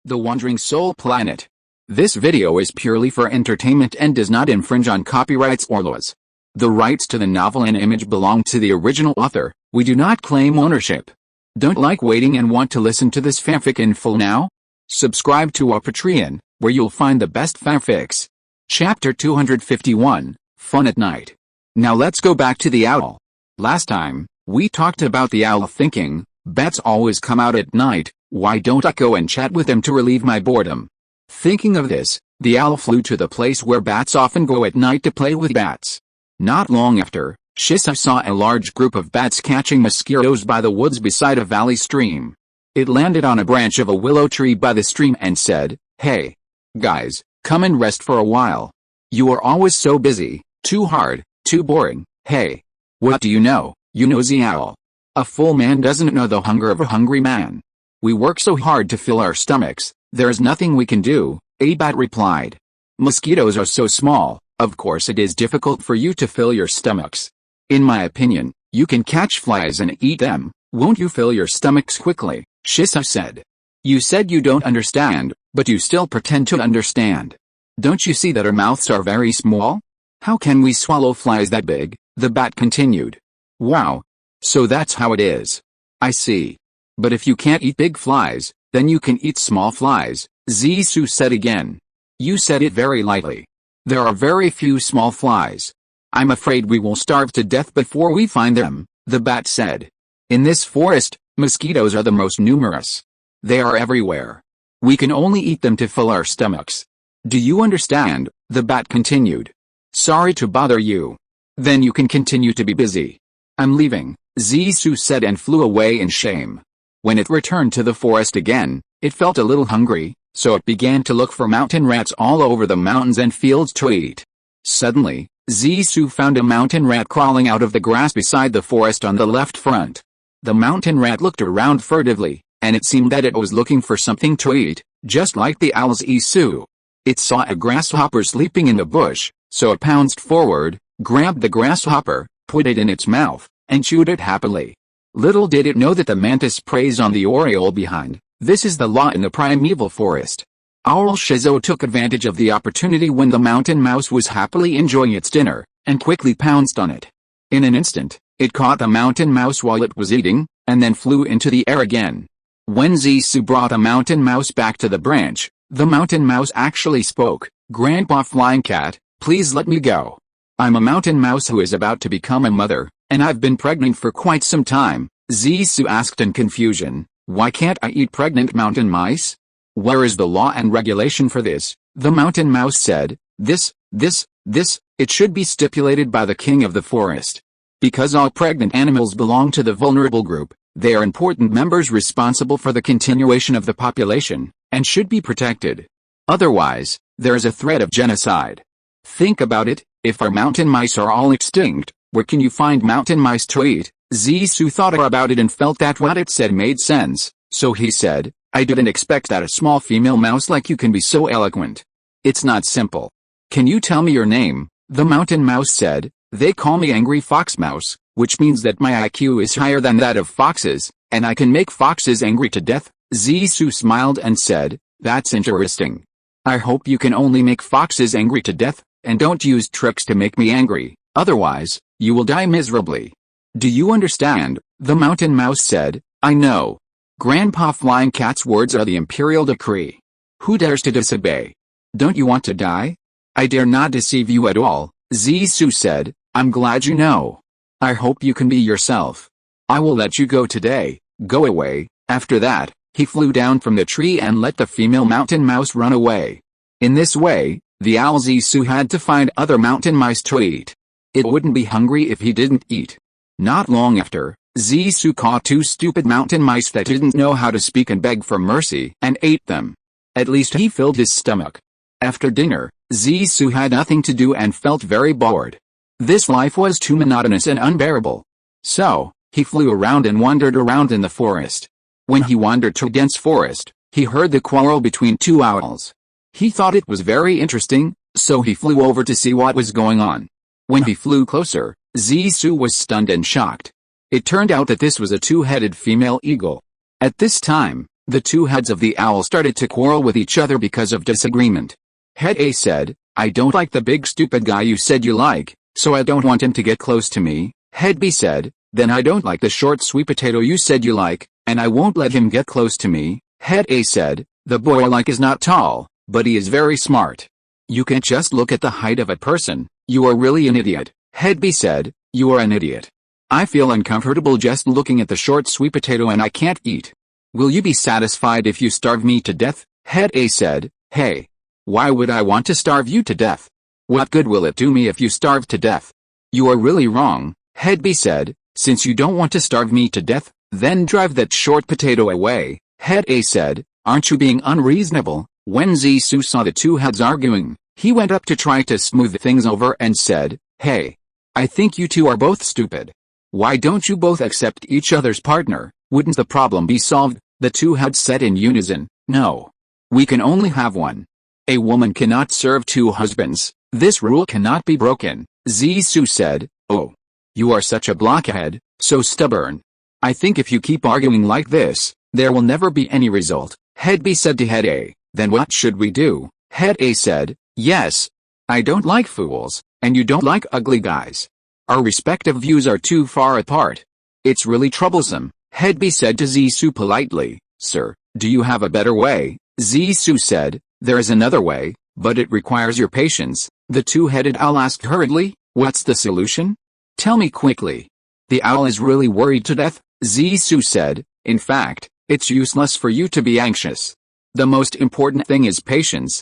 The Wandering Soul Planet. This video is purely for entertainment and does not infringe on copyrights or laws. The rights to the novel and image belong to the original author. We do not claim ownership. Don't like waiting and want to listen to this fanfic in full now? Subscribe to our Patreon, where you'll find the best fanfics. Chapter 251, Fun at Night. Now let's go back to the owl. Last time, we talked about the owl thinking, bats always come out at night, why don't I go and chat with them to relieve my boredom? Thinking of this, the owl flew to the place where bats often go at night to play with bats. Not long after, Shisa saw a large group of bats catching mosquitoes by the woods beside a valley stream. It landed on a branch of a willow tree by the stream and said, "Hey, guys, come and rest for a while. You are always so busy, too hard, too boring. Hey, what do you know, you nosy owl? A full man doesn't know the hunger of a hungry man. We work so hard to fill our stomachs, there's nothing we can do," a bat replied. "Mosquitoes are so small, of course it is difficult for you to fill your stomachs. In my opinion, you can catch flies and eat them, won't you fill your stomachs quickly?" Shisa said. "You said you don't understand, but you still pretend to understand. Don't you see that our mouths are very small? How can we swallow flies that big?" the bat continued. "Wow. So that's how it is. I see. But if you can't eat big flies, then you can eat small flies," Zisu said again. "You said it very lightly. There are very few small flies. I'm afraid we will starve to death before we find them," the bat said. "In this forest, mosquitoes are the most numerous. They are everywhere. We can only eat them to fill our stomachs. Do you understand?" the bat continued. "Sorry to bother you. Then you can continue to be busy. I'm leaving," Zisu said and flew away in shame. When it returned to the forest again, it felt a little hungry, so it began to look for mountain rats all over the mountains and fields to eat. Suddenly, Zisu found a mountain rat crawling out of the grass beside the forest on the left front. The mountain rat looked around furtively, and it seemed that it was looking for something to eat, just like the owl's Isu. It saw a grasshopper sleeping in the bush, so it pounced forward, grabbed the grasshopper, put it in its mouth, and chewed it happily. Little did it know that the mantis preys on the oriole behind. This is the law in the primeval forest. Owl Shizo took advantage of the opportunity when the mountain mouse was happily enjoying its dinner, and quickly pounced on it. In an instant, it caught the mountain mouse while it was eating, and then flew into the air again. When Zisu brought a mountain mouse back to the branch, the mountain mouse actually spoke. "Grandpa Flying Cat, please let me go. I'm a mountain mouse who is about to become a mother, and I've been pregnant for quite some time," Zisu asked in confusion. "Why can't I eat pregnant mountain mice? Where is the law and regulation for this?" the mountain mouse said. This, it should be stipulated by the king of the forest. Because all pregnant animals belong to the vulnerable group, they are important members responsible for the continuation of the population, and should be protected. Otherwise, there is a threat of genocide. Think about it, if our mountain mice are all extinct, where can you find mountain mice to eat? Zisu thought about it and felt that what it said made sense, so he said, "I didn't expect that a small female mouse like you can be so eloquent. It's not simple. Can you tell me your name?" the mountain mouse said. "They call me Angry Fox Mouse, which means that my IQ is higher than that of foxes, and I can make foxes angry to death." Zisu smiled and said, "That's interesting. I hope you can only make foxes angry to death, and don't use tricks to make me angry, otherwise, you will die miserably." "Do you understand?" the mountain mouse said. "I know. Grandpa Flying Cat's words are the imperial decree. Who dares to disobey? Don't you want to die?" "I dare not deceive you at all," Zisu said. "I'm glad you know. I hope you can be yourself. I will let you go today. Go away." After that, he flew down from the tree and let the female mountain mouse run away. In this way, the owl Zisu had to find other mountain mice to eat. It wouldn't be hungry if he didn't eat. Not long after, Zisu caught two stupid mountain mice that didn't know how to speak and beg for mercy, and ate them. At least he filled his stomach. After dinner, Zisu had nothing to do and felt very bored. This life was too monotonous and unbearable. So, he flew around and wandered around in the forest. When he wandered to a dense forest, he heard the quarrel between two owls. He thought it was very interesting, so he flew over to see what was going on. When he flew closer, Zisu was stunned and shocked. It turned out that this was a two-headed female eagle. At this time, The two heads of the owl started to quarrel with each other because of disagreement. Head A said, I don't like the big stupid guy you said you like, so I don't want him to get close to me. Head B said, then I don't like the short sweet potato you said you like, and I won't let him get close to me. Head A said, the boy I like is not tall, but he is very smart. You can't just look at the height of a person, you are really an idiot. Head B said, you are an idiot. I feel uncomfortable just looking at the short sweet potato and I can't eat. Will you be satisfied if you starve me to death? Head A said, hey. Why would I want to starve you to death? What good will it do me if you starve to death? You are really wrong. Head B said, since you don't want to starve me to death, then drive that short potato away. Head A said, aren't you being unreasonable? When Zissou saw the two heads arguing, he went up to try to smooth things over and said, hey. I think you two are both stupid. Why don't you both accept each other's partner? Wouldn't the problem be solved? The two heads said in unison, no. We can only have one. A woman cannot serve two husbands. This rule cannot be broken. Zissou said, oh. You are such a blockhead, so stubborn. I think if you keep arguing like this, there will never be any result. Head B said to Head A, then what should we do? Head A said, yes. I don't like fools, and you don't like ugly guys. Our respective views are too far apart. It's really troublesome. Head B said to Zissou politely, sir, do you have a better way? Zissou said, there is another way, but it requires your patience. The two-headed owl asked hurriedly, what's the solution? Tell me quickly. The owl is really worried to death, Zissou said. In fact, it's useless for you to be anxious. The most important thing is patience,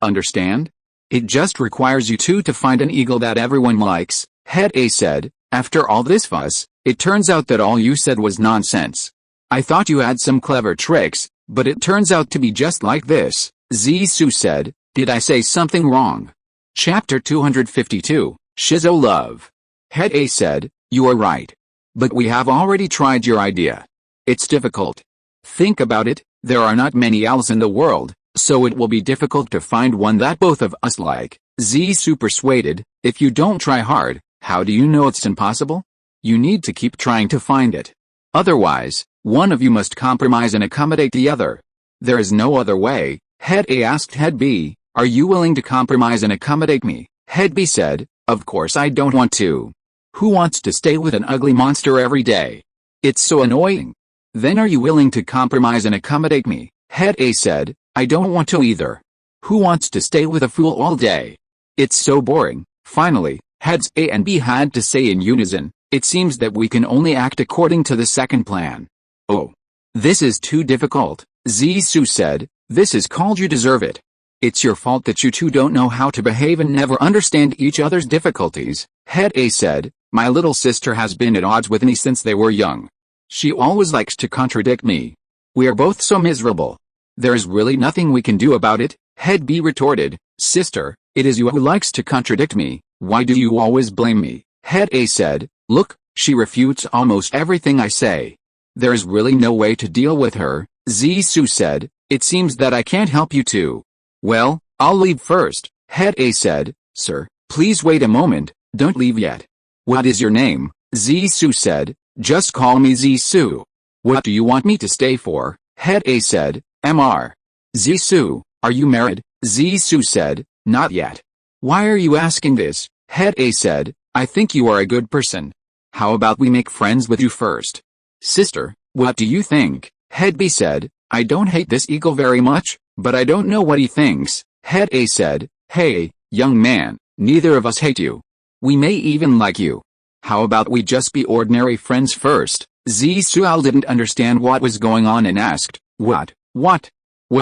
understand? It just requires you two to find an eagle that everyone likes. Head A said, after all this fuss, it turns out that all you said was nonsense. I thought you had some clever tricks, but it turns out to be just like this. Zissou said, did I say something wrong? Chapter 252, Shizo Love. Head A said, you are right. But we have already tried your idea. It's difficult. Think about it, there are not many owls in the world, so it will be difficult to find one that both of us like. Zissou persuaded, if you don't try hard, how do you know it's impossible? You need to keep trying to find it. Otherwise, one of you must compromise and accommodate the other. There is no other way. Head A asked Head B, are you willing to compromise and accommodate me? Head B said, of course I don't want to. Who wants to stay with an ugly monster every day? It's so annoying. Then are you willing to compromise and accommodate me? Head A said, I don't want to either. Who wants to stay with a fool all day? It's so boring. Finally, Heads A and B had to say in unison, it seems that we can only act according to the second plan. Oh. This is too difficult, Zissou said, this is called you deserve it. It's your fault that you two don't know how to behave and never understand each other's difficulties. Head A said, my little sister has been at odds with me since they were young. She always likes to contradict me. We are both so miserable. There is really nothing we can do about it. Head B retorted, sister, it is you who likes to contradict me, why do you always blame me? Head A said, look, she refutes almost everything I say. There is really no way to deal with her. Zissou said, it seems that I can't help you two. Well, I'll leave first. Head A said, sir, please wait a moment, don't leave yet. What is your name? Zissou said, just call me Zissou. What do you want me to stay for? Head A said, Mr. Zissou, are you married? Zissou said, not yet. Why are you asking this? Head A said, I think you are a good person. How about we make friends with you first? Sister, what do you think? Head B said, I don't hate this eagle very much, but I don't know what he thinks. Head A said, hey, young man, neither of us hate you. We may even like you. How about we just be ordinary friends first? Zissou didn't understand what was going on and asked, what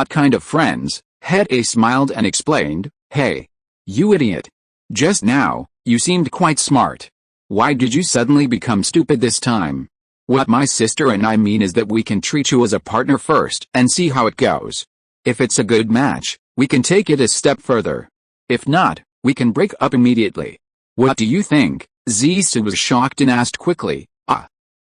kind of friends? Head A smiled and explained, hey, you idiot. Just now, you seemed quite smart. Why did you suddenly become stupid this time? What my sister and I mean is that we can treat you as a partner first and see how it goes. If it's a good match, we can take it a step further. If not, we can break up immediately. What do you think? Zissou was shocked and asked quickly,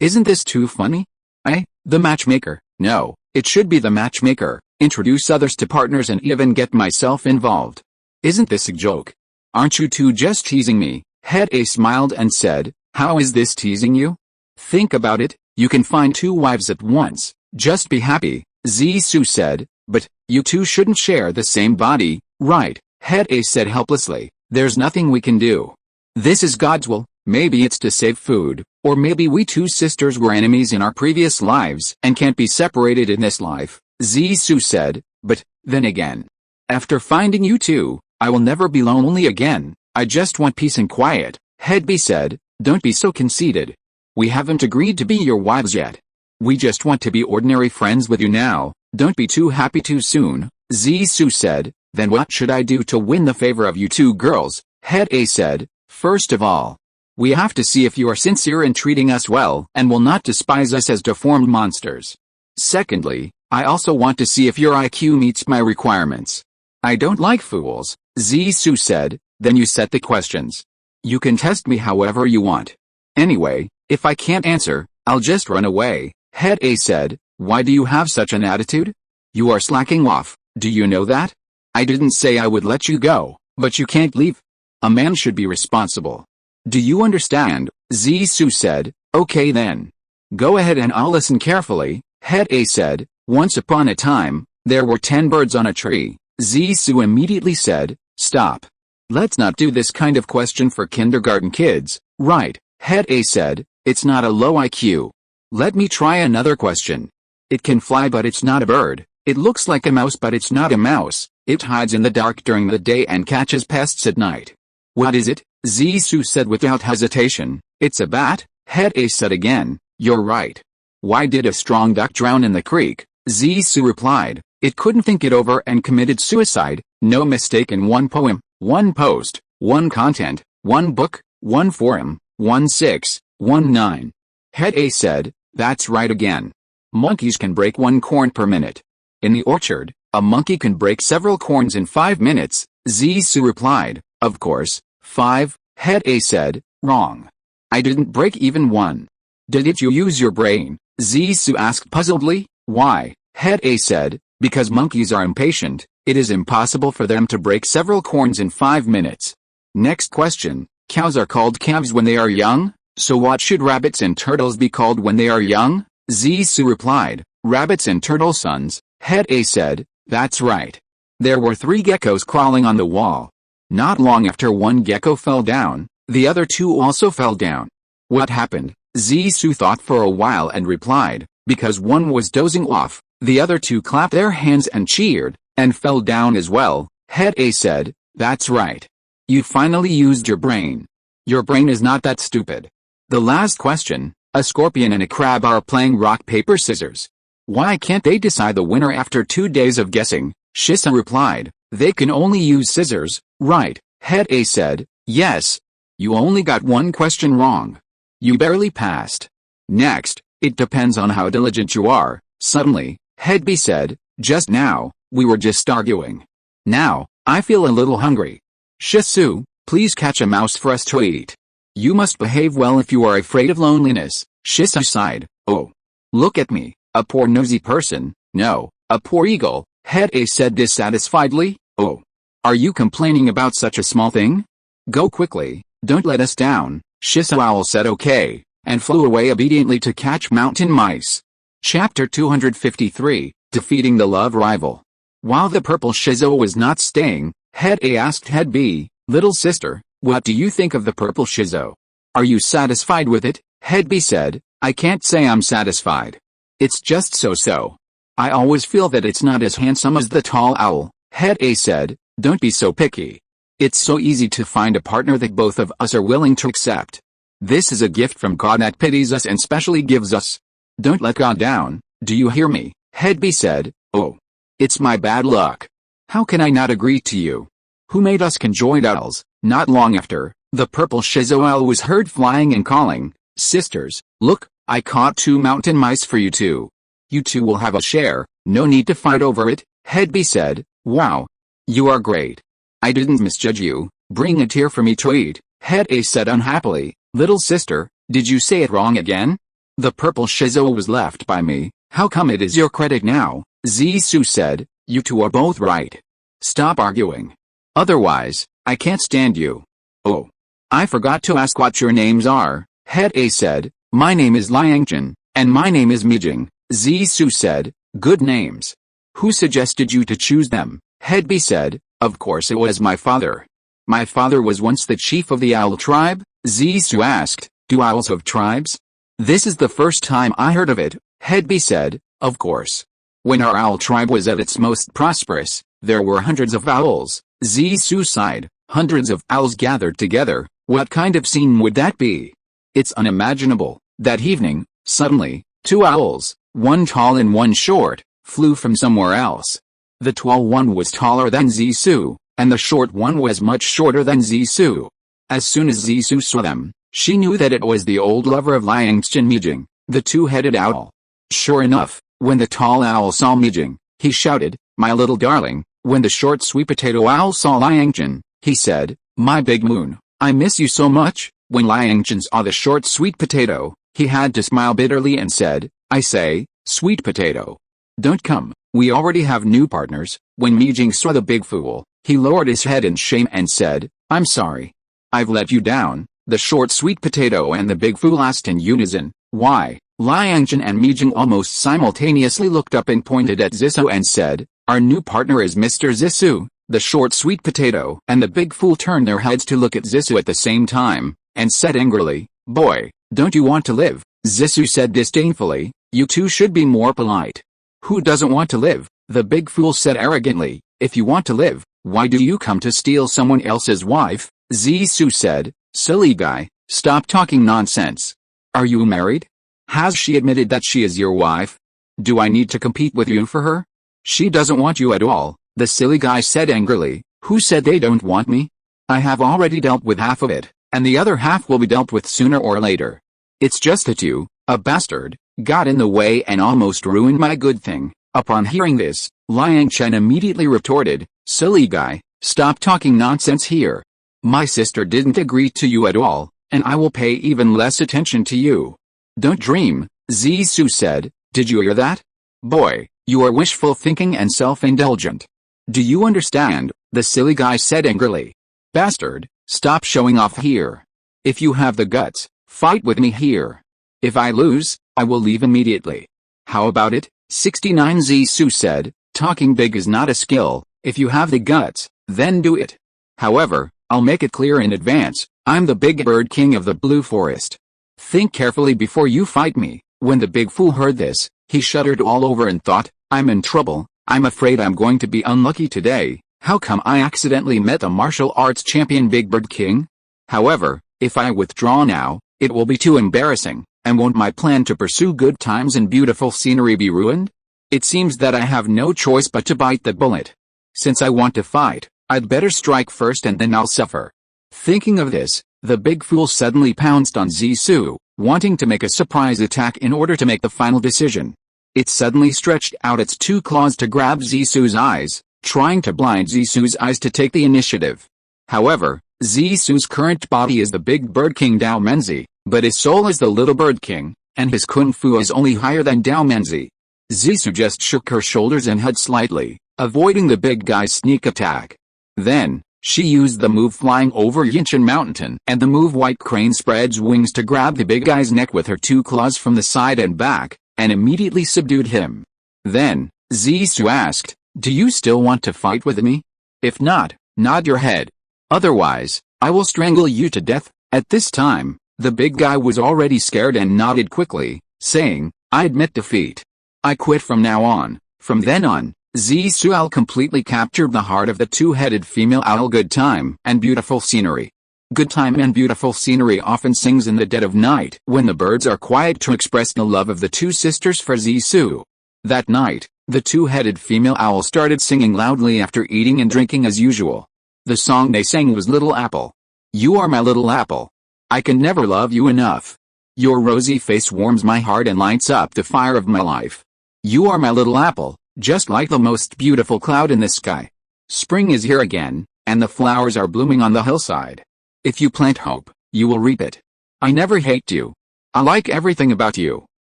isn't this too funny? The matchmaker? No, it should be the matchmaker, introduce others to partners and even get myself involved. Isn't this a joke? Aren't you two just teasing me? Head A smiled and said, how is this teasing you? Think about it, you can find two wives at once. Just be happy, Zisu said. But, you two shouldn't share the same body, right? Head A said helplessly. There's nothing we can do. This is God's will. Maybe it's to save food, or maybe we two sisters were enemies in our previous lives and can't be separated in this life, Zisu said. But, then again, after finding you two, I will never be lonely again. I just want peace and quiet, Head B said. Don't be so conceited. We haven't agreed to be your wives yet. We just want to be ordinary friends with you now. Don't be too happy too soon, Zisu said. Then what should I do to win the favor of you two girls? Head A said. First of all, we have to see if you are sincere in treating us well and will not despise us as deformed monsters. Secondly, I also want to see if your IQ meets my requirements. I don't like fools, Zisu said. Then you set the questions. You can test me however you want. Anyway, if I can't answer, I'll just run away, Head A said. Why do you have such an attitude? You are slacking off, do you know that? I didn't say I would let you go, but you can't leave. A man should be responsible. Do you understand? Zisu said. Okay then. Go ahead and I'll listen carefully, Head A said. Once upon a time, there were 10 birds on a tree. Zisu immediately said, stop. Let's not do this kind of question for kindergarten kids, right? Head A said. It's not a low IQ. Let me try another question. It can fly but it's not a bird. It looks like a mouse but it's not a mouse. It hides in the dark during the day and catches pests at night. What is it? Zisu said without hesitation. It's a bat, Head A said again. You're right. Why did a strong duck drown in the creek? Zisu replied. It couldn't think it over and committed suicide. No mistake in one poem, one post, one content, one book, one forum, 1619. Head A said. That's right again. Monkeys can break 1 corn per minute. In the orchard, a monkey can break several corns in 5 minutes, Zisu replied. Of course, 5, Head A said. Wrong. I didn't break even 1. Didn't you use your brain? Zisu asked puzzledly. Why? Head A said. Because monkeys are impatient, it is impossible for them to break several corns in 5 minutes. Next question. Cows are called calves when they are young, so what should rabbits and turtles be called when they are young? Zisu replied. Rabbits and turtle sons, Head A said. That's right. There were 3 geckos crawling on the wall. Not long after one gecko fell down, the other 2 also fell down. What happened? Zisu thought for a while and replied. Because one was dozing off, the other 2 clapped their hands and cheered, and fell down as well, Head A said. That's right. You finally used your brain. Your brain is not that stupid. The last question. A scorpion and a crab are playing rock paper scissors. Why can't they decide the winner after 2 days of guessing? Shisa replied. They can only use scissors, right? Head A said. Yes. You only got 1 question wrong. You barely passed. Next, it depends on how diligent you are. Suddenly, Head B said. Just now, we were just arguing. Now, I feel a little hungry. Shisu, please catch a mouse for us to eat. You must behave well if you are afraid of loneliness, Shisa sighed. Oh. Look at me, a poor nosy person. No, a poor eagle, Head A said dissatisfiedly. Oh. Are you complaining about such a small thing? Go quickly, don't let us down, Shisa Owl said okay, and flew away obediently to catch mountain mice. Chapter 253, Defeating the Love Rival. While the purple shizo was not staying, Head A asked Head B, Little sister, what do you think of the purple shizo? Are you satisfied with it? Head B said, I can't say I'm satisfied. It's just so-so. I always feel that it's not as handsome as the tall owl. Head A said, don't be so picky. It's so easy to find a partner that both of us are willing to accept. This is a gift from God that pities us and specially gives us. Don't let God down, do you hear me? Head B said, oh. It's my bad luck. How can I not agree to you? Who made us conjoined owls? Not long after, the purple shizo owl was heard flying and calling, Sisters, look, I caught 2 mountain mice for you two. You two will have a share, no need to fight over it, Head B said. Wow. You are great. I didn't misjudge you. Bring it here for me to eat, Head A said unhappily. Little sister, did you say it wrong again? The purple shizo was left by me. How come it is your credit now? Zisu said. You two are both right. Stop arguing. Otherwise, I can't stand you. Oh. I forgot to ask what your names are, Head A said. My name is Liangjin, and my name is Mijing. Zisu said, "Good names. Who suggested you to choose them?" Headbee said, "Of course it was my father." "My father was once the chief of the owl tribe?" Zisu asked. "Do owls have tribes?" "This is the first time I heard of it," Headbee said. "Of course. When our owl tribe was at its most prosperous, there were hundreds of owls." Zisu sighed. "Hundreds of owls gathered together, what kind of scene would that be?" "It's unimaginable." That evening, suddenly, two owls, one tall and one short, flew from somewhere else. The tall one was taller than Zisu, and the short one was much shorter than Zisu. As soon as Zisu saw them, she knew that it was the old lover of Liangchen Mijing, the two-headed owl. Sure enough, when the tall owl saw Mijing, he shouted, "My little darling." When the short sweet potato owl saw Liangchen, he said, "My big moon, I miss you so much." When Liangchen saw the short sweet potato, he had to smile bitterly and said, "I say, sweet potato, don't come, we already have new partners." When Mijing saw the big fool, he lowered his head in shame and said, "I'm sorry. I've let you down." The short sweet potato and the big fool asked in unison, "Why?" Liangchen and Mijing almost simultaneously looked up and pointed at Zisu and said, "Our new partner is Mr. Zisu." The short sweet potato and the big fool turned their heads to look at Zisu at the same time, and said angrily, "Boy, don't you want to live?" Zisu said disdainfully, "You two should be more polite." "Who doesn't want to live?" the big fool said arrogantly. "If you want to live, why do you come to steal someone else's wife?" Zisu said, "Silly guy, stop talking nonsense. Are you married? Has she admitted that she is your wife? Do I need to compete with you for her?" "She doesn't want you at all," the silly guy said angrily. "Who said they don't want me? I have already dealt with half of it, and the other half will be dealt with sooner or later. It's just that you, a bastard, got in the way and almost ruined my good thing." Upon hearing this, Liangchen immediately retorted, "Silly guy, stop talking nonsense here. My sister didn't agree to you at all, and I will pay even less attention to you." "Don't dream," Zisu said. "Did you hear that? Boy, you are wishful thinking and self-indulgent. Do you understand?" the silly guy said angrily. "Bastard, stop showing off here. If you have the guts, fight with me here. If I lose, I will leave immediately." "How about it?" 69 Zisu said, "Talking big is not a skill. If you have the guts, then do it. However, I'll make it clear in advance, I'm the big bird king of the blue forest. Think carefully before you fight me." When the big fool heard this, he shuddered all over and thought, "I'm in trouble. I'm afraid I'm going to be unlucky today. How come I accidentally met the martial arts champion Big Bird King? However, if I withdraw now, it will be too embarrassing, and won't my plan to pursue good times and beautiful scenery be ruined? It seems that I have no choice but to bite the bullet. Since I want to fight, I'd better strike first and then I'll suffer." Thinking of this, the big fool suddenly pounced on Zisu, wanting to make a surprise attack in order to make the final decision. It suddenly stretched out its two claws to grab Zisu's eyes, trying to blind Zisu's eyes to take the initiative. However, Zisu's current body is the big bird king Dao Menzi, but his soul is the little bird king, and his kung fu is only higher than Dao Menzi. Zisu just shook her shoulders and hud slightly, avoiding the big guy's sneak attack. Then, she used the move flying over Yinshan Mountain and the move white crane spreads wings to grab the big guy's neck with her two claws from the side and back, and immediately subdued him. Then, Zisu asked, "Do you still want to fight with me? If not, nod your head. Otherwise, I will strangle you to death." At this time, the big guy was already scared and nodded quickly, saying, "I admit defeat. I quit from now on." From then on, Zisu Owl completely captured the heart of the two-headed female owl Good Time and Beautiful Scenery. Good Time and Beautiful Scenery often sings in the dead of night when the birds are quiet to express the love of the two sisters for Zisu. That night, the two-headed female owl started singing loudly after eating and drinking as usual. The song they sang was Little Apple. "You are my little apple. I can never love you enough. Your rosy face warms my heart and lights up the fire of my life. You are my little apple, just like the most beautiful cloud in the sky. Spring is here again, and the flowers are blooming on the hillside. If you plant hope, you will reap it. I never hate you. I like everything about you.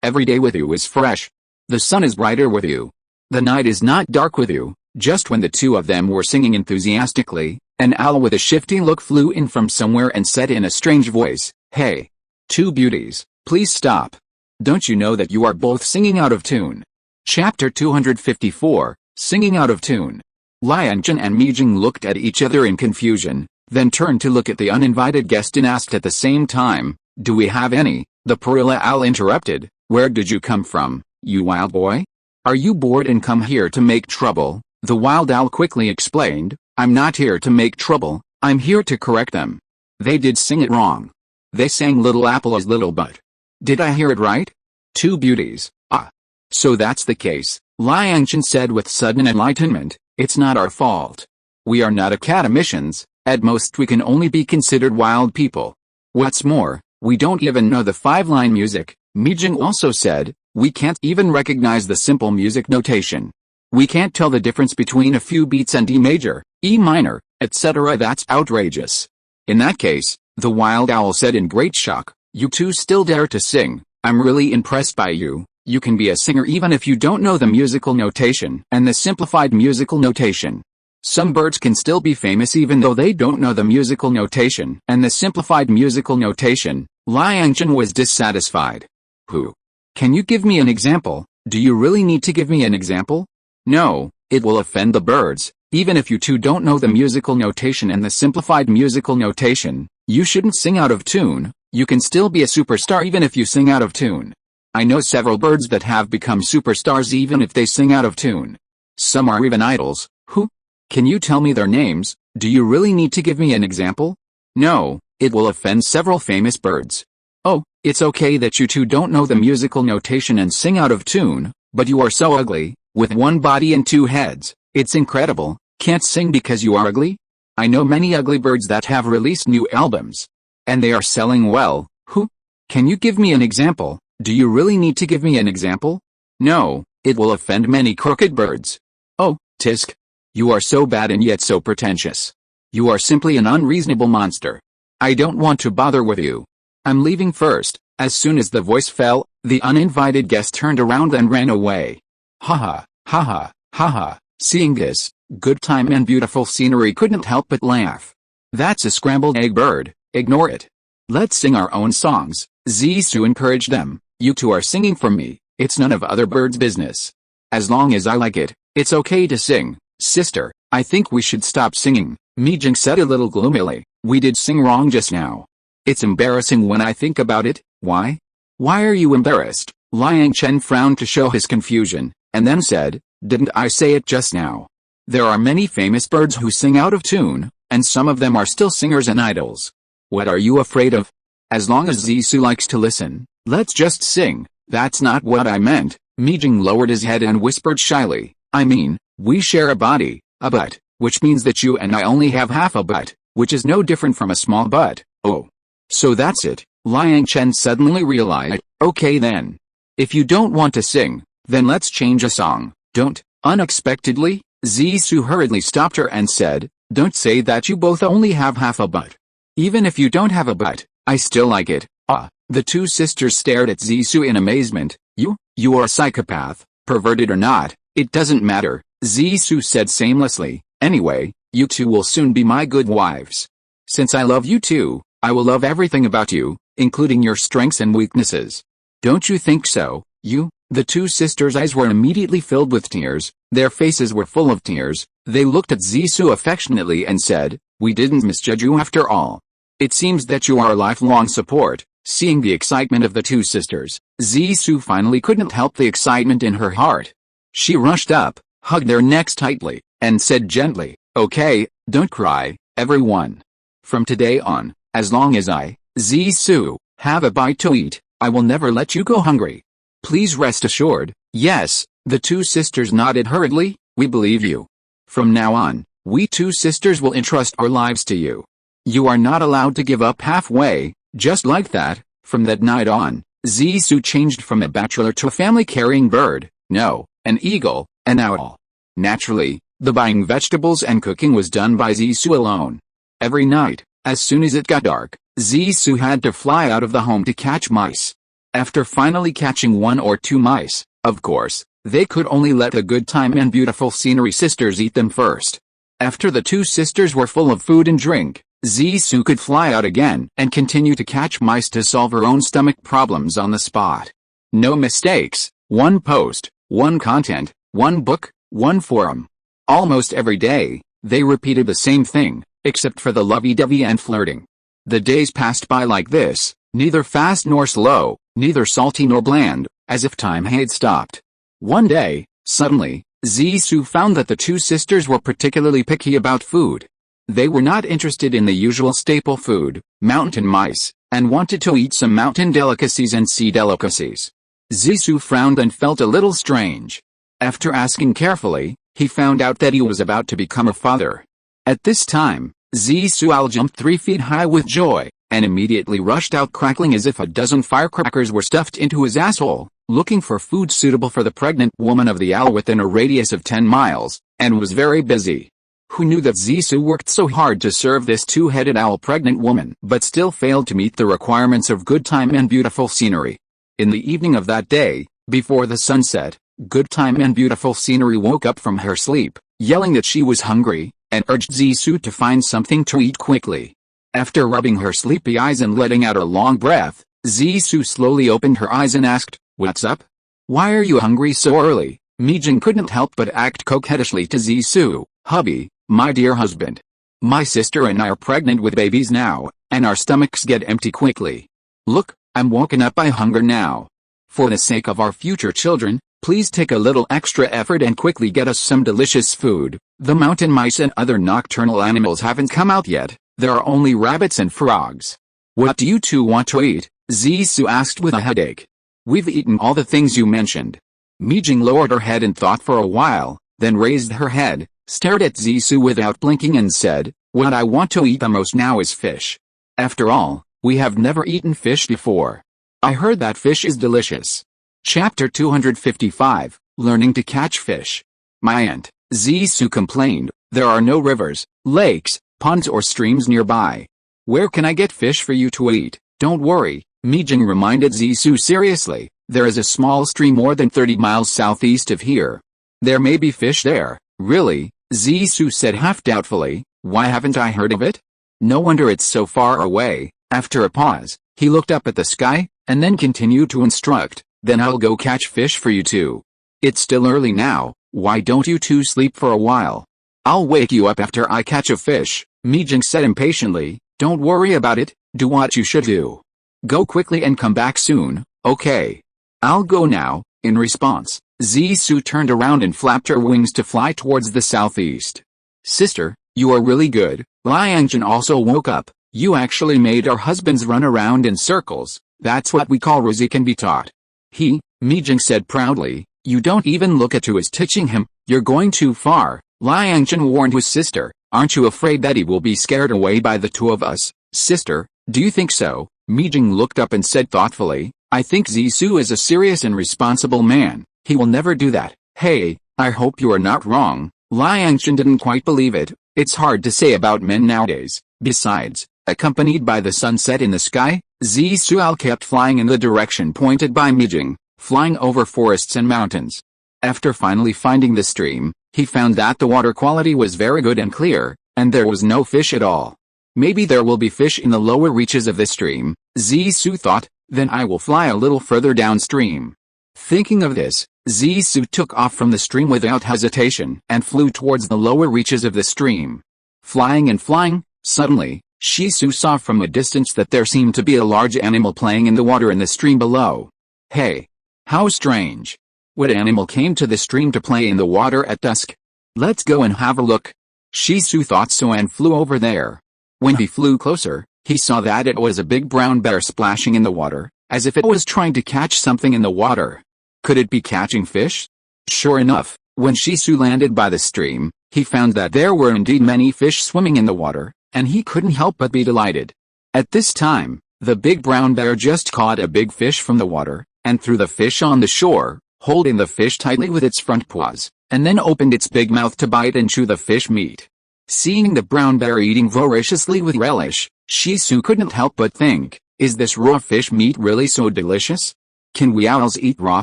Every day with you is fresh. The sun is brighter with you. The night is not dark with you." Just when the two of them were singing enthusiastically, an owl with a shifty look flew in from somewhere and said in a strange voice, "Hey, two beauties, please stop. Don't you know that you are both singing out of tune? Chapter 254, Singing Out of Tune. Lianchen and Mijing looked at each other in confusion, then turned to look at the uninvited guest and asked at the same time, "Do we have any?" The Parula Owl interrupted, "Where did you come from, you wild boy? Are you bored and come here to make trouble?" The wild owl quickly explained, "I'm not here to make trouble, I'm here to correct them. They did sing it wrong. They sang Little Apple is little but. Did I hear it right? Two beauties, ah. So that's the case," Lianchen said with sudden enlightenment. "It's not our fault. We are not academicians, at most we can only be considered wild people. What's more, we don't even know the five-line music," Mijing also said. "We can't even recognize the simple music notation. We can't tell the difference between a few beats and E major, E minor, etc. That's outrageous." "In that case," the wild owl said in great shock, "you two still dare to sing. I'm really impressed by you. You can be a singer even if you don't know the musical notation and the simplified musical notation. Some birds can still be famous even though they don't know the musical notation and the simplified musical notation." Lianchen was dissatisfied. "Who? Can you give me an example? Do you really need to give me an example?" "No, it will offend the birds. Even if you two don't know the musical notation and the simplified musical notation, you shouldn't sing out of tune. You can still be a superstar even if you sing out of tune. I know several birds that have become superstars even if they sing out of tune. Some are even idols." "Who? Can you tell me their names? Do you really need to give me an example?" "No, it will offend several famous birds." "Oh, it's okay that you two don't know the musical notation and sing out of tune, but you are so ugly, with one body and two heads. It's incredible. Can't sing because you are ugly? I know many ugly birds that have released new albums. And they are selling well." "Who? Can you give me an example? Do you really need to give me an example?" "No, it will offend many crooked birds." "Oh, tisk. You are so bad and yet so pretentious. You are simply an unreasonable monster. I don't want to bother with you. I'm leaving first." As soon as the voice fell, the uninvited guest turned around and ran away. Ha ha, ha. Seeing this, good time and beautiful scenery couldn't help but laugh. "That's a scrambled egg bird, ignore it. Let's sing our own songs," Zisu encouraged them. "You two are singing for me, it's none of other birds' business. As long as I like it, it's okay to sing." "Sister, I think we should stop singing," Mijing said a little gloomily. "We did sing wrong just now. It's embarrassing when I think about it." "Why? Why are you embarrassed?" Lianchen frowned to show his confusion, and then said, "Didn't I say it just now? There are many famous birds who sing out of tune, and some of them are still singers and idols. What are you afraid of? As long as Zisu likes to listen, let's just sing." "That's not what I meant." Mijing lowered his head and whispered shyly, "I mean, we share a body, a butt, which means that you and I only have half a butt, which is no different from a small butt." "Oh. So that's it," Lianchen suddenly realized. "Okay then. If you don't want to sing, then let's change a song." "Don't." Unexpectedly, Zisu hurriedly stopped her and said, "Don't say that you both only have half a butt. Even if you don't have a butt, I still like it." "Ah." The two sisters stared at Zisu in amazement. You are a psychopath, perverted or not, it doesn't matter," Zisu said shamelessly. "Anyway, you two will soon be my good wives. Since I love you too, I will love everything about you, including your strengths and weaknesses. Don't you think so, you?" The two sisters' eyes were immediately filled with tears, their faces were full of tears. They looked at Zisu affectionately and said, "We didn't misjudge you after all. It seems that you are a lifelong support." Seeing the excitement of the two sisters, Zisu finally couldn't help the excitement in her heart. She rushed up, hugged their necks tightly, and said gently, "Okay, don't cry, everyone. From today on, as long as I, Zisu, have a bite to eat, I will never let you go hungry. Please rest assured." "Yes," the two sisters nodded hurriedly, "we believe you. From now on, we two sisters will entrust our lives to you. You are not allowed to give up halfway." Just like that, from that night on, Zisu changed from a bachelor to a family-carrying bird, no, an eagle, an owl. Naturally, the buying vegetables and cooking was done by Zisu alone. Every night, as soon as it got dark, Zisu had to fly out of the home to catch mice. After finally catching one or two mice, of course, they could only let the good time and beautiful scenery sisters eat them first. After the two sisters were full of food and drink, Zisu could fly out again and continue to catch mice to solve her own stomach problems on the spot. No mistakes, one post, one content, one book, one forum. Almost every day, they repeated the same thing, except for the lovey-dovey and flirting. The days passed by like this, neither fast nor slow, neither salty nor bland, as if time had stopped. One day, suddenly, Zissou found that the two sisters were particularly picky about food. They were not interested in the usual staple food, mountain mice, and wanted to eat some mountain delicacies and sea delicacies. Zissou frowned and felt a little strange. After asking carefully, he found out that he was about to become a father. At this time, Zissou jumped 3 feet high with joy, and immediately rushed out crackling as if a dozen firecrackers were stuffed into his asshole, looking for food suitable for the pregnant woman of the owl within a radius of 10 miles, and was very busy. Who knew that Zissou worked so hard to serve this two-headed owl pregnant woman but still failed to meet the requirements of good time and beautiful scenery? In the evening of that day, before the sun set, good time and beautiful scenery woke up from her sleep, yelling that she was hungry, and urged Zissou to find something to eat quickly. After rubbing her sleepy eyes and letting out a long breath, Zissou slowly opened her eyes and asked, "What's up? Why are you hungry so early?" Mijing couldn't help but act coquettishly to Zissou. "Hubby, my dear husband. My sister and I are pregnant with babies now, and our stomachs get empty quickly. Look, I'm woken up by hunger now. For the sake of our future children, please take a little extra effort and quickly get us some delicious food. The mountain mice and other nocturnal animals haven't come out yet, there are only rabbits and frogs." "What do you two want to eat?" Zissou asked with a headache. "We've eaten all the things you mentioned." Mijing lowered her head and thought for a while, then raised her head, stared at Zissou without blinking and said, "What I want to eat the most now is fish. After all, we have never eaten fish before. I heard that fish is delicious." Chapter 255, Learning to Catch Fish. "My aunt," Zissou complained, "there are no rivers, lakes, ponds or streams nearby. Where can I get fish for you to eat?" "Don't worry," Mijing reminded Zissou seriously, "there is a small stream more than 30 miles southeast of here. There may be fish there." "Really?" Zissou said half doubtfully, "why haven't I heard of it? No wonder it's so far away." After a pause, he looked up at the sky, and then continued to instruct, "Then I'll go catch fish for you two. It's still early now, why don't you two sleep for a while? I'll wake you up after I catch a fish." Mijing said impatiently, "Don't worry about it, do what you should do. Go quickly and come back soon, okay? I'll go now." In response, Zissou turned around and flapped her wings to fly towards the southeast. "Sister, you are really good." Liangjun also woke up. "You actually made our husbands run around in circles. That's what we call Rosie can be taught." Mijing said proudly, "You don't even look at who is teaching him, you're going too far." Liangjun warned his sister, "Aren't you afraid that he will be scared away by the two of us?" "Sister, do you think so?" Mijing looked up and said thoughtfully, "I think Zissou is a serious and responsible man. He will never do that." "Hey, I hope you are not wrong." Liangjun didn't quite believe it. It's hard to say about men nowadays. Besides, accompanied by the sunset in the sky, Zissou kept flying in the direction pointed by Mijing, flying over forests and mountains. After finally finding the stream, he found that the water quality was very good and clear, and there was no fish at all. Maybe there will be fish in the lower reaches of the stream, Zissou thought, then I will fly a little further downstream. Thinking of this, Zissou took off from the stream without hesitation and flew towards the lower reaches of the stream. Flying and flying, suddenly, Zissou saw from a distance that there seemed to be a large animal playing in the water in the stream below. Hey! How strange! What animal came to the stream to play in the water at dusk? Let's go and have a look. Zissou thought so and flew over there. When he flew closer, he saw that it was a big brown bear splashing in the water, as if it was trying to catch something in the water. Could it be catching fish? Sure enough, when Zissou landed by the stream, he found that there were indeed many fish swimming in the water, and he couldn't help but be delighted. At this time, the big brown bear just caught a big fish from the water, and threw the fish on the shore, holding the fish tightly with its front paws, and then opened its big mouth to bite and chew the fish meat. Seeing the brown bear eating voraciously with relish, Zissou couldn't help but think, is this raw fish meat really so delicious? Can we owls eat raw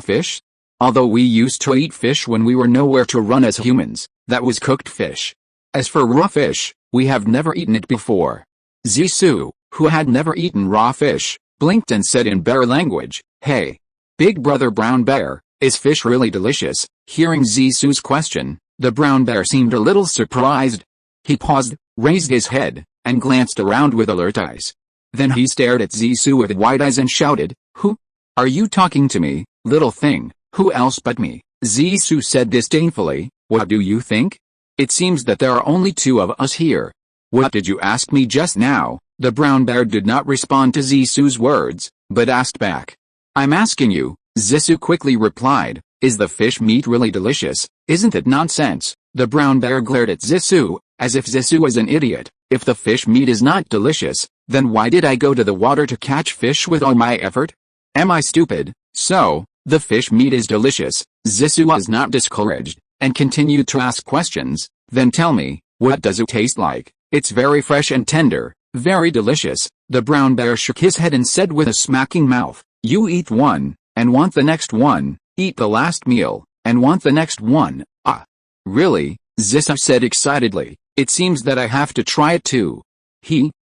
fish? Although we used to eat fish when we were nowhere to run as humans, that was cooked fish. As for raw fish, we have never eaten it before. Zissou, who had never eaten raw fish, blinked and said in bear language, hey. Big Brother Brown Bear, is fish really delicious? Hearing Zisu's question, the brown bear seemed a little surprised. He paused, raised his head, and glanced around with alert eyes. Then he stared at Zisu with wide eyes and shouted, "Who? Are you talking to me, little thing? Who else but me?" Zisu said disdainfully, "What do you think? It seems that there are only two of us here." "What did you ask me just now?" The brown bear did not respond to Zisu's words, but asked back. "I'm asking you," Zisu quickly replied, "is the fish meat really delicious? Isn't it nonsense?" The brown bear glared at Zisu, as if Zisu was an idiot. "If the fish meat is not delicious, then why did I go to the water to catch fish with all my effort? Am I stupid?" "So, the fish meat is delicious." Zisu was not discouraged, and continued to ask questions. "Then tell me, what does it taste like?" "It's very fresh and tender, very delicious." The brown bear shook his head and said with a smacking mouth, "You eat one, and want the next one, eat the last meal, and want the next one." "Ah, really?" Zisu said excitedly. "It seems that I have to try it too."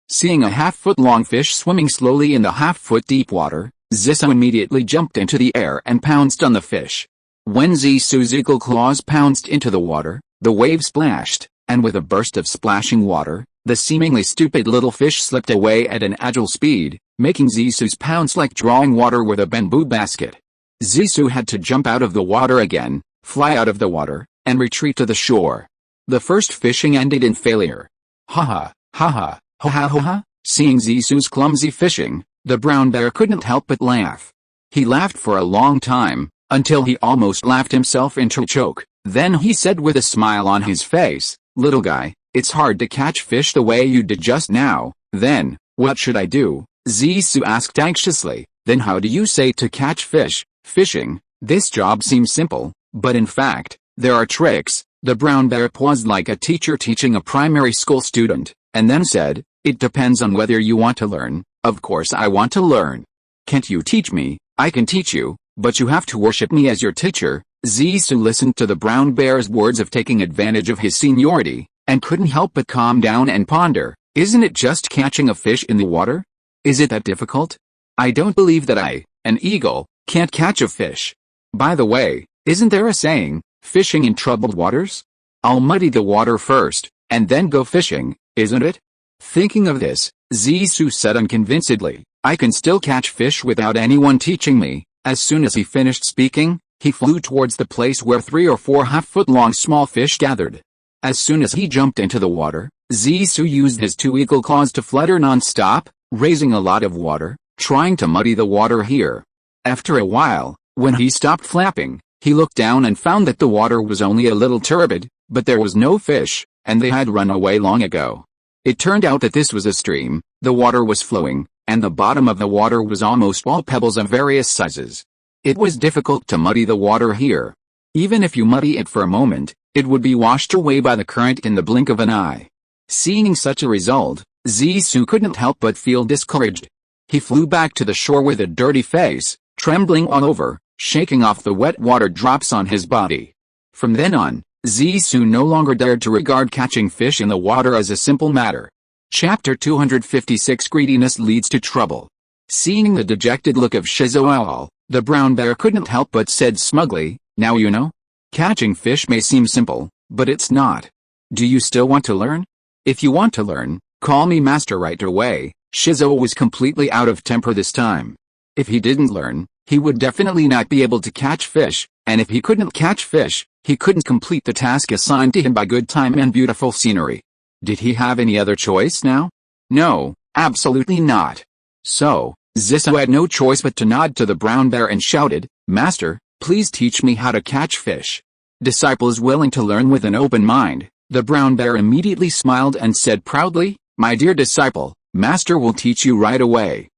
Seeing a half-foot-long fish swimming slowly in the half-foot deep water, Zisu immediately jumped into the air and pounced on the fish. When Zisu's eagle claws pounced into the water, the wave splashed, and with a burst of splashing water, the seemingly stupid little fish slipped away at an agile speed, making Zisu's pounce like drawing water with a bamboo basket. Zisu had to jump out of the water again, fly out of the water, and retreat to the shore. The first fishing ended in failure. Ha ha, ha ha, ha ha ha ha. Seeing Zisu's clumsy fishing, the brown bear couldn't help but laugh. He laughed for a long time, until he almost laughed himself into a choke. Then he said with a smile on his face, "Little guy, it's hard to catch fish the way you did just now." "Then, what should I do?" Zisu asked anxiously. "Then how do you say to catch fish?" "Fishing. This job seems simple, but in fact, there are tricks." The brown bear paused like a teacher teaching a primary school student, and then said, "It depends on whether you want to learn." "Of course I want to learn." "Can't you teach me?" "I can teach you, but you have to worship me as your teacher." Zisu listened to the brown bear's words of taking advantage of his seniority, and couldn't help but calm down and ponder. "Isn't it just catching a fish in the water? Is it that difficult? I don't believe that I, an eagle, can't catch a fish. By the way, isn't there a saying, fishing in troubled waters? I'll muddy the water first, and then go fishing, isn't it?" Thinking of this, Zisu said unconvincedly, "I can still catch fish without anyone teaching me." As soon as he finished speaking, he flew towards the place where 3 or 4 half-foot-long small fish gathered. As soon as he jumped into the water, Zisu used his 2 eagle claws to flutter non-stop, raising a lot of water, trying to muddy the water here. After a while, when he stopped flapping, he looked down and found that the water was only a little turbid, but there was no fish, and they had run away long ago. It turned out that this was a stream, the water was flowing, and the bottom of the water was almost all pebbles of various sizes. It was difficult to muddy the water here. Even if you muddy it for a moment, it would be washed away by the current in the blink of an eye. Seeing such a result, Zisu couldn't help but feel discouraged. He flew back to the shore with a dirty face, trembling all over, shaking off the wet water drops on his body. From then on, Zisu no longer dared to regard catching fish in the water as a simple matter. Chapter 256 Greediness Leads to Trouble. Seeing the dejected look of Shizuo, the brown bear couldn't help but said smugly, "Now you know? Catching fish may seem simple, but it's not. Do you still want to learn? If you want to learn, call me master right away." Shizuo was completely out of temper this time. If he didn't learn, he would definitely not be able to catch fish, and if he couldn't catch fish, he couldn't complete the task assigned to him by good time and beautiful scenery. Did he have any other choice now? No, absolutely not. So, Zisu had no choice but to nod to the brown bear and shouted, "Master, please teach me how to catch fish." Disciple is willing to learn with an open mind. The brown bear immediately smiled and said proudly, "My dear disciple, Master will teach you right away."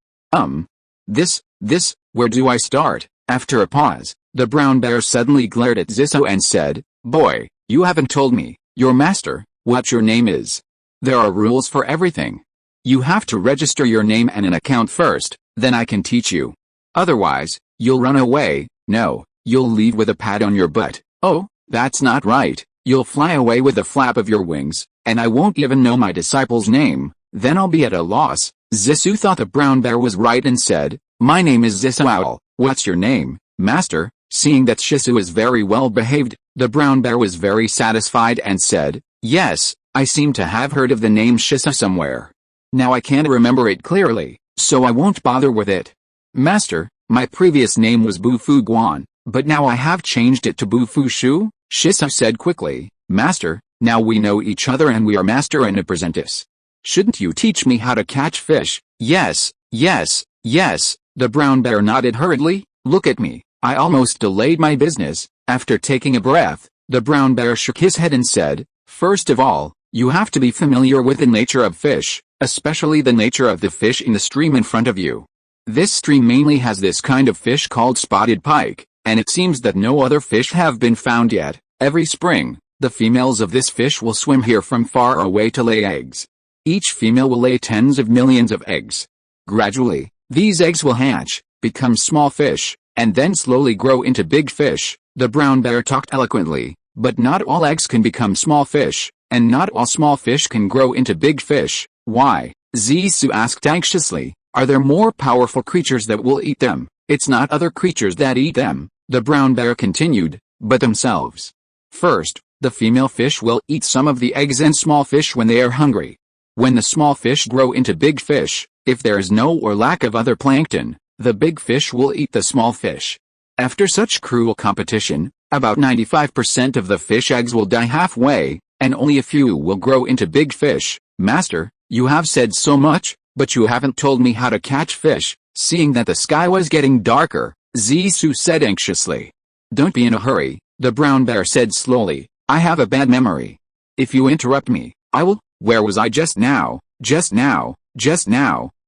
Where do I start?" After a pause, the brown bear suddenly glared at Zisu and said, "Boy, you haven't told me, your master, what your name is. There are rules for everything. You have to register your name and an account first, then I can teach you. Otherwise, you'll run away. No, you'll leave with a pat on your butt. Oh, that's not right. You'll fly away with a flap of your wings, and I won't even know my disciple's name. Then I'll be at a loss." Zisu thought the brown bear was right and said, "My name is Zisu Owl. What's your name?" Master, seeing that Shisu is very well behaved, the brown bear was very satisfied and said, "Yes, I seem to have heard of the name Shisu somewhere. Now I can't remember it clearly, so I won't bother with it. Master, my previous name was Bufu Guan, but now I have changed it to Bufu Shu," Shisu said quickly. "Master, now we know each other and we are master and apprentice. Shouldn't you teach me how to catch fish?" "Yes, yes, yes," the brown bear nodded hurriedly. "Look at me, I almost delayed my business." After taking a breath, the brown bear shook his head and said, "First of all, you have to be familiar with the nature of fish, especially the nature of the fish in the stream in front of you. This stream mainly has this kind of fish called spotted pike, and it seems that no other fish have been found yet. Every spring, the females of this fish will swim here from far away to lay eggs. Each female will lay tens of millions of eggs. Gradually, these eggs will hatch, become small fish, and then slowly grow into big fish." The brown bear talked eloquently, but not all eggs can become small fish, and not all small fish can grow into big fish. "Why?" Zisu asked anxiously. "Are there more powerful creatures that will eat them?" "It's not other creatures that eat them," the brown bear continued, "but themselves. First, the female fish will eat some of the eggs and small fish when they are hungry. When the small fish grow into big fish, if there is no or lack of other plankton, the big fish will eat the small fish. After such cruel competition, about 95% of the fish eggs will die halfway, and only a few will grow into big fish." "Master, you have said so much, but you haven't told me how to catch fish." Seeing that the sky was getting darker, Zisu said anxiously. "Don't be in a hurry," the brown bear said slowly. "I have a bad memory. If you interrupt me, I will—" "Where was I just now?" Just now,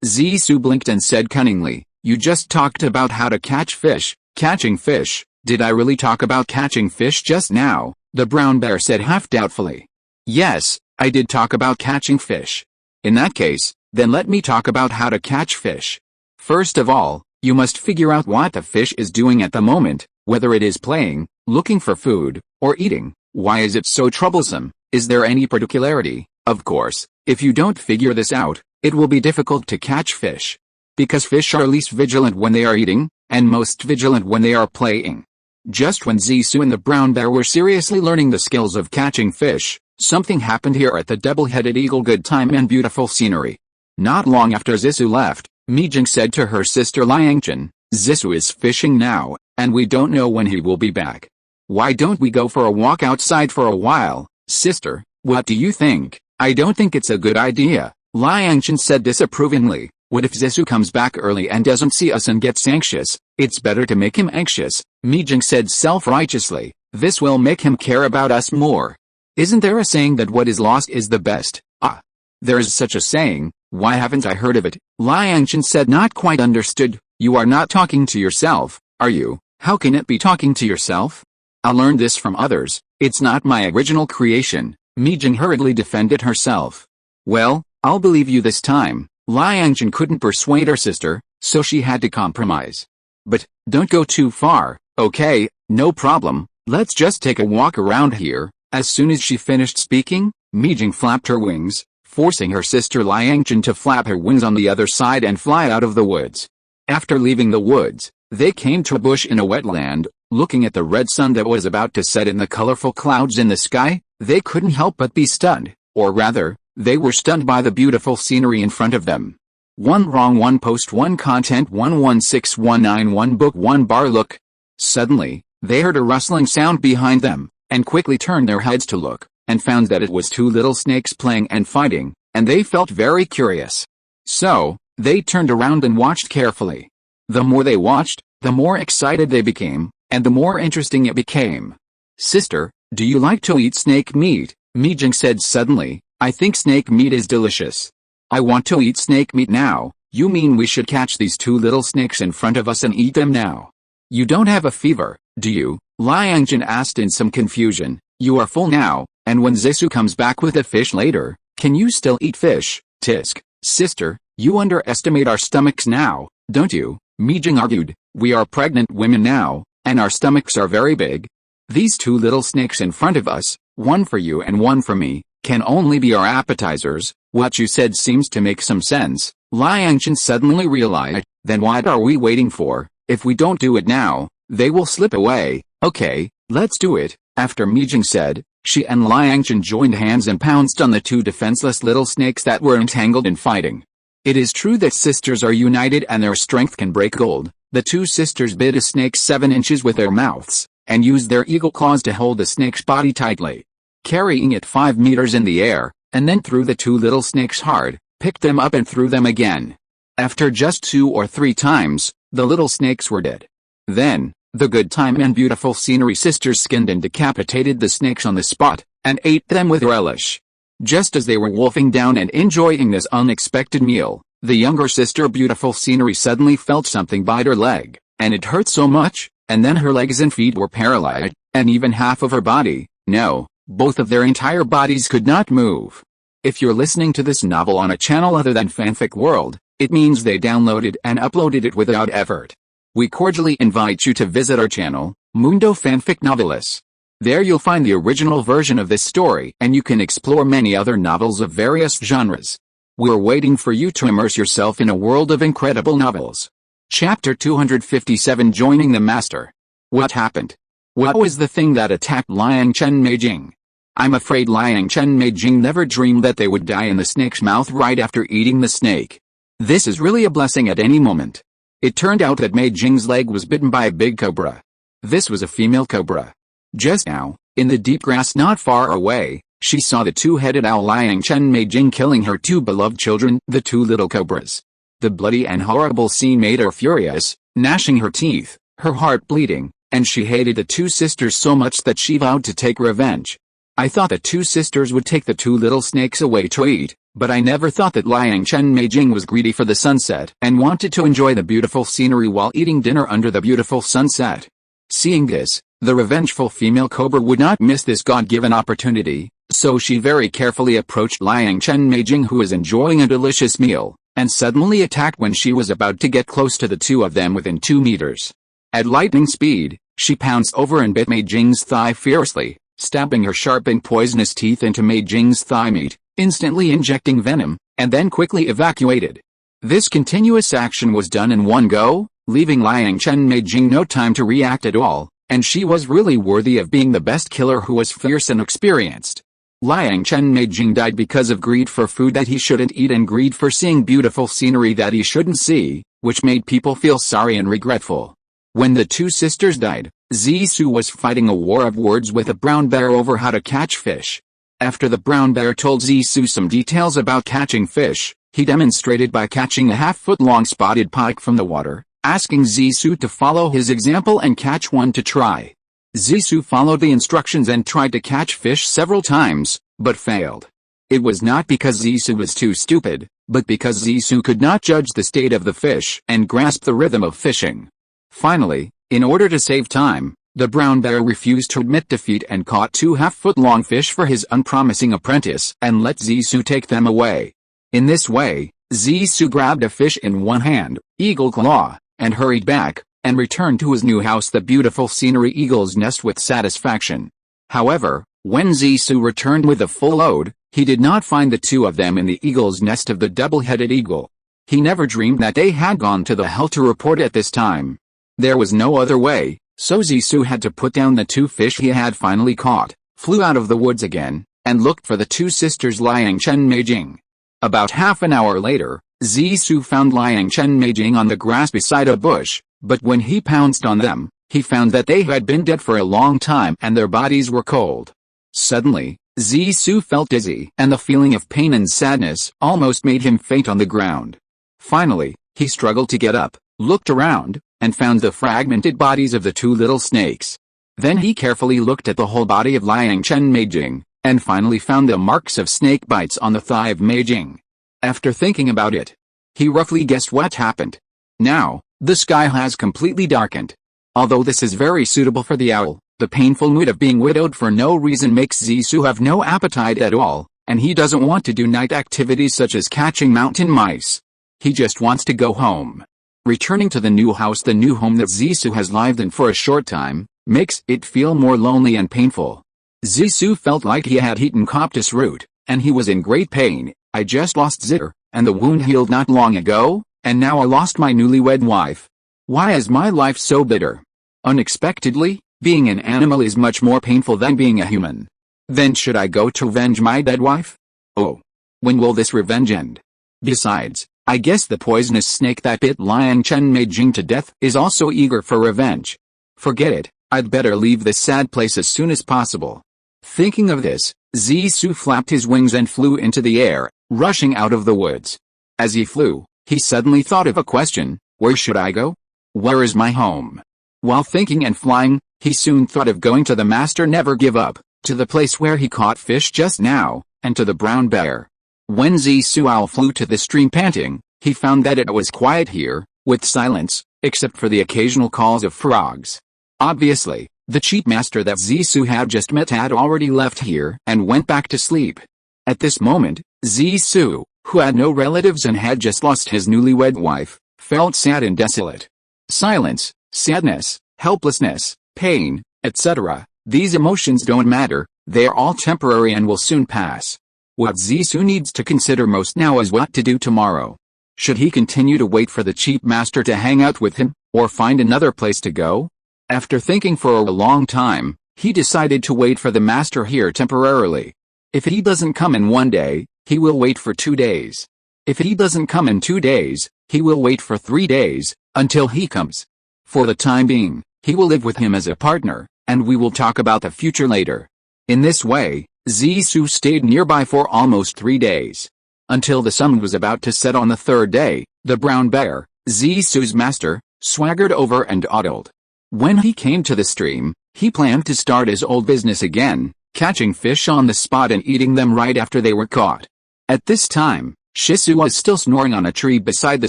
Zisu blinked and said cunningly, "You just talked about how to catch fish." "Catching fish? Did I really talk about catching fish just now?" the brown bear said half doubtfully. "Yes, I did talk about catching fish." "In that case, then let me talk about how to catch fish. First of all, you must figure out what the fish is doing at the moment, whether it is playing, looking for food, or eating. Why is it so troublesome? Is there any particularity? Of course, if you don't figure this out, it will be difficult to catch fish. Because fish are least vigilant when they are eating, and most vigilant when they are playing." Just when Zisu and the brown bear were seriously learning the skills of catching fish, something happened here at the double-headed eagle. Good time and beautiful scenery. Not long after Zisu left, Mijing said to her sister Liangchen, "Zisu is fishing now, and we don't know when he will be back. Why don't we go for a walk outside for a while?" "Sister, what do you think?" "I don't think it's a good idea," Liangchen said disapprovingly. "What if Zisu comes back early and doesn't see us and gets anxious?" "It's better to make him anxious," Mijing said self-righteously. "This will make him care about us more. Isn't there a saying that what is lost is the best?" "Ah, there is such a saying. Why haven't I heard of it?" Liangchen said, not quite understood. "You are not talking to yourself, are you?" "How can it be talking to yourself? I learned this from others. It's not my original creation," Mijing hurriedly defended herself. "Well, I'll believe you this time." Liangchen couldn't persuade her sister, so she had to compromise. "But, don't go too far." "Okay, no problem, let's just take a walk around here." As soon as she finished speaking, Mijing flapped her wings, forcing her sister Liangchen to flap her wings on the other side and fly out of the woods. After leaving the woods, they came to a bush in a wetland. Looking at the red sun that was about to set in the colorful clouds in the sky, they couldn't help but be stunned, or rather, they were stunned by the beautiful scenery in front of them. 1 wrong 1 post 1 content 116191 book 1 bar look. Suddenly, they heard a rustling sound behind them, and quickly turned their heads to look, and found that it was 2 little snakes playing and fighting, and they felt very curious. So, they turned around and watched carefully. The more they watched, the more excited they became, and the more interesting it became. "Sister, do you like to eat snake meat?" Mijing said suddenly. "I think snake meat is delicious. I want to eat snake meat now." "You mean we should catch these 2 little snakes in front of us and eat them now? You don't have a fever, do you?" Liangchen asked in some confusion. "You are full now, and when Zisu comes back with a fish later, can you still eat fish?" "Tisk, sister, you underestimate our stomachs now, don't you?" Mijing argued. "We are pregnant women now, and our stomachs are very big. These 2 little snakes in front of us, one for you and one for me, can only be our appetizers." "What you said seems to make some sense," Liangchen suddenly realized. "Then what are we waiting for? If we don't do it now, They will slip away. Okay, let's do it, after Mijing said. She and Liangchen joined hands and pounced on the two defenseless little snakes that were entangled in fighting. It is true that sisters are united and their strength can break gold. The two sisters bit a snake 7 inches with their mouths, and used their eagle claws to hold the snake's body tightly. Carrying it 5 meters in the air, and then threw the two little snakes hard, picked them up and threw them again. After just 2 or 3 times, the little snakes were dead. Then, the good time and beautiful scenery sisters skinned and decapitated the snakes on the spot, and ate them with relish. Just as they were wolfing down and enjoying this unexpected meal, the younger sister beautiful scenery suddenly felt something bite her leg, and it hurt so much, and then her legs and feet were paralyzed, and even half of her body, no, both of their entire bodies could not move. If you're listening to this novel on a channel other than Fanfic World, it means they downloaded and uploaded it without effort. We cordially invite you to visit our channel, Mundo Fanfic Novelis. There you'll find the original version of this story and you can explore many other novels of various genres. We're waiting for you to immerse yourself in a world of incredible novels. Chapter 257 Joining the Master. What happened? What was the thing that attacked Liangchen Meijing? I'm afraid Liangchen Meijing never dreamed that they would die in the snake's mouth right after eating the snake. This is really a blessing at any moment. It turned out that Meijing's leg was bitten by a big cobra. This was a female cobra. Just now, in the deep grass not far away, she saw the two-headed owl Liangchen Meijing killing her two beloved children, the two little cobras. The bloody and horrible scene made her furious, gnashing her teeth, her heart bleeding, and she hated the two sisters so much that she vowed to take revenge. I thought the two sisters would take the two little snakes away to eat, but I never thought that Liangchen Meijing was greedy for the sunset and wanted to enjoy the beautiful scenery while eating dinner under the beautiful sunset. Seeing this, the revengeful female cobra would not miss this God-given opportunity, so she very carefully approached Liangchen Meijing who was enjoying a delicious meal, and suddenly attacked when she was about to get close to the two of them within 2 meters. At lightning speed, she pounced over and bit Meijing's thigh fiercely, stabbing her sharp and poisonous teeth into Meijing's thigh meat, instantly injecting venom, and then quickly evacuated. This continuous action was done in one go, leaving Liangchen Meijing no time to react at all, and she was really worthy of being the best killer who was fierce and experienced. Liangchen Meijing died because of greed for food that he shouldn't eat and greed for seeing beautiful scenery that he shouldn't see, which made people feel sorry and regretful. When the two sisters died, Zissou was fighting a war of words with a brown bear over how to catch fish. After the brown bear told Zissou some details about catching fish, he demonstrated by catching a half-foot-long spotted pike from the water, asking Zissou to follow his example and catch one to try. Zissou followed the instructions and tried to catch fish several times, but failed. It was not because Zissou was too stupid, but because Zissou could not judge the state of the fish and grasp the rhythm of fishing. Finally, in order to save time, the brown bear refused to admit defeat and caught 2 half-foot-long fish for his unpromising apprentice and let Zissou take them away. In this way, Zissou grabbed a fish in one hand, eagle claw, and hurried back, and returned to his new house, the beautiful scenery eagle's nest, with satisfaction. However, when Zissou returned with a full load, he did not find the two of them in the eagle's nest of the double-headed eagle. He never dreamed that they had gone to the hell to report at this time. There was no other way, so Zissou had to put down the 2 fish he had finally caught, flew out of the woods again, and looked for the 2 sisters Liangchen Meijing. About half an hour later, Zissou found Liangchen Meijing on the grass beside a bush, but when he pounced on them, he found that they had been dead for a long time and their bodies were cold. Suddenly, Zissou felt dizzy, and the feeling of pain and sadness almost made him faint on the ground. Finally, he struggled to get up, looked around, and found the fragmented bodies of the 2 little snakes. Then he carefully looked at the whole body of Liangchen Meijing, and finally found the marks of snake bites on the thigh of Meijing. After thinking about it, he roughly guessed what happened. Now, the sky has completely darkened. Although this is very suitable for the owl, the painful mood of being widowed for no reason makes Zissou have no appetite at all, and he doesn't want to do night activities such as catching mountain mice. He just wants to go home. Returning to the new house, the new home that Zissou has lived in for a short time, makes it feel more lonely and painful. Zissou felt like he had eaten cactus root, and he was in great pain. I just lost Zitter, and the wound healed not long ago, and now I lost my newlywed wife. Why is my life so bitter? Unexpectedly, being an animal is much more painful than being a human. Then should I go to avenge my dead wife? Oh. When will this revenge end? Besides, I guess the poisonous snake that bit Liang Chen Mei Jing to death is also eager for revenge. Forget it, I'd better leave this sad place as soon as possible. Thinking of this, Zisu flapped his wings and flew into the air, rushing out of the woods. As he flew, he suddenly thought of a question: where should I go? Where is my home? While thinking and flying, he soon thought of going to the Master Never Give Up, to the place where he caught fish just now, and to the brown bear. When Zisu Owl flew to the stream panting, he found that it was quiet here, with silence, except for the occasional calls of frogs. Obviously, the cheap master that Zisu had just met had already left here and went back to sleep. At this moment, Zisu, who had no relatives and had just lost his newlywed wife, felt sad and desolate. Silence, sadness, helplessness, pain, etc. These emotions don't matter, they are all temporary and will soon pass. What Zisu needs to consider most now is what to do tomorrow. Should he continue to wait for the cheap master to hang out with him, or find another place to go? After thinking for a long time, he decided to wait for the master here temporarily. If he doesn't come in 1 day, he will wait for 2 days. If he doesn't come in 2 days, he will wait for 3 days, until he comes. For the time being, he will live with him as a partner, and we will talk about the future later. In this way, Zisu stayed nearby for almost 3 days. Until the sun was about to set on the 3rd day, the brown bear, Zisu's master, swaggered over and dawdled. When he came to the stream, he planned to start his old business again, catching fish on the spot and eating them right after they were caught. At this time, Shisu was still snoring on a tree beside the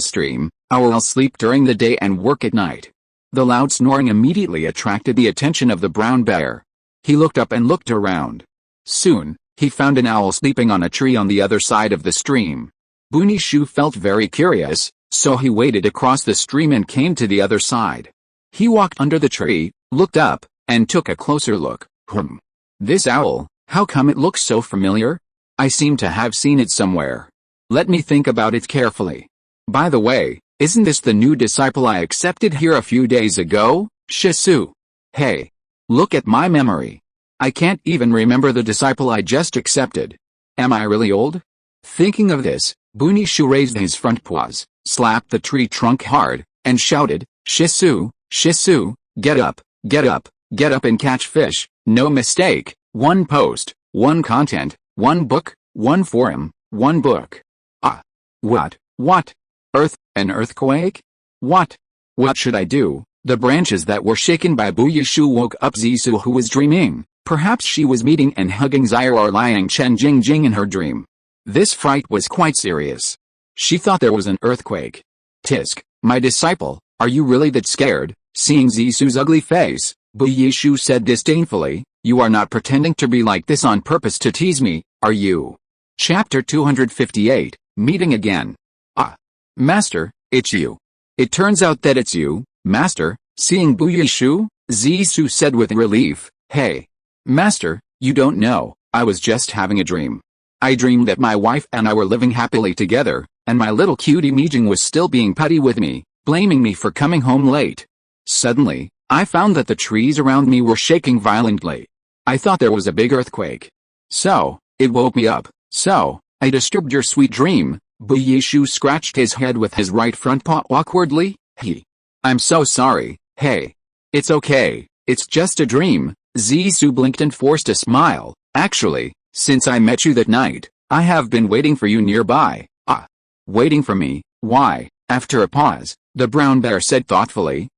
stream. Owls sleep during the day and work at night. The loud snoring immediately attracted the attention of the brown bear. He looked up and looked around. Soon, he found an owl sleeping on a tree on the other side of the stream. Bunishu felt very curious, so he waded across the stream and came to the other side. He walked under the tree, looked up, and took a closer look. This owl, how come it looks so familiar? I seem to have seen it somewhere. Let me think about it carefully. By the way, isn't this the new disciple I accepted here a few days ago, Shisu? Hey, look at my memory. I can't even remember the disciple I just accepted. Am I really old? Thinking of this, Bunishu raised his front paws, slapped the tree trunk hard, and shouted, Shisu, Shisu, get up, get up, get up and catch fish. No mistake, 1 post, 1 content, 1 book, 1 forum, 1 book. Ah. What? Earth, an earthquake? What should I do? The branches that were shaken by Buyishu woke up Zisu, who was dreaming. Perhaps she was meeting and hugging Zaire or Liang Chen Jing in her dream. This fright was quite serious. She thought there was an earthquake. Tisk, my disciple, are you really that scared? Seeing Zisu's ugly face, Buyishu said disdainfully, you are not pretending to be like this on purpose to tease me, are you? Chapter 258, Meeting Again. Ah. Master, it's you. It turns out that it's you, Master. Seeing Buyishu, Zisu said with relief, hey. Master, you don't know, I was just having a dream. I dreamed that my wife and I were living happily together, and my little cutie Mijing was still being petty with me, blaming me for coming home late. Suddenly, I found that the trees around me were shaking violently. I thought there was a big earthquake. So, it woke me up, so, I disturbed your sweet dream. Buyishu scratched his head with his right front paw awkwardly. I'm so sorry, hey. It's okay, it's just a dream. Zisu blinked and forced a smile. Actually, since I met you that night, I have been waiting for you nearby. Ah. Waiting for me, why? After a pause, the brown bear said thoughtfully,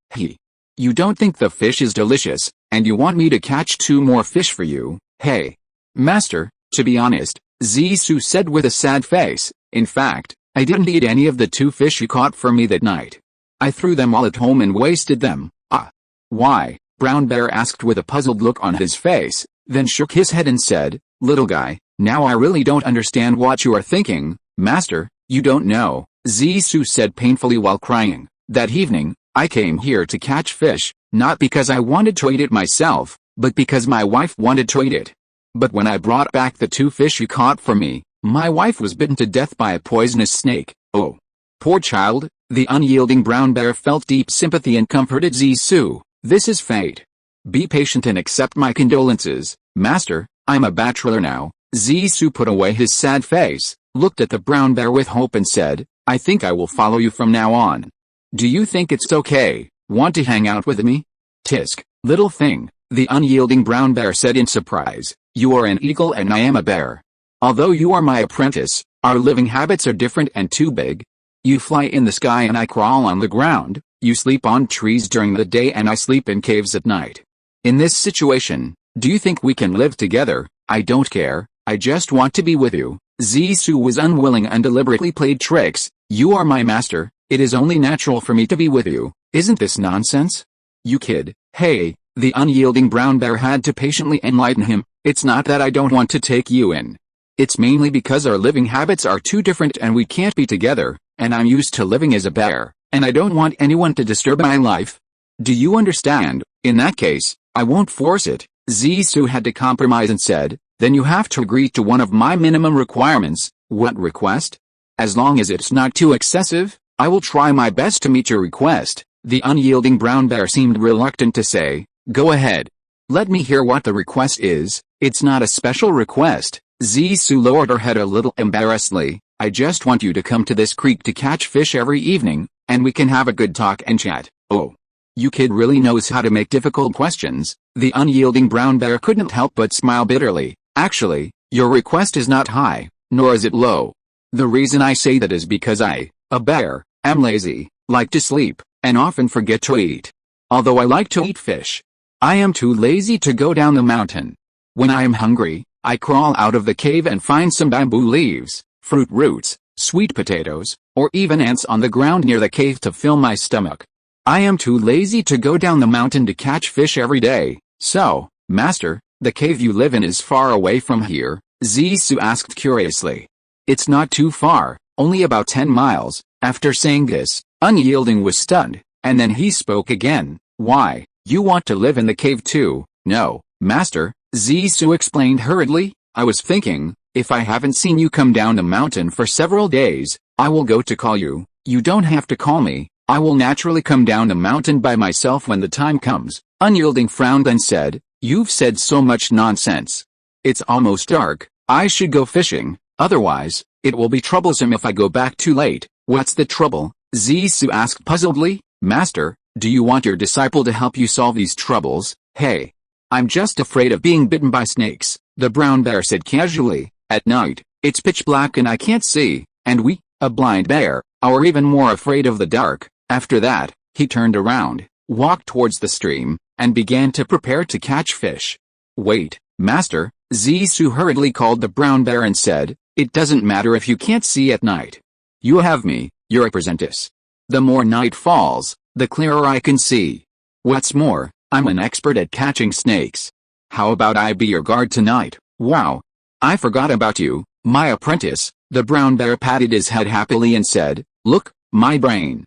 You don't think the fish is delicious, and you want me to catch 2 more fish for you, hey. Master, to be honest, Zisu said with a sad face, in fact, I didn't eat any of the 2 fish you caught for me that night. I threw them all at home and wasted them. Ah. Why? Brown Bear asked with a puzzled look on his face, then shook his head and said, Little guy, now I really don't understand what you are thinking, Master, you don't know, Zisu said painfully while crying. That evening, I came here to catch fish, not because I wanted to eat it myself, but because my wife wanted to eat it. But when I brought back the 2 fish you caught for me, my wife was bitten to death by a poisonous snake. Oh. Poor child. The unyielding brown bear felt deep sympathy and comforted Zisu. This is fate. Be patient and accept my condolences, master. I'm a bachelor now. Zissou put away his sad face, looked at the brown bear with hope and said, I think I will follow you from now on. Do you think it's okay? Want to hang out with me? Tisk, little thing, the unyielding brown bear said in surprise. You are an eagle and I am a bear. Although you are my apprentice, our living habits are different and too big. You fly in the sky and I crawl on the ground. You sleep on trees during the day and I sleep in caves at night. In this situation, do you think we can live together? I don't care, I just want to be with you. Zissou was unwilling and deliberately played tricks. You are my master, it is only natural for me to be with you. Isn't this nonsense? You kid, hey, the unyielding brown bear had to patiently enlighten him. It's not that I don't want to take you in. It's mainly because our living habits are too different and we can't be together, and I'm used to living as a bear, and I don't want anyone to disturb my life. Do you understand? In that case, I won't force it. Zissou had to compromise and said, then you have to agree to one of my minimum requirements. What request? As long as it's not too excessive, I will try my best to meet your request. The unyielding brown bear seemed reluctant to say, go ahead. Let me hear what the request is. It's not a special request. Zissou lowered her head a little embarrassedly. I just want you to come to this creek to catch fish every evening, and we can have a good talk and chat. Oh. You kid really knows how to make difficult questions. The unyielding brown bear couldn't help but smile bitterly. Actually, your request is not high, nor is it low. The reason I say that is because I, a bear, am lazy, like to sleep, and often forget to eat. Although I like to eat fish, I am too lazy to go down the mountain. When I am hungry, I crawl out of the cave and find some bamboo leaves, fruit roots, sweet potatoes, or even ants on the ground near the cave to fill my stomach. I am too lazy to go down the mountain to catch fish every day. So, master, the cave you live in is far away from here? Zissou asked curiously. It's not too far, only about 10 miles. After saying this, Unyielding was stunned, and then he spoke again. Why, you want to live in the cave too? No, master, Zissou explained hurriedly. I was thinking, if I haven't seen you come down the mountain for several days, I will go to call you. You don't have to call me. I will naturally come down the mountain by myself when the time comes. Unyielding frowned and said, you've said so much nonsense. It's almost dark, I should go fishing, otherwise, it will be troublesome if I go back too late. What's the trouble? Zissou asked puzzledly. Master, do you want your disciple to help you solve these troubles? Hey. I'm just afraid of being bitten by snakes, the brown bear said casually. At night, it's pitch black and I can't see, and we, a blind bear, are even more afraid of the dark. After that, he turned around, walked towards the stream, and began to prepare to catch fish. Wait, master, Zissou hurriedly called the brown bear and said, it doesn't matter if you can't see at night. You have me, your apprentice. The more night falls, the clearer I can see. What's more, I'm an expert at catching snakes. How about I be your guard tonight? Wow. I forgot about you, my apprentice. The brown bear patted his head happily and said, look, my brain.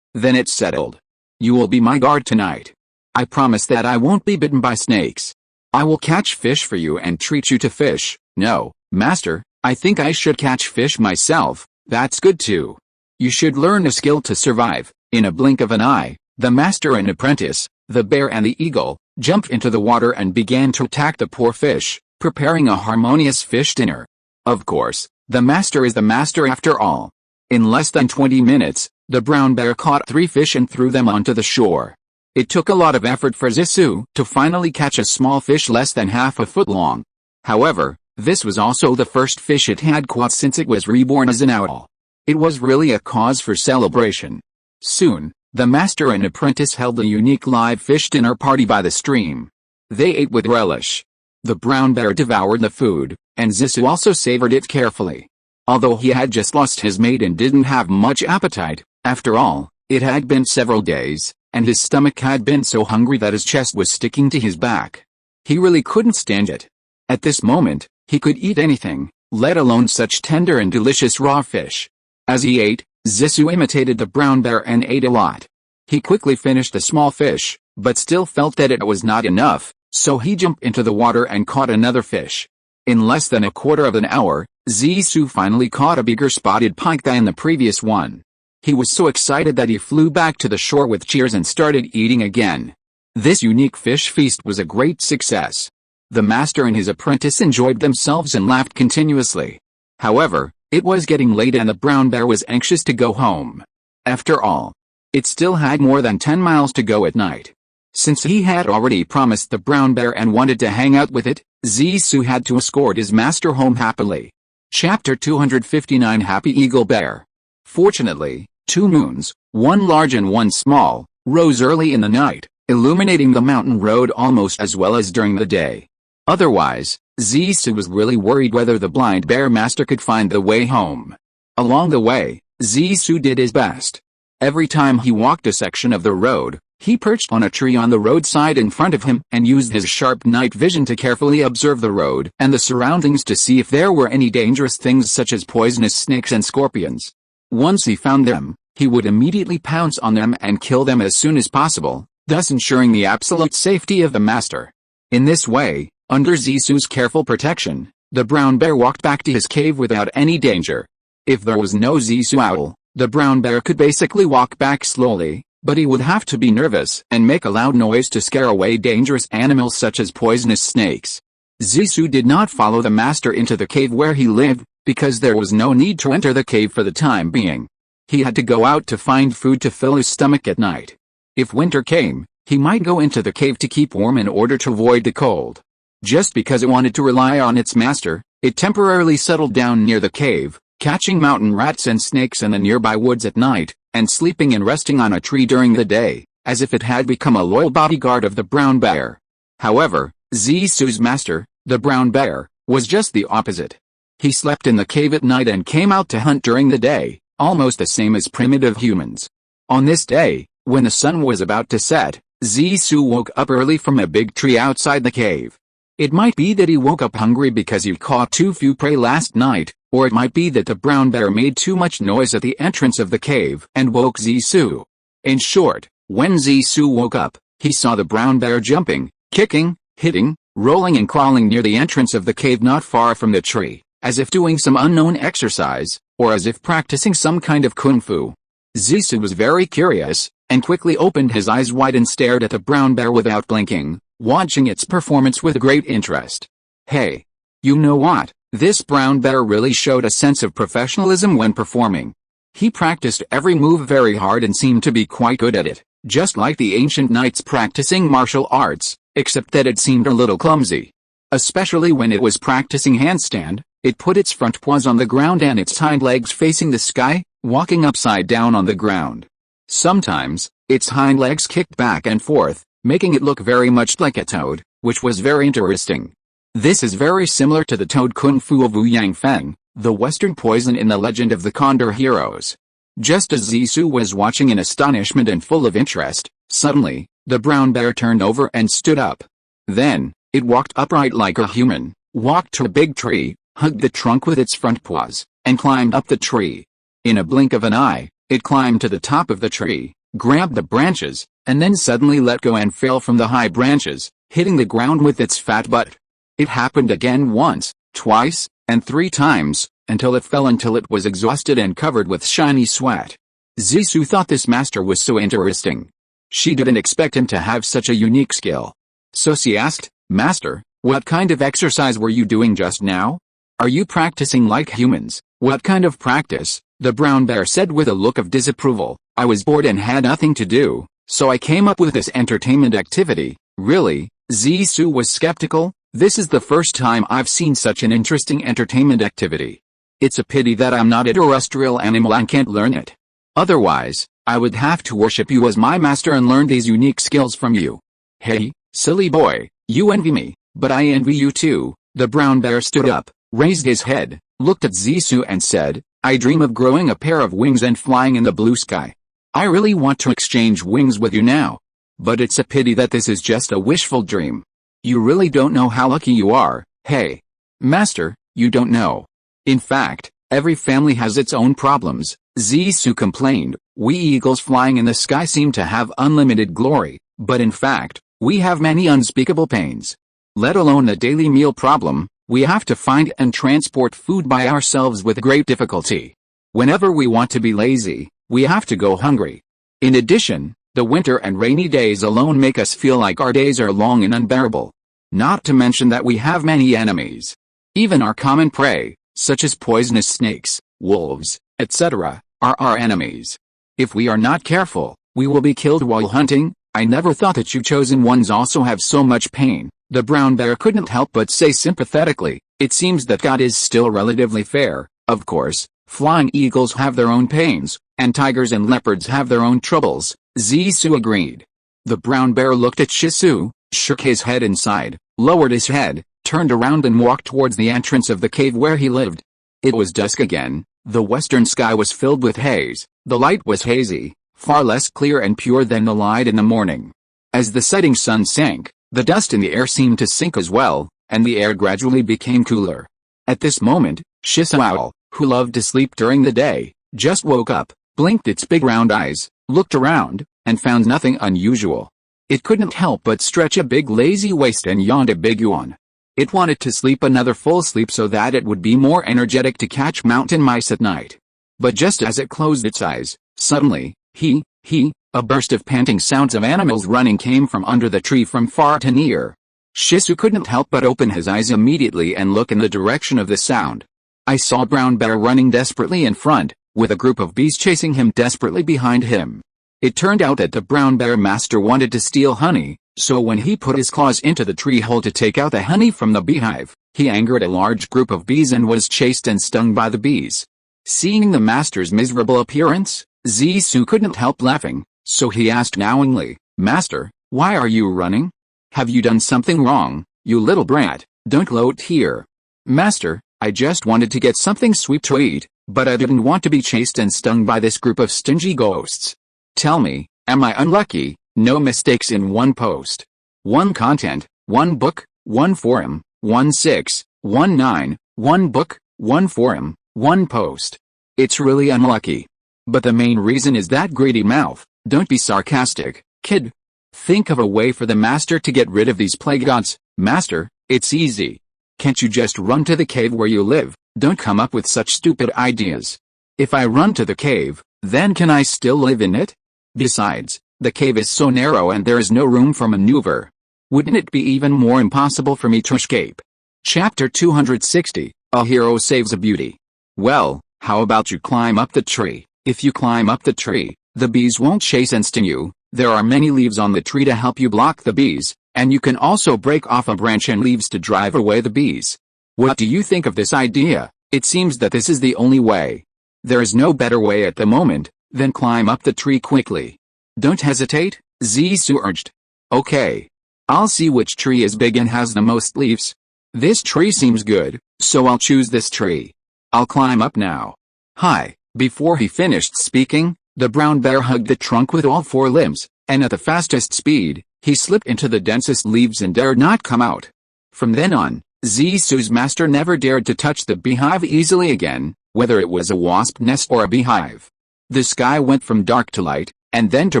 Then it's settled. You will be my guard tonight. I promise that I won't be bitten by snakes. I will catch fish for you and treat you to fish. No, master, I think I should catch fish myself. That's good too. You should learn a skill to survive. In a blink of an eye, the master and apprentice, the bear and the eagle, jumped into the water and began to attack the poor fish, preparing a harmonious fish dinner. Of course, the master is the master after all. In less than 20 minutes, the brown bear caught 3 fish and threw them onto the shore. It took a lot of effort for Zissou to finally catch a small fish less than half a foot long. However, this was also the first fish it had caught since it was reborn as an owl. It was really a cause for celebration. Soon, the master and apprentice held a unique live fish dinner party by the stream. They ate with relish. The brown bear devoured the food, and Zissou also savored it carefully. Although he had just lost his mate and didn't have much appetite, after all, it had been several days, and his stomach had been so hungry that his chest was sticking to his back. He really couldn't stand it. At this moment, he could eat anything, let alone such tender and delicious raw fish. As he ate, Zissou imitated the brown bear and ate a lot. He quickly finished the small fish, but still felt that it was not enough, so he jumped into the water and caught another fish. In less than a quarter of an hour, Zissou finally caught a bigger spotted pike than the previous one. He was so excited that he flew back to the shore with cheers and started eating again. This unique fish feast was a great success. The master and his apprentice enjoyed themselves and laughed continuously. However, it was getting late and the brown bear was anxious to go home. After all, it still had more than 10 miles to go at night. Since he had already promised the brown bear and wanted to hang out with it, Zissou had to escort his master home happily. Chapter 259 Happy Eagle Bear. Fortunately, 2 moons, one large and one small, rose early in the night, illuminating the mountain road almost as well as during the day. Otherwise, Zissou was really worried whether the blind bear master could find the way home. Along the way, Zissou did his best. Every time he walked a section of the road, he perched on a tree on the roadside in front of him and used his sharp night vision to carefully observe the road and the surroundings to see if there were any dangerous things such as poisonous snakes and scorpions. Once he found them, he would immediately pounce on them and kill them as soon as possible, thus ensuring the absolute safety of the master. In this way, under Zissou's careful protection, the brown bear walked back to his cave without any danger. If there was no Zissou owl, the brown bear could basically walk back slowly, but he would have to be nervous and make a loud noise to scare away dangerous animals such as poisonous snakes. Zissou did not follow the master into the cave where he lived, because there was no need to enter the cave for the time being. He had to go out to find food to fill his stomach at night. If winter came, he might go into the cave to keep warm in order to avoid the cold. Just because it wanted to rely on its master, it temporarily settled down near the cave, catching mountain rats and snakes in the nearby woods at night, and sleeping and resting on a tree during the day, as if it had become a loyal bodyguard of the brown bear. However, Zissou's master, the brown bear, was just the opposite. He slept in the cave at night and came out to hunt during the day, almost the same as primitive humans. On this day, when the sun was about to set, Zissou woke up early from a big tree outside the cave. It might be that he woke up hungry because he caught too few prey last night, or it might be that the brown bear made too much noise at the entrance of the cave and woke Zissou. In short, when Zissou woke up, he saw the brown bear jumping, kicking, hitting, rolling and crawling near the entrance of the cave not far from the tree, as if doing some unknown exercise, or as if practicing some kind of kung fu. Zissou was very curious, and quickly opened his eyes wide and stared at the brown bear without blinking, watching its performance with great interest. Hey! You know what? This brown bear really showed a sense of professionalism when performing. He practiced every move very hard and seemed to be quite good at it, just like the ancient knights practicing martial arts, except that it seemed a little clumsy. Especially when it was practicing handstand, it put its front paws on the ground and its hind legs facing the sky, walking upside down on the ground. Sometimes, its hind legs kicked back and forth, making it look very much like a toad, which was very interesting. This is very similar to the toad kung fu of Wu Yang Feng, the Western poison in the legend of the Condor heroes. Just as Zissou was watching in astonishment and full of interest, suddenly, the brown bear turned over and stood up. Then, it walked upright like a human, walked to a big tree, hugged the trunk with its front paws, and climbed up the tree. In a blink of an eye, it climbed to the top of the tree, grabbed the branches, and then suddenly let go and fell from the high branches, hitting the ground with its fat butt. It happened again once, twice, and 3 times, until it was exhausted and covered with shiny sweat. Zissou thought this master was so interesting. She didn't expect him to have such a unique skill. So she asked, "Master, what kind of exercise were you doing just now? Are you practicing like humans?" "What kind of practice?" the brown bear said with a look of disapproval. "I was bored and had nothing to do, so I came up with this entertainment activity." "Really?" Zissou was skeptical. "This is the first time I've seen such an interesting entertainment activity. It's a pity that I'm not a terrestrial animal and can't learn it. Otherwise, I would have to worship you as my master and learn these unique skills from you." "Hey, silly boy, you envy me, but I envy you too." The brown bear stood up, raised his head, looked at Zissou and said, "I dream of growing a pair of wings and flying in the blue sky. I really want to exchange wings with you now. But it's a pity that this is just a wishful dream. You really don't know how lucky you are." "Hey, master, you don't know. In fact, every family has its own problems," Zissou complained. "We eagles flying in the sky seem to have unlimited glory, but in fact, we have many unspeakable pains. Let alone the daily meal problem, we have to find and transport food by ourselves with great difficulty. Whenever we want to be lazy, we have to go hungry. In addition, The winter and rainy days alone make us feel like our days are long and unbearable. Not to mention that we have many enemies. Even our common prey, such as poisonous snakes, wolves, etc., are our enemies. If we are not careful, we will be killed while hunting. I never thought that you chosen ones also have so much pain. The brown bear couldn't help but say sympathetically. It seems that God is still relatively fair. Of course, flying eagles have their own pains, and tigers and leopards have their own troubles, Zissou agreed. The brown bear looked at Shisu, shook his head and sighed, lowered his head, turned around and walked towards the entrance of the cave where he lived. It was dusk again, the western sky was filled with haze, the light was hazy, far less clear and pure than the light in the morning. As the setting sun sank, the dust in the air seemed to sink as well, and the air gradually became cooler. At this moment, Shisu Owl, who loved to sleep during the day, just woke up, blinked its big round eyes, looked around, and found nothing unusual. It couldn't help but stretch a big lazy waist and yawned a big yawn. It wanted to sleep another full sleep so that it would be more energetic to catch mountain mice at night. But just as it closed its eyes, suddenly, a burst of panting sounds of animals running came from under the tree from far to near. Shisu couldn't help but open his eyes immediately and look in the direction of the sound. I saw Brown Bear running desperately in front, with a group of bees chasing him desperately behind him. It turned out that the brown bear master wanted to steal honey, so when he put his claws into the tree hole to take out the honey from the beehive, he angered a large group of bees and was chased and stung by the bees. Seeing the master's miserable appearance, Zissou couldn't help laughing, so he asked knowingly, "Master, why are you running? Have you done something wrong, you little brat? Don't gloat here." "Master, I just wanted to get something sweet to eat, but I didn't want to be chased and stung by this group of stingy ghosts. Tell me, am I unlucky?" No mistakes in one post. One content, one book, one forum, 1619, one book, one forum, one post. It's really unlucky. But the main reason is that greedy mouth. Don't be sarcastic, kid. Think of a way for the master to get rid of these plague gods. Master, it's easy. Can't you just run to the cave where you live? Don't come up with such stupid ideas. If I run to the cave, then can I still live in it? Besides, the cave is so narrow and there is no room for maneuver. Wouldn't it be even more impossible for me to escape? Chapter 260, A Hero Saves a Beauty. Well, how about you climb up the tree? If you climb up the tree, the bees won't chase and sting you. There are many leaves on the tree to help you block the bees, and you can also break off a branch and leaves to drive away the bees. What do you think of this idea? It seems that this is the only way. There is no better way at the moment. Then climb up the tree quickly. Don't hesitate, Zissou urged. Okay. I'll see which tree is big and has the most leaves. This tree seems good, so I'll choose this tree. I'll climb up now. Hi. Before he finished speaking, the brown bear hugged the trunk with all four limbs, and at the fastest speed, he slipped into the densest leaves and dared not come out. From then on, Zissou's master never dared to touch the beehive easily again, whether it was a wasp nest or a beehive. The sky went from dark to light, and then to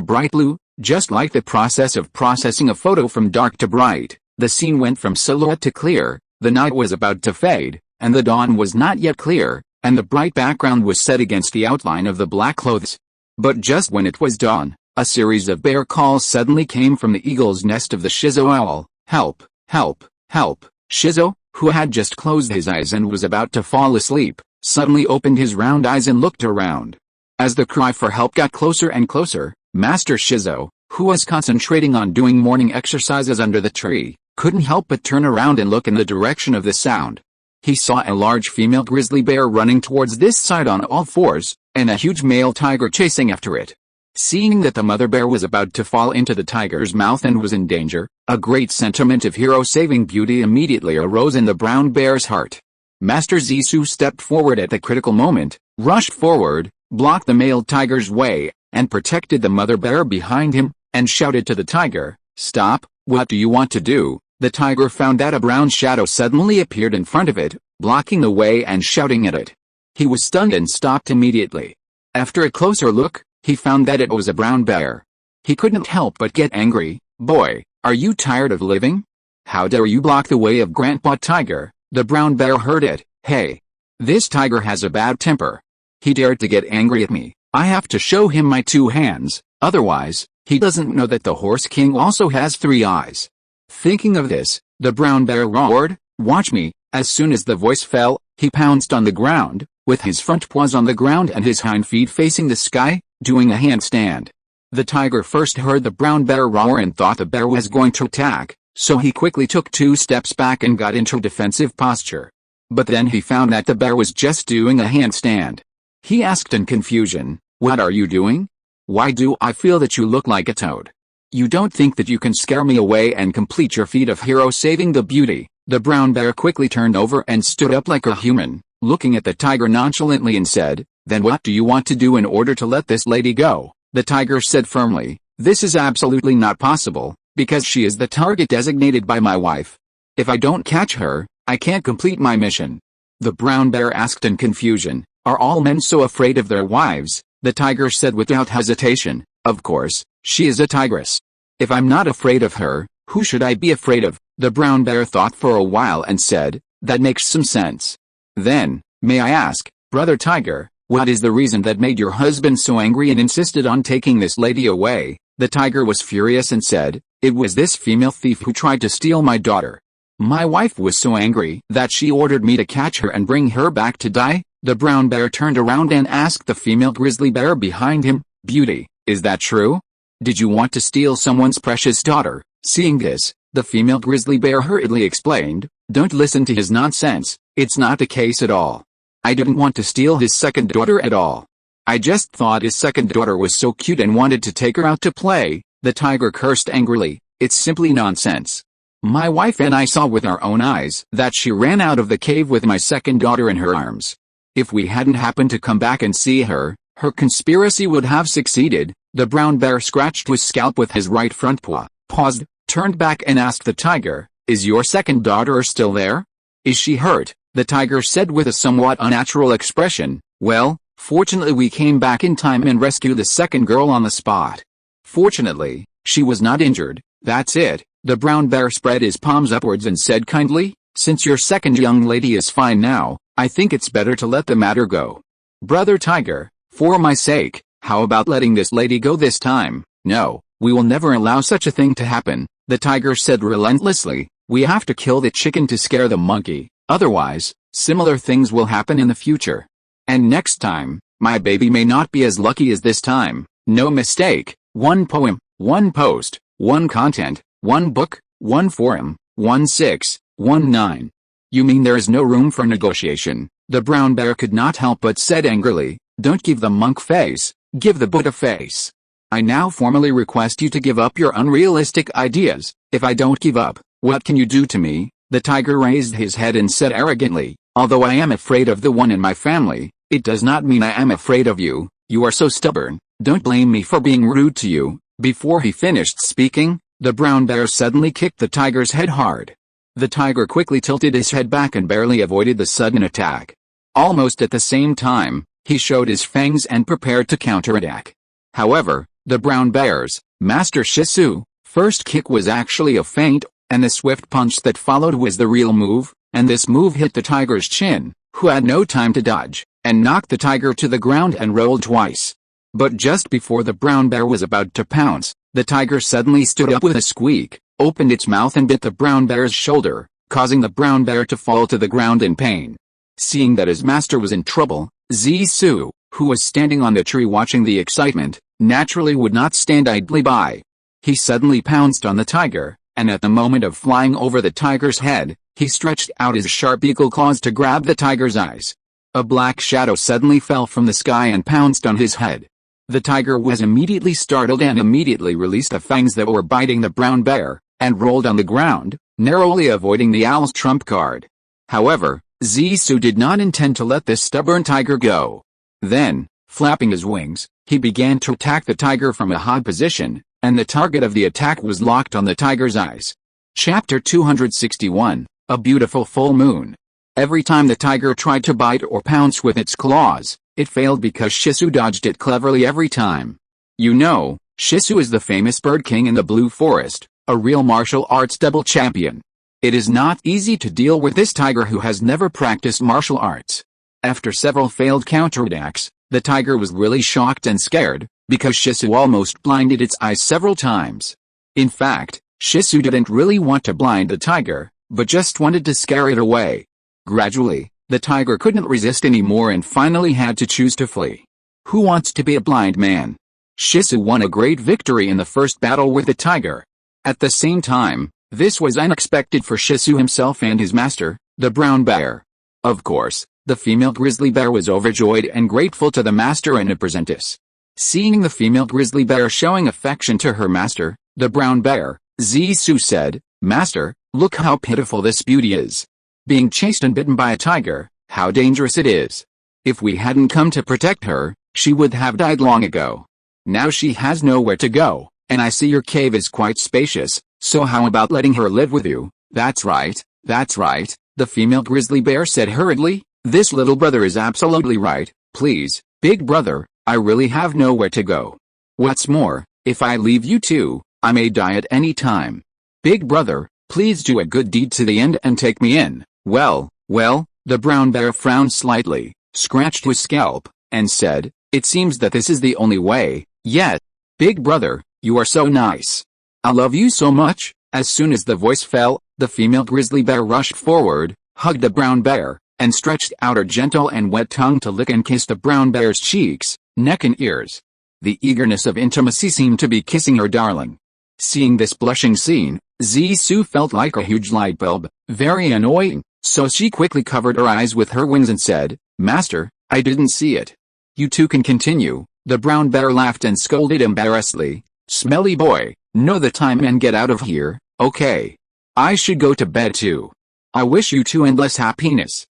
bright blue, just like the process of processing a photo from dark to bright. The scene went from silhouette to clear, the night was about to fade, and the dawn was not yet clear, and the bright background was set against the outline of the black clothes. But just when it was dawn, a series of bear calls suddenly came from the eagle's nest of the Shizu owl. Help, help, help. Shizu, who had just closed his eyes and was about to fall asleep, suddenly opened his round eyes and looked around. As the cry for help got closer and closer, Master Shizu, who was concentrating on doing morning exercises under the tree, couldn't help but turn around and look in the direction of the sound. He saw a large female grizzly bear running towards this side on all fours, and a huge male tiger chasing after it. Seeing that the mother bear was about to fall into the tiger's mouth and was in danger, a great sentiment of hero-saving beauty immediately arose in the brown bear's heart. Master Zissou stepped forward at the critical moment, rushed forward, blocked the male tiger's way, and protected the mother bear behind him, and shouted to the tiger, "Stop, what do you want to do?" The tiger found that a brown shadow suddenly appeared in front of it, blocking the way and shouting at it. He was stunned and stopped immediately. After a closer look, he found that it was a brown bear. He couldn't help but get angry. "Boy, are you tired of living? How dare you block the way of Grandpa Tiger?" The brown bear heard it. "Hey, this tiger has a bad temper. He dared to get angry at me. I have to show him my two hands, otherwise, He doesn't know that the horse king also has 3 eyes. Thinking of this, the brown bear roared, "Watch me!" As soon as the voice fell, he pounced on the ground, with his front paws on the ground and his hind feet facing the sky, doing a handstand. The tiger first heard the brown bear roar and thought the bear was going to attack, so he quickly took 2 steps back and got into defensive posture. But then he found that the bear was just doing a handstand. He asked in confusion, "What are you doing? Why do I feel that you look like a toad? You don't think that you can scare me away and complete your feat of hero saving the beauty?" The brown bear quickly turned over and stood up like a human, looking at the tiger nonchalantly and said, "Then what do you want to do in order to let this lady go?" The tiger said firmly, "This is absolutely not possible, because she is the target designated by my wife. If I don't catch her, I can't complete my mission." The brown bear asked in confusion, "Are all men so afraid of their wives?" The tiger said without hesitation, "Of course, she is a tigress. If I'm not afraid of her, who should I be afraid of?" The brown bear thought for a while and said, "That makes some sense. Then, may I ask, brother tiger, what is the reason that made your husband so angry and insisted on taking this lady away?" The tiger was furious and said, "It was this female thief who tried to steal my daughter. My wife was so angry that she ordered me to catch her and bring her back to die." The brown bear turned around and asked the female grizzly bear behind him, "Beauty, is that true? Did you want to steal someone's precious daughter?" Seeing this, the female grizzly bear hurriedly explained, "Don't listen to his nonsense, it's not the case at all. I didn't want to steal his second daughter at all. I just thought his second daughter was so cute and wanted to take her out to play." The tiger cursed angrily, "It's simply nonsense. My wife and I saw with our own eyes that she ran out of the cave with my second daughter in her arms. If we hadn't happened to come back and see her, her conspiracy would have succeeded." The brown bear scratched his scalp with his right front paw, paused, turned back and asked the tiger, "Is your second daughter still there? Is she hurt?" The tiger said with a somewhat unnatural expression, "Well, fortunately we came back in time and rescued the second girl on the spot. Fortunately, she was not injured, that's it." The brown bear spread his palms upwards and said kindly, "Since your second young lady is fine now, I think it's better to let the matter go. Brother tiger, for my sake, how about letting this lady go this time?" "No, we will never allow such a thing to happen," the tiger said relentlessly. "We have to kill the chicken to scare the monkey, otherwise, similar things will happen in the future. And next time, my baby may not be as lucky as this time." No mistake, 1 poem, 1 post, 1 content, 1 book, 1 forum, 1619. "You mean there is no room for negotiation?" The brown bear could not help but said angrily, "Don't give the monk face, give the Buddha face. I now formally request you to give up your unrealistic ideas. If I don't give up, what can you do to me?" The tiger raised his head and said arrogantly, "Although I am afraid of the one in my family, it does not mean I am afraid of you. You are so stubborn, don't blame me for being rude to you." Before he finished speaking, the brown bear suddenly kicked the tiger's head hard. The tiger quickly tilted his head back and barely avoided the sudden attack. Almost at the same time, he showed his fangs and prepared to counterattack. However, the brown bear's master Shih Tzu first kick was actually a feint, and the swift punch that followed was the real move, and this move hit the tiger's chin, who had no time to dodge, and knocked the tiger to the ground and rolled twice. But just before the brown bear was about to pounce, the tiger suddenly stood up with a squeak, opened its mouth and bit the brown bear's shoulder, causing the brown bear to fall to the ground in pain. Seeing that his master was in trouble, Zisu, who was standing on the tree watching the excitement, naturally would not stand idly by. He suddenly pounced on the tiger, and at the moment of flying over the tiger's head, he stretched out his sharp eagle claws to grab the tiger's eyes. A black shadow suddenly fell from the sky and pounced on his head. The tiger was immediately startled and immediately released the fangs that were biting the brown bear, and rolled on the ground, narrowly avoiding the owl's trump card. However, Zisu did not intend to let this stubborn tiger go. Then, flapping his wings, he began to attack the tiger from a high position, and the target of the attack was locked on the tiger's eyes. Chapter 261, A Beautiful Full Moon. Every time the tiger tried to bite or pounce with its claws, it failed because Shih Tzu dodged it cleverly every time. You know, Shih Tzu is the famous bird king in the Blue Forest, a real martial arts double champion. It is not easy to deal with this tiger who has never practiced martial arts. After several failed counterattacks, the tiger was really shocked and scared, because Shih Tzu almost blinded its eyes several times. In fact, Shih Tzu didn't really want to blind the tiger, but just wanted to scare it away. Gradually, the tiger couldn't resist anymore and finally had to choose to flee. Who wants to be a blind man? Shih Tzu won a great victory in the first battle with the tiger. At the same time, this was unexpected for Shih Tzu himself and his master, the brown bear. Of course, the female grizzly bear was overjoyed and grateful to the master and apprentice. Seeing the female grizzly bear showing affection to her master, the brown bear, Zisu said, "Master, look how pitiful this beauty is. Being chased and bitten by a tiger, how dangerous it is. If we hadn't come to protect her, she would have died long ago. Now she has nowhere to go, and I see your cave is quite spacious, so how about letting her live with you?" That's right, the female grizzly bear said hurriedly. "This little brother is absolutely right. Please, big brother, I really have nowhere to go. What's more, if I leave you too, I may die at any time. Big brother, please do a good deed to the end and take me in." Well, the brown bear frowned slightly, scratched his scalp, and said, "It seems that this is the only way, yet. Big brother, you are so nice. I love you so much." As soon as the voice fell, the female grizzly bear rushed forward, hugged the brown bear, and stretched out her gentle and wet tongue to lick and kiss the brown bear's cheeks, neck and ears. The eagerness of intimacy seemed to be kissing her darling. Seeing this blushing scene, Zisu felt like a huge light bulb, very annoying, so she quickly covered her eyes with her wings and said, "Master, I didn't see it." "You two can continue." The brown bear laughed and scolded embarrassedly, "Smelly boy, know the time and get out of here, okay? I should go to bed too. I wish you two endless happiness."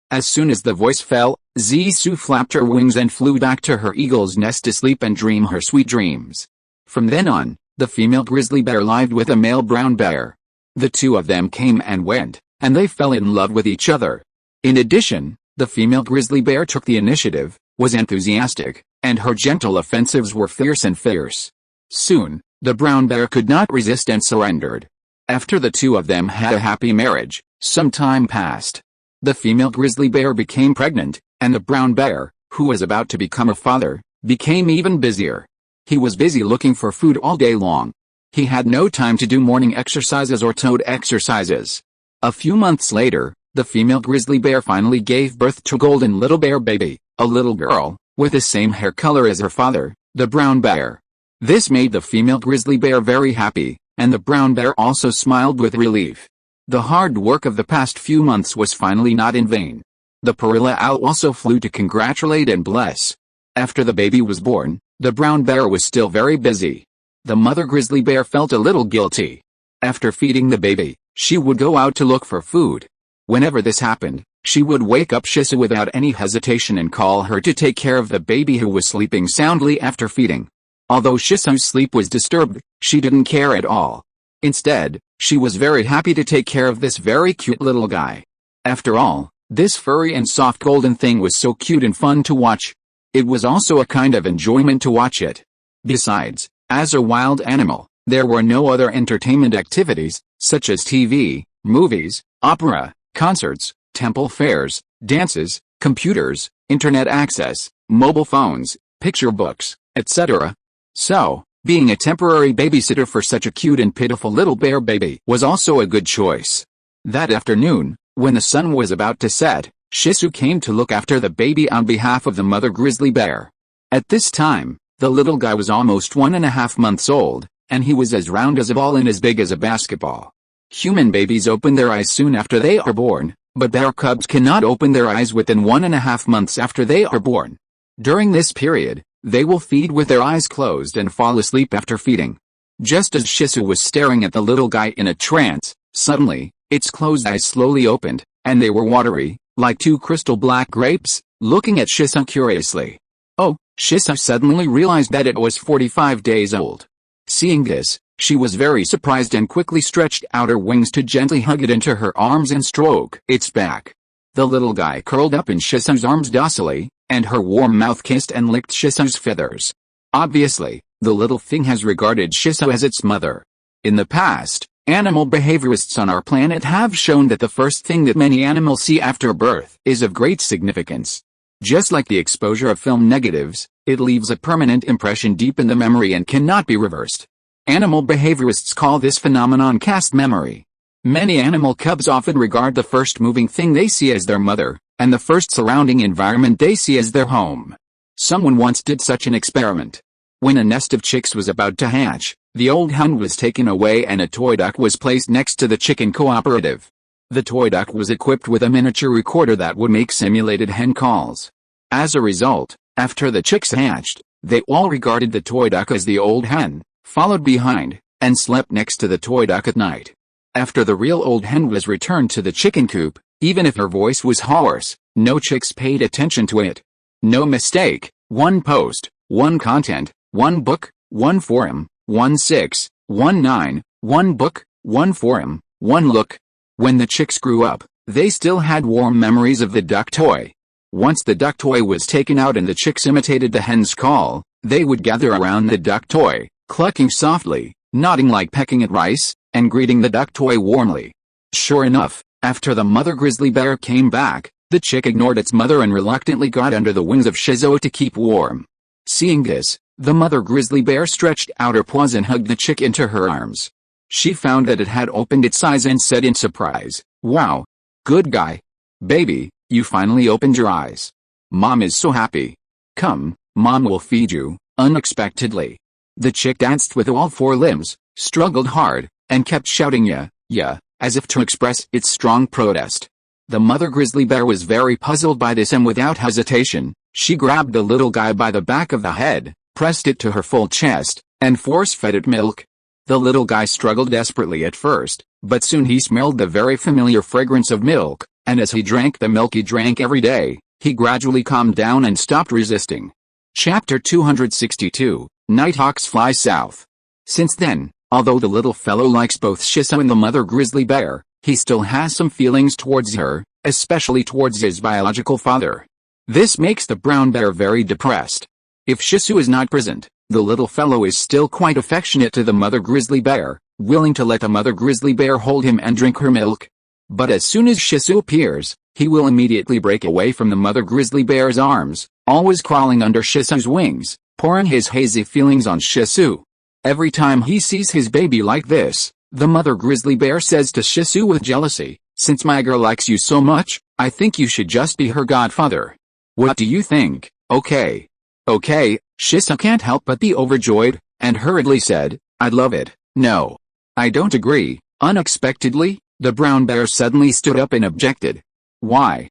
As soon as the voice fell, Zisu flapped her wings and flew back to her eagle's nest to sleep and dream her sweet dreams. From then on, the female grizzly bear lived with a male brown bear. The two of them came and went, and they fell in love with each other. In addition, the female grizzly bear took the initiative, was enthusiastic, and her gentle offensives were fierce. Soon, the brown bear could not resist and surrendered. After the two of them had a happy marriage, some time passed. The female grizzly bear became pregnant, and the brown bear, who was about to become a father, became even busier. He was busy looking for food all day long. He had no time to do morning exercises or toad exercises. A few months later, the female grizzly bear finally gave birth to a golden little bear baby, a little girl, with the same hair color as her father, the brown bear. This made the female grizzly bear very happy, and the brown bear also smiled with relief. The hard work of the past few months was finally not in vain. The Parilla owl also flew to congratulate and bless. After the baby was born, the brown bear was still very busy. The mother grizzly bear felt a little guilty. After feeding the baby, she would go out to look for food. Whenever this happened, she would wake up Shih Tzu without any hesitation and call her to take care of the baby who was sleeping soundly after feeding. Although Shih Tzu's sleep was disturbed, she didn't care at all. Instead, she was very happy to take care of this very cute little guy. After all, this furry and soft golden thing was so cute and fun to watch. It was also a kind of enjoyment to watch it. Besides, as a wild animal, there were no other entertainment activities, such as TV, movies, opera, concerts, temple fairs, dances, computers, internet access, mobile phones, picture books, etc. So, being a temporary babysitter for such a cute and pitiful little bear baby was also a good choice. That afternoon, when the sun was about to set, Shih Tzu came to look after the baby on behalf of the mother grizzly bear. At this time, the little guy was almost 1.5 months old, and he was as round as a ball and as big as a basketball. Human babies open their eyes soon after they are born, but bear cubs cannot open their eyes within 1.5 months after they are born. During this period, they will feed with their eyes closed and fall asleep after feeding. Just as Shih Tzu was staring at the little guy in a trance, suddenly, its closed eyes slowly opened, and they were watery, like two crystal black grapes, looking at Shih Tzu curiously. Oh, Shih Tzu suddenly realized that it was 45 days old. Seeing this, she was very surprised and quickly stretched out her wings to gently hug it into her arms and stroke its back. The little guy curled up in Shih Tzu's arms docilely, and her warm mouth kissed and licked Shih Tzu's feathers. Obviously, the little thing has regarded Shih Tzu as its mother. In the past, animal behaviorists on our planet have shown that the first thing that many animals see after birth is of great significance. Just like the exposure of film negatives, it leaves a permanent impression deep in the memory and cannot be reversed. Animal behaviorists call this phenomenon cast memory. Many animal cubs often regard the first moving thing they see as their mother, and the first surrounding environment they see as their home. Someone once did such an experiment. When a nest of chicks was about to hatch, the old hen was taken away and a toy duck was placed next to the chicken cooperative. The toy duck was equipped with a miniature recorder that would make simulated hen calls. As a result, after the chicks hatched, they all regarded the toy duck as the old hen, followed behind, and slept next to the toy duck at night. After the real old hen was returned to the chicken coop, even if her voice was hoarse, no chicks paid attention to it. No mistake, one post, one content, one book, one forum, 1619, one book, one forum, one look. When the chicks grew up, they still had warm memories of the duck toy. Once the duck toy was taken out and the chicks imitated the hen's call, they would gather around the duck toy, clucking softly, nodding like pecking at rice, and greeting the duck toy warmly. Sure enough, after the mother grizzly bear came back, the chick ignored its mother and reluctantly got under the wings of Shizuo to keep warm. Seeing this, the mother grizzly bear stretched out her paws and hugged the chick into her arms. She found that it had opened its eyes and said in surprise, "Wow. Good guy. Baby, you finally opened your eyes. Mom is so happy. Come, Mom will feed you," unexpectedly. The chick danced with all four limbs, struggled hard, and kept shouting yeah, as if to express its strong protest. The mother grizzly bear was very puzzled by this and without hesitation, she grabbed the little guy by the back of the head, pressed it to her full chest, and force-fed it milk. The little guy struggled desperately at first, but soon he smelled the very familiar fragrance of milk, and as he drank the milk he drank every day, he gradually calmed down and stopped resisting. Chapter 262, Nighthawks Fly South. Since then, although the little fellow likes both Shizuo and the mother grizzly bear, he still has some feelings towards her, especially towards his biological father. This makes the brown bear very depressed. If Shizuo is not present, the little fellow is still quite affectionate to the mother grizzly bear, willing to let the mother grizzly bear hold him and drink her milk. But as soon as Shizuo appears, he will immediately break away from the mother grizzly bear's arms, always crawling under Shizuo's wings, pouring his hazy feelings on Shizuo. Every time he sees his baby like this, the mother grizzly bear says to Shizuo with jealousy, "Since my girl likes you so much, I think you should just be her godfather. What do you think?" Okay, Shizuo can't help but be overjoyed, and hurriedly said, "I'd love it." "No. I don't agree." Unexpectedly, the brown bear suddenly stood up and objected. Why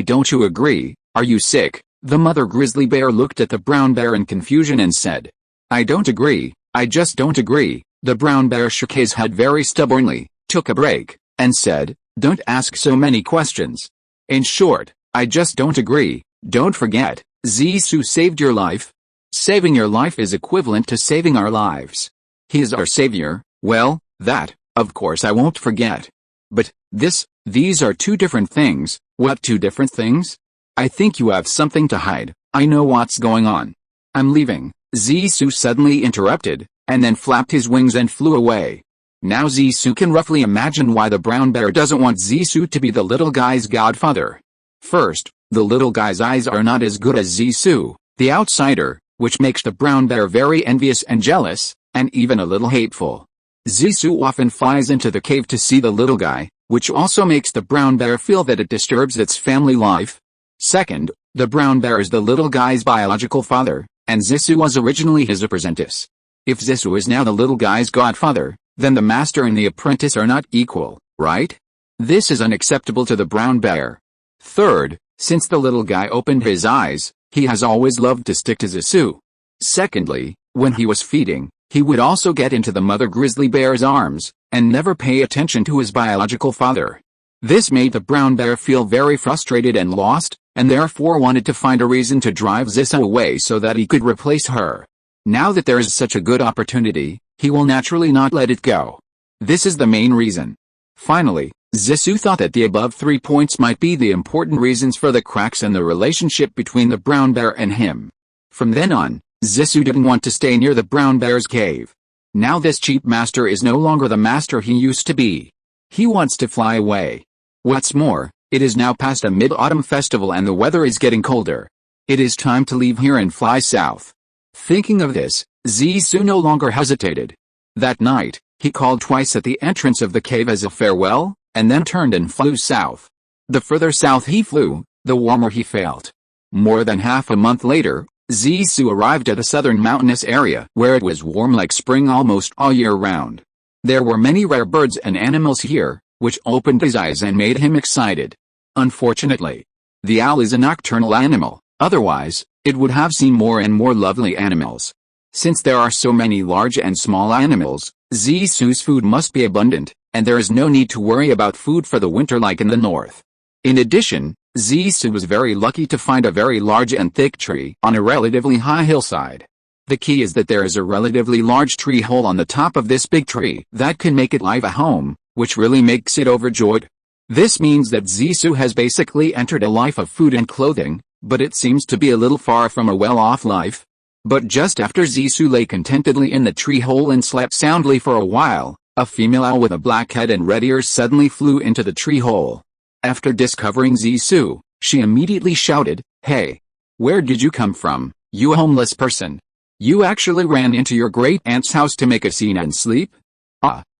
don't you agree? Are you sick?" The mother grizzly bear looked at the brown bear in confusion and said, "I don't agree, I just don't agree." The brown bear shook his head very stubbornly, took a break, and said, "Don't ask so many questions. In short, I just don't agree. Don't forget, Zissou saved your life. Saving your life is equivalent to saving our lives. He is our savior." "Well, that, of course I won't forget. But, these are two different things." "What two different things?" "I think you have something to hide. I know what's going on. I'm leaving," Zissou suddenly interrupted, and then flapped his wings and flew away. Now Zissou can roughly imagine why the brown bear doesn't want Zissou to be the little guy's godfather. First, the little guy's eyes are not as good as Zissou, the outsider, which makes the brown bear very envious and jealous, and even a little hateful. Zissou often flies into the cave to see the little guy, which also makes the brown bear feel that it disturbs its family life. Second, the brown bear is the little guy's biological father, and Zissou was originally his apprentice. If Zissou is now the little guy's godfather, then the master and the apprentice are not equal, right? This is unacceptable to the brown bear. Third, since the little guy opened his eyes, he has always loved to stick to Zissou. Secondly, when he was feeding, he would also get into the mother grizzly bear's arms, and never pay attention to his biological father. This made the brown bear feel very frustrated and lost, and therefore wanted to find a reason to drive Zissou away so that he could replace her. Now that there is such a good opportunity, he will naturally not let it go. This is the main reason. Finally, Zissou thought that the above 3 points might be the important reasons for the cracks in the relationship between the brown bear and him. From then on, Zissou didn't want to stay near the brown bear's cave. Now this cheap master is no longer the master he used to be. He wants to fly away. What's more, it is now past a mid-autumn festival and the weather is getting colder, It is time to leave here and fly south. Thinking of this, Zissou no longer hesitated. That night, he called twice at the entrance of the cave as a farewell, and then turned and flew south. The further south he flew, the warmer he felt. More than half a month later, Zissou arrived at a southern mountainous area where it was warm like spring almost all year round. There were many rare birds and animals here, which opened his eyes and made him excited. Unfortunately, the owl is a nocturnal animal, otherwise, it would have seen more and more lovely animals. Since there are so many large and small animals, Zissou's food must be abundant, and there is no need to worry about food for the winter like in the north. In addition, Zissou was very lucky to find a very large and thick tree on a relatively high hillside. The key is that there is a relatively large tree hole on the top of this big tree that can make it live a home, which really makes it overjoyed. This means that Zissou has basically entered a life of food and clothing, but it seems to be a little far from a well-off life. But just after Zissou lay contentedly in the tree hole and slept soundly for a while, a female owl with a black head and red ears suddenly flew into the tree hole. After discovering Zissou, she immediately shouted, "Hey! Where did you come from, you homeless person? You actually ran into your great-aunt's house to make a scene and sleep?"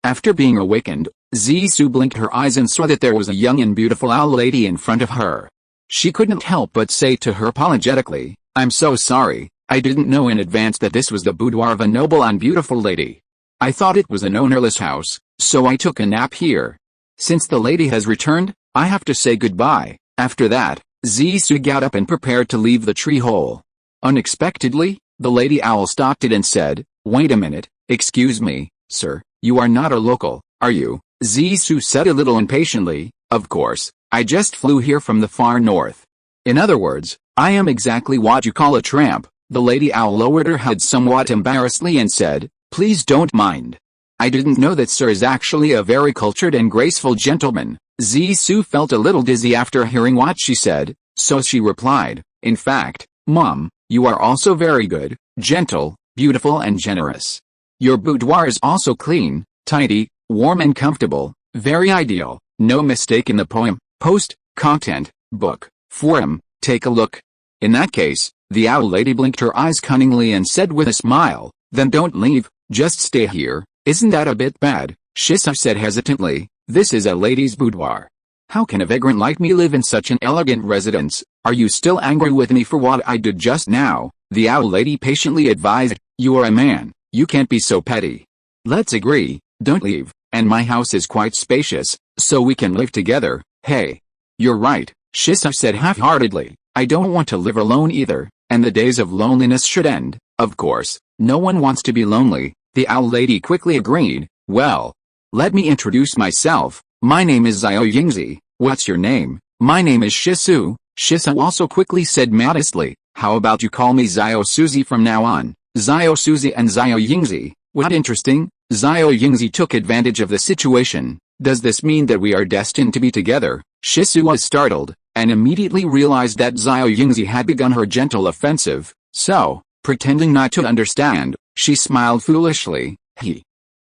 After being awakened, Zissou blinked her eyes and saw that there was a young and beautiful owl lady in front of her. She couldn't help but say to her apologetically, "I'm so sorry, I didn't know in advance that this was the boudoir of a noble and beautiful lady. I thought it was an ownerless house, so I took a nap here. Since the lady has returned, I have to say goodbye." After that, Zissou got up and prepared to leave the tree hole. Unexpectedly, the lady owl stopped it and said, "Wait a minute, excuse me, sir, you are not a local, are you?" Zissou said a little impatiently, "Of course, I just flew here from the far north. In other words, I am exactly what you call a tramp." The lady owl lowered her head somewhat embarrassedly and said, "Please don't mind. I didn't know that sir is actually a very cultured and graceful gentleman." Zissou felt a little dizzy after hearing what she said, so she replied, "In fact, Mom, you are also very good, gentle, beautiful and generous. Your boudoir is also clean, tidy, warm and comfortable, very ideal, no mistake in the poem, post, content, book, forum, take a look." In that case, the owl lady blinked her eyes cunningly and said with a smile, "Then don't leave, just stay here." "Isn't that a bit bad?" Zissou said hesitantly. "This is a lady's boudoir. How can a vagrant like me live in such an elegant residence? Are you still angry with me for what I did just now?" The owl lady patiently advised, "You are a man, you can't be so petty. Let's agree, don't leave, and my house is quite spacious, so we can live together." "Hey. You're right," Zissou said half-heartedly. "I don't want to live alone either, and the days of loneliness should end." "Of course, no one wants to be lonely," the owl lady quickly agreed. "Well, let me introduce myself. My name is Xiao Yingzi. What's your name?" "My name is Zissou." Zissou also quickly said modestly, "How about you call me Xiao Suzy from now on?" Xiao Suzy and Xiao Yingzi, what interesting. Xiao Yingzi took advantage of the situation. "Does this mean that we are destined to be together?" Zissou was startled, and immediately realized that Xiao Yingzi had begun her gentle offensive, so, pretending not to understand, she smiled foolishly.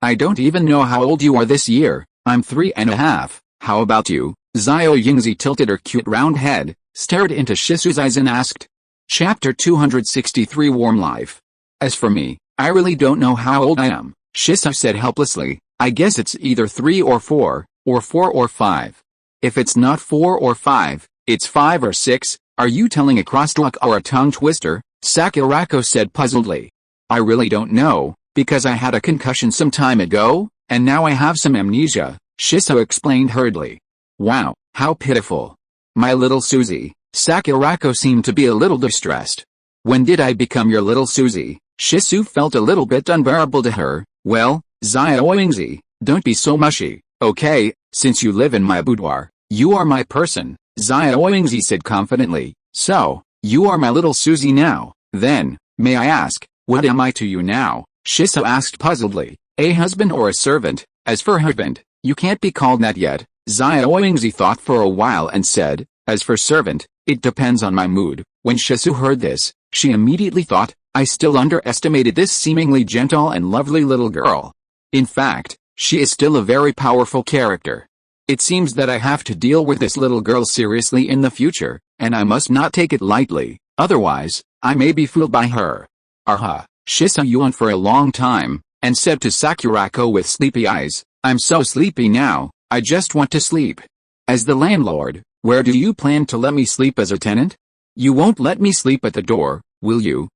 "I don't even know how old you are this year. I'm 3.5, how about you?" Xiao Yingzi tilted her cute round head, stared into Zissou's eyes and asked. Chapter 263 Warm Life. "As for me, I really don't know how old I am," Zissou said helplessly. "I guess it's either 3 or 4, or 4 or 5. If it's not 4 or 5, it's 5 or 6. Are you telling a crosstalk or a tongue twister?" Sakurako said puzzledly. "I really don't know, because I had a concussion some time ago, and now I have some amnesia," Zissou explained hurriedly. "Wow, how pitiful. My little Suzy." Sakurako seemed to be a little distressed. "When did I become your little Suzy?" Zissou felt a little bit unbearable to her. "Well, Xiao Yingzi, don't be so mushy, okay? Since you live in my boudoir, you are my person," Xiao Yingzi said confidently. "So, you are my little Suzy now. Then, may I ask, what am I to you now?" Zissou asked puzzledly. "A husband or a servant?" "As for husband, you can't be called that yet," Xiao Yingzi thought for a while and said. "As for servant, it depends on my mood." When Zissou heard this, she immediately thought, "I still underestimated this seemingly gentle and lovely little girl. In fact, she is still a very powerful character. It seems that I have to deal with this little girl seriously in the future, and I must not take it lightly." Otherwise, I may be fooled by her. Aha! Shiso yawned for a long time, and said to Sakurako with sleepy eyes, I'm so sleepy now, I just want to sleep. As the landlord, where do you plan to let me sleep as a tenant? You won't let me sleep at the door, will you?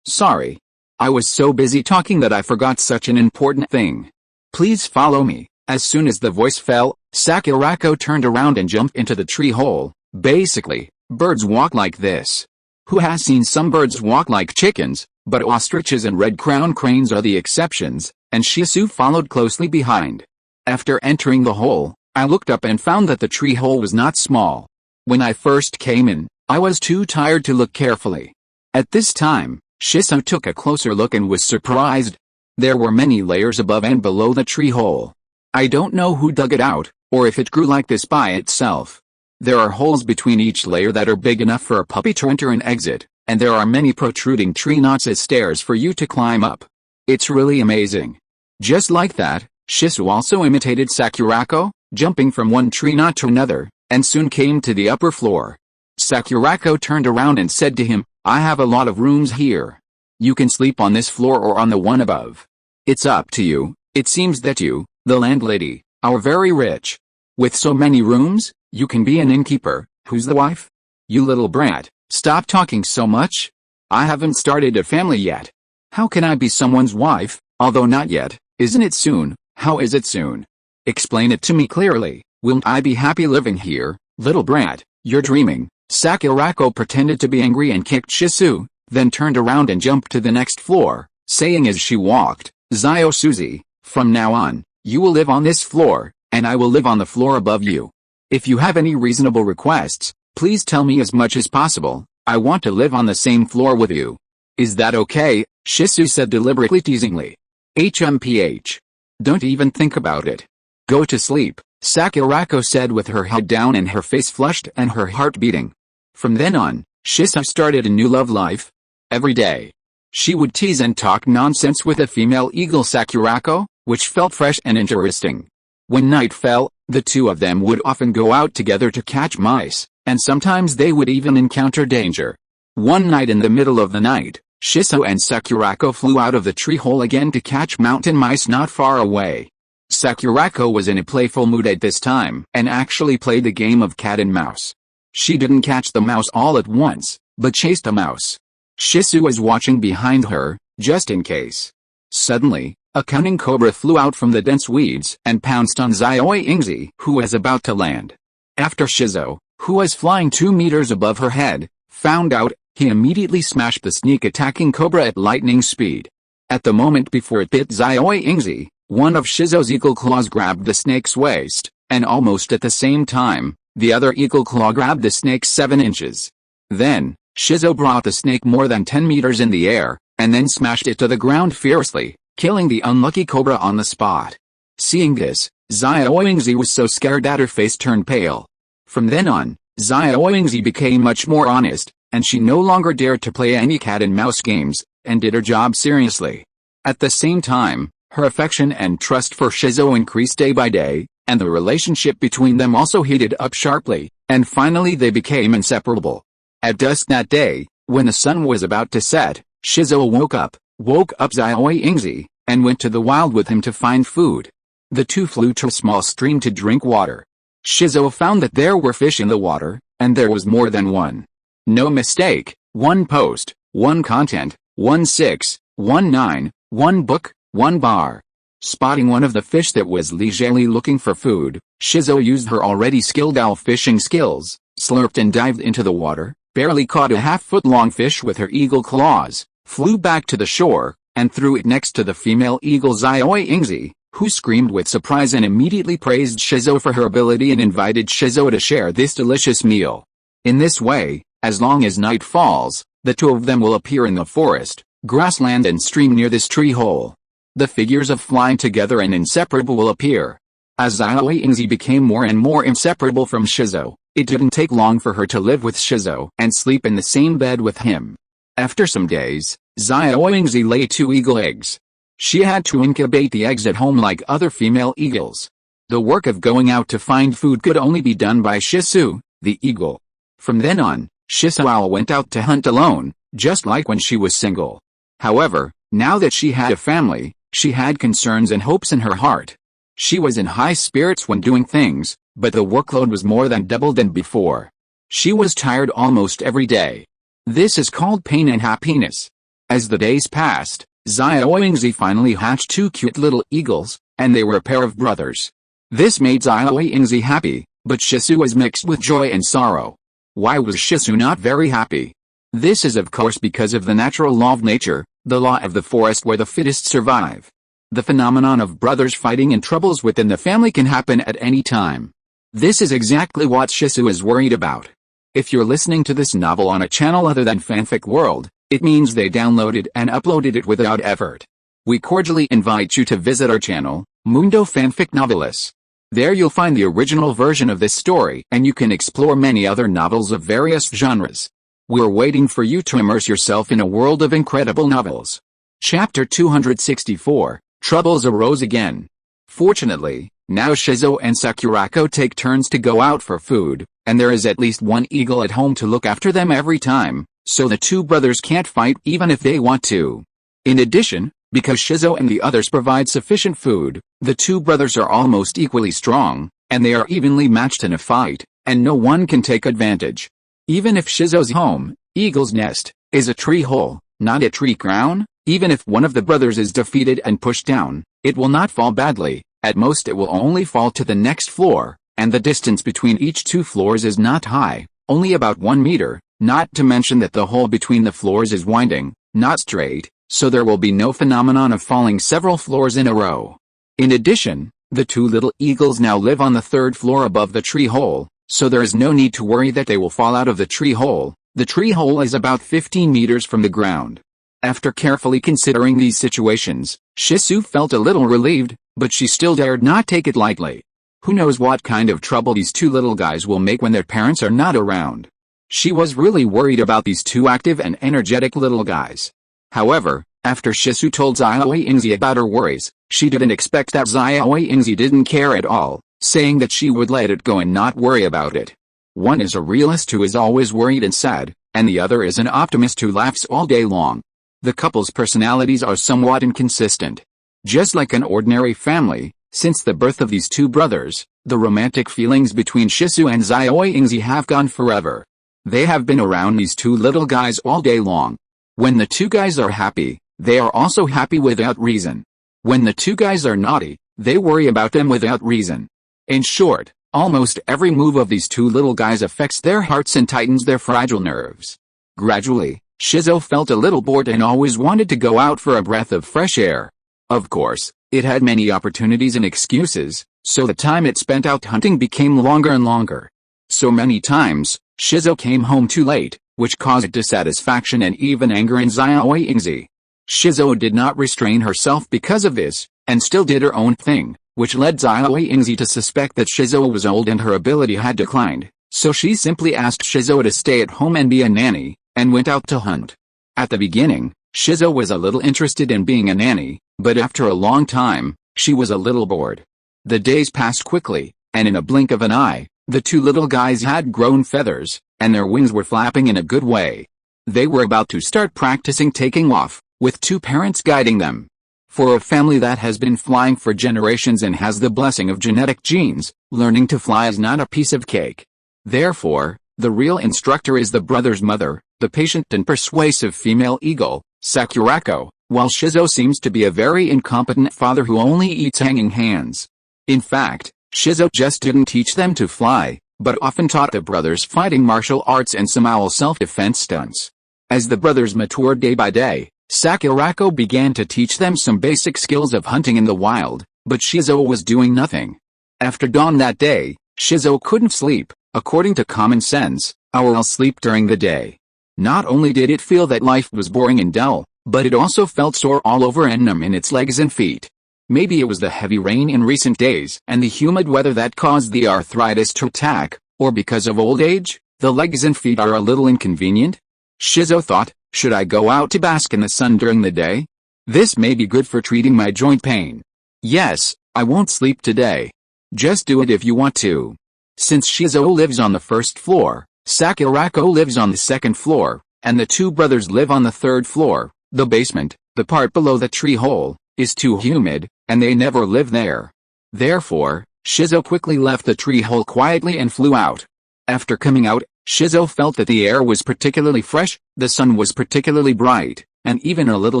Sorry. I was so busy talking that I forgot such an important thing. Please follow me. As soon as the voice fell, Sakurako turned around and jumped into the tree hole. Basically, birds walk like this. Who has seen some birds walk like chickens? But ostriches and red-crowned cranes are the exceptions, and Shiso followed closely behind. After entering the hole, I looked up and found that the tree hole was not small. When I first came in, I was too tired to look carefully. At this time, Shiso took a closer look and was surprised. There were many layers above and below the tree hole. I don't know who dug it out, or if it grew like this by itself. There are holes between each layer that are big enough for a puppy to enter and exit, and there are many protruding tree knots as stairs for you to climb up. It's really amazing. Just like that, Shiso also imitated Sakurako, jumping from one tree knot to another, and soon came to the upper floor. Sakurako turned around and said to him, I have a lot of rooms here. You can sleep on this floor or on the one above. It's up to you. It seems that you, the landlady, are very rich. With so many rooms, you can be an innkeeper. Who's the wife? You little brat, stop talking so much. I haven't started a family yet. How can I be someone's wife, although not yet? Isn't it soon? How is it soon? Explain it to me clearly. Won't I be happy living here? Little brat, you're dreaming. Sakurako pretended to be angry and kicked Shiso, then turned around and jumped to the next floor, saying as she walked, Zio Suzy, from now on, you will live on this floor, and I will live on the floor above you. If you have any reasonable requests, please tell me as much as possible. I want to live on the same floor with you. Is that okay? Shiso said deliberately teasingly. HMPH. Don't even think about it. Go to sleep, Sakurako said with her head down and her face flushed and her heart beating. From then on, Shiso started a new love life. Every day, she would tease and talk nonsense with a female eagle Sakurako, which felt fresh and interesting. When night fell, the two of them would often go out together to catch mice, and sometimes they would even encounter danger. One night in the middle of the night, Shiso and Sakurako flew out of the tree hole again to catch mountain mice not far away. Sakurako was in a playful mood at this time and actually played the game of cat and mouse. She didn't catch the mouse all at once, but chased a mouse. Shiso was watching behind her, just in case. Suddenly, a cunning cobra flew out from the dense weeds and pounced on Zioi Ingzi, who was about to land. After Shiso, who was flying 2 meters above her head, found out, he immediately smashed the sneak-attacking cobra at lightning speed. At the moment before it bit Zioi Ingzi, one of Shiso's eagle claws grabbed the snake's waist, and almost at the same time, the other eagle claw grabbed the snake 7 inches. Then, Shiso brought the snake more than 10 meters in the air, and then smashed it to the ground fiercely, killing the unlucky cobra on the spot. Seeing this, Zioi Ingzi was so scared that her face turned pale. From then on, Zioi Ingzi became much more honest, and she no longer dared to play any cat and mouse games, and did her job seriously. At the same time, her affection and trust for Shiso increased day by day, and the relationship between them also heated up sharply, and finally they became inseparable. At dusk that day, when the sun was about to set, Shiso woke up Zioi Ingzi, and went to the wild with him to find food. The two flew to a small stream to drink water. Shiso found that there were fish in the water, and there was more than one. No mistake, one post, one content, 1619, one book, one bar. Spotting one of the fish that was leisurely looking for food, Shiso used her already skilled owl fishing skills, slurped and dived into the water, barely caught a half-foot-long fish with her eagle claws, flew back to the shore, and threw it next to the female eagle Zioi Ingzi, who screamed with surprise and immediately praised Shiso for her ability and invited Shiso to share this delicious meal. In this way, as long as night falls, the two of them will appear in the forest, grassland and stream near this tree hole. The figures of flying together and inseparable will appear. As Zioi Ingzi became more and more inseparable from Shiso, it didn't take long for her to live with Shiso and sleep in the same bed with him. After some days, Zioi Ingzi laid 2 eagle eggs. She had to incubate the eggs at home like other female eagles. The work of going out to find food could only be done by Shiso, the eagle. From then on, Shizuo went out to hunt alone, just like when she was single. However, now that she had a family, she had concerns and hopes in her heart. She was in high spirits when doing things, but the workload was more than double than before. She was tired almost every day. This is called pain and happiness. As the days passed, Xiaoyingzi finally hatched 2 cute little eagles, and they were a pair of brothers. This made Xiaoyingzi happy, but Shizu was mixed with joy and sorrow. Why was Shizu not very happy? This is of course because of the natural law of nature, the law of the forest where the fittest survive. The phenomenon of brothers fighting and troubles within the family can happen at any time. This is exactly what Shizu is worried about. If you're listening to this novel on a channel other than Fanfic World, it means they downloaded and uploaded it without effort. We cordially invite you to visit our channel, Mundo Fanfic Novelis. There you'll find the original version of this story and you can explore many other novels of various genres. We're waiting for you to immerse yourself in a world of incredible novels. Chapter 264, Troubles Arose Again. Fortunately, now Shizuo and Sakurako take turns to go out for food, and there is at least one eagle at home to look after them every time, so the 2 brothers can't fight even if they want to. In addition, because Shizuo and the others provide sufficient food, the 2 brothers are almost equally strong, and they are evenly matched in a fight, and no one can take advantage. Even if Shizuo's home, Eagle's Nest, is a tree hole, not a tree crown, even if one of the brothers is defeated and pushed down, it will not fall badly, at most it will only fall to the next floor, and the distance between each 2 floors is not high, only about 1 meter, not to mention that the hole between the floors is winding, not straight, so there will be no phenomenon of falling several floors in a row. In addition, the 2 little eagles now live on the 3rd floor above the tree hole, so there is no need to worry that they will fall out of the tree hole. The tree hole is about 15 meters from the ground. After carefully considering these situations, Shizu felt a little relieved, but she still dared not take it lightly. Who knows what kind of trouble these 2 little guys will make when their parents are not around. She was really worried about these 2 active and energetic little guys. However, after Shizu told Xiaoyingzi about her worries, she didn't expect that Xiaoyingzi didn't care at all, saying that she would let it go and not worry about it. One is a realist who is always worried and sad, and the other is an optimist who laughs all day long. The couple's personalities are somewhat inconsistent. Just like an ordinary family, since the birth of these 2 brothers, the romantic feelings between Shizu and Xiaoyingzi have gone forever. They have been around these 2 little guys all day long. When the 2 guys are happy, they are also happy without reason. When the 2 guys are naughty, they worry about them without reason. In short, almost every move of these 2 little guys affects their hearts and tightens their fragile nerves. Gradually, Shizuo felt a little bored and always wanted to go out for a breath of fresh air. Of course, it had many opportunities and excuses, so the time it spent out hunting became longer and longer. So many times, Shizuo came home too late, which caused dissatisfaction and even anger in Xiaoyingzi. Shizuo did not restrain herself because of this, and still did her own thing, which led Xiaoyingzi to suspect that Shizuo was old and her ability had declined, so she simply asked Shizuo to stay at home and be a nanny, and went out to hunt. At the beginning, Shizuo was a little interested in being a nanny, but after a long time, she was a little bored. The days passed quickly, and in a blink of an eye, the 2 little guys had grown feathers, and their wings were flapping in a good way. They were about to start practicing taking off, with 2 parents guiding them. For a family that has been flying for generations and has the blessing of genetic genes, learning to fly is not a piece of cake. Therefore, the real instructor is the brother's mother, the patient and persuasive female eagle, Sakurako, while Shizuo seems to be a very incompetent father who only eats hanging hands. In fact, Shizuo just didn't teach them to fly, but often taught the brothers fighting martial arts and some owl self-defense stunts. As the brothers matured day by day, Sakurako began to teach them some basic skills of hunting in the wild, but Shizuo was doing nothing. After dawn that day, Shizuo couldn't sleep. According to common sense, owls sleep during the day. Not only did it feel that life was boring and dull, but it also felt sore all over and numb in its legs and feet. Maybe it was the heavy rain in recent days and the humid weather that caused the arthritis to attack, or because of old age, the legs and feet are a little inconvenient. Shizuo thought, should I go out to bask in the sun during the day? This may be good for treating my joint pain. Yes, I won't sleep today. Just do it if you want to. Since Shizuo lives on the 1st floor, Sakurako lives on the second floor, and the two brothers live on the third floor. The basement, the part below the tree hole, is too humid, and they never live there. Therefore, Shizuo quickly left the tree hole quietly and flew out. After coming out, Shizuo felt that the air was particularly fresh, the sun was particularly bright, and even a little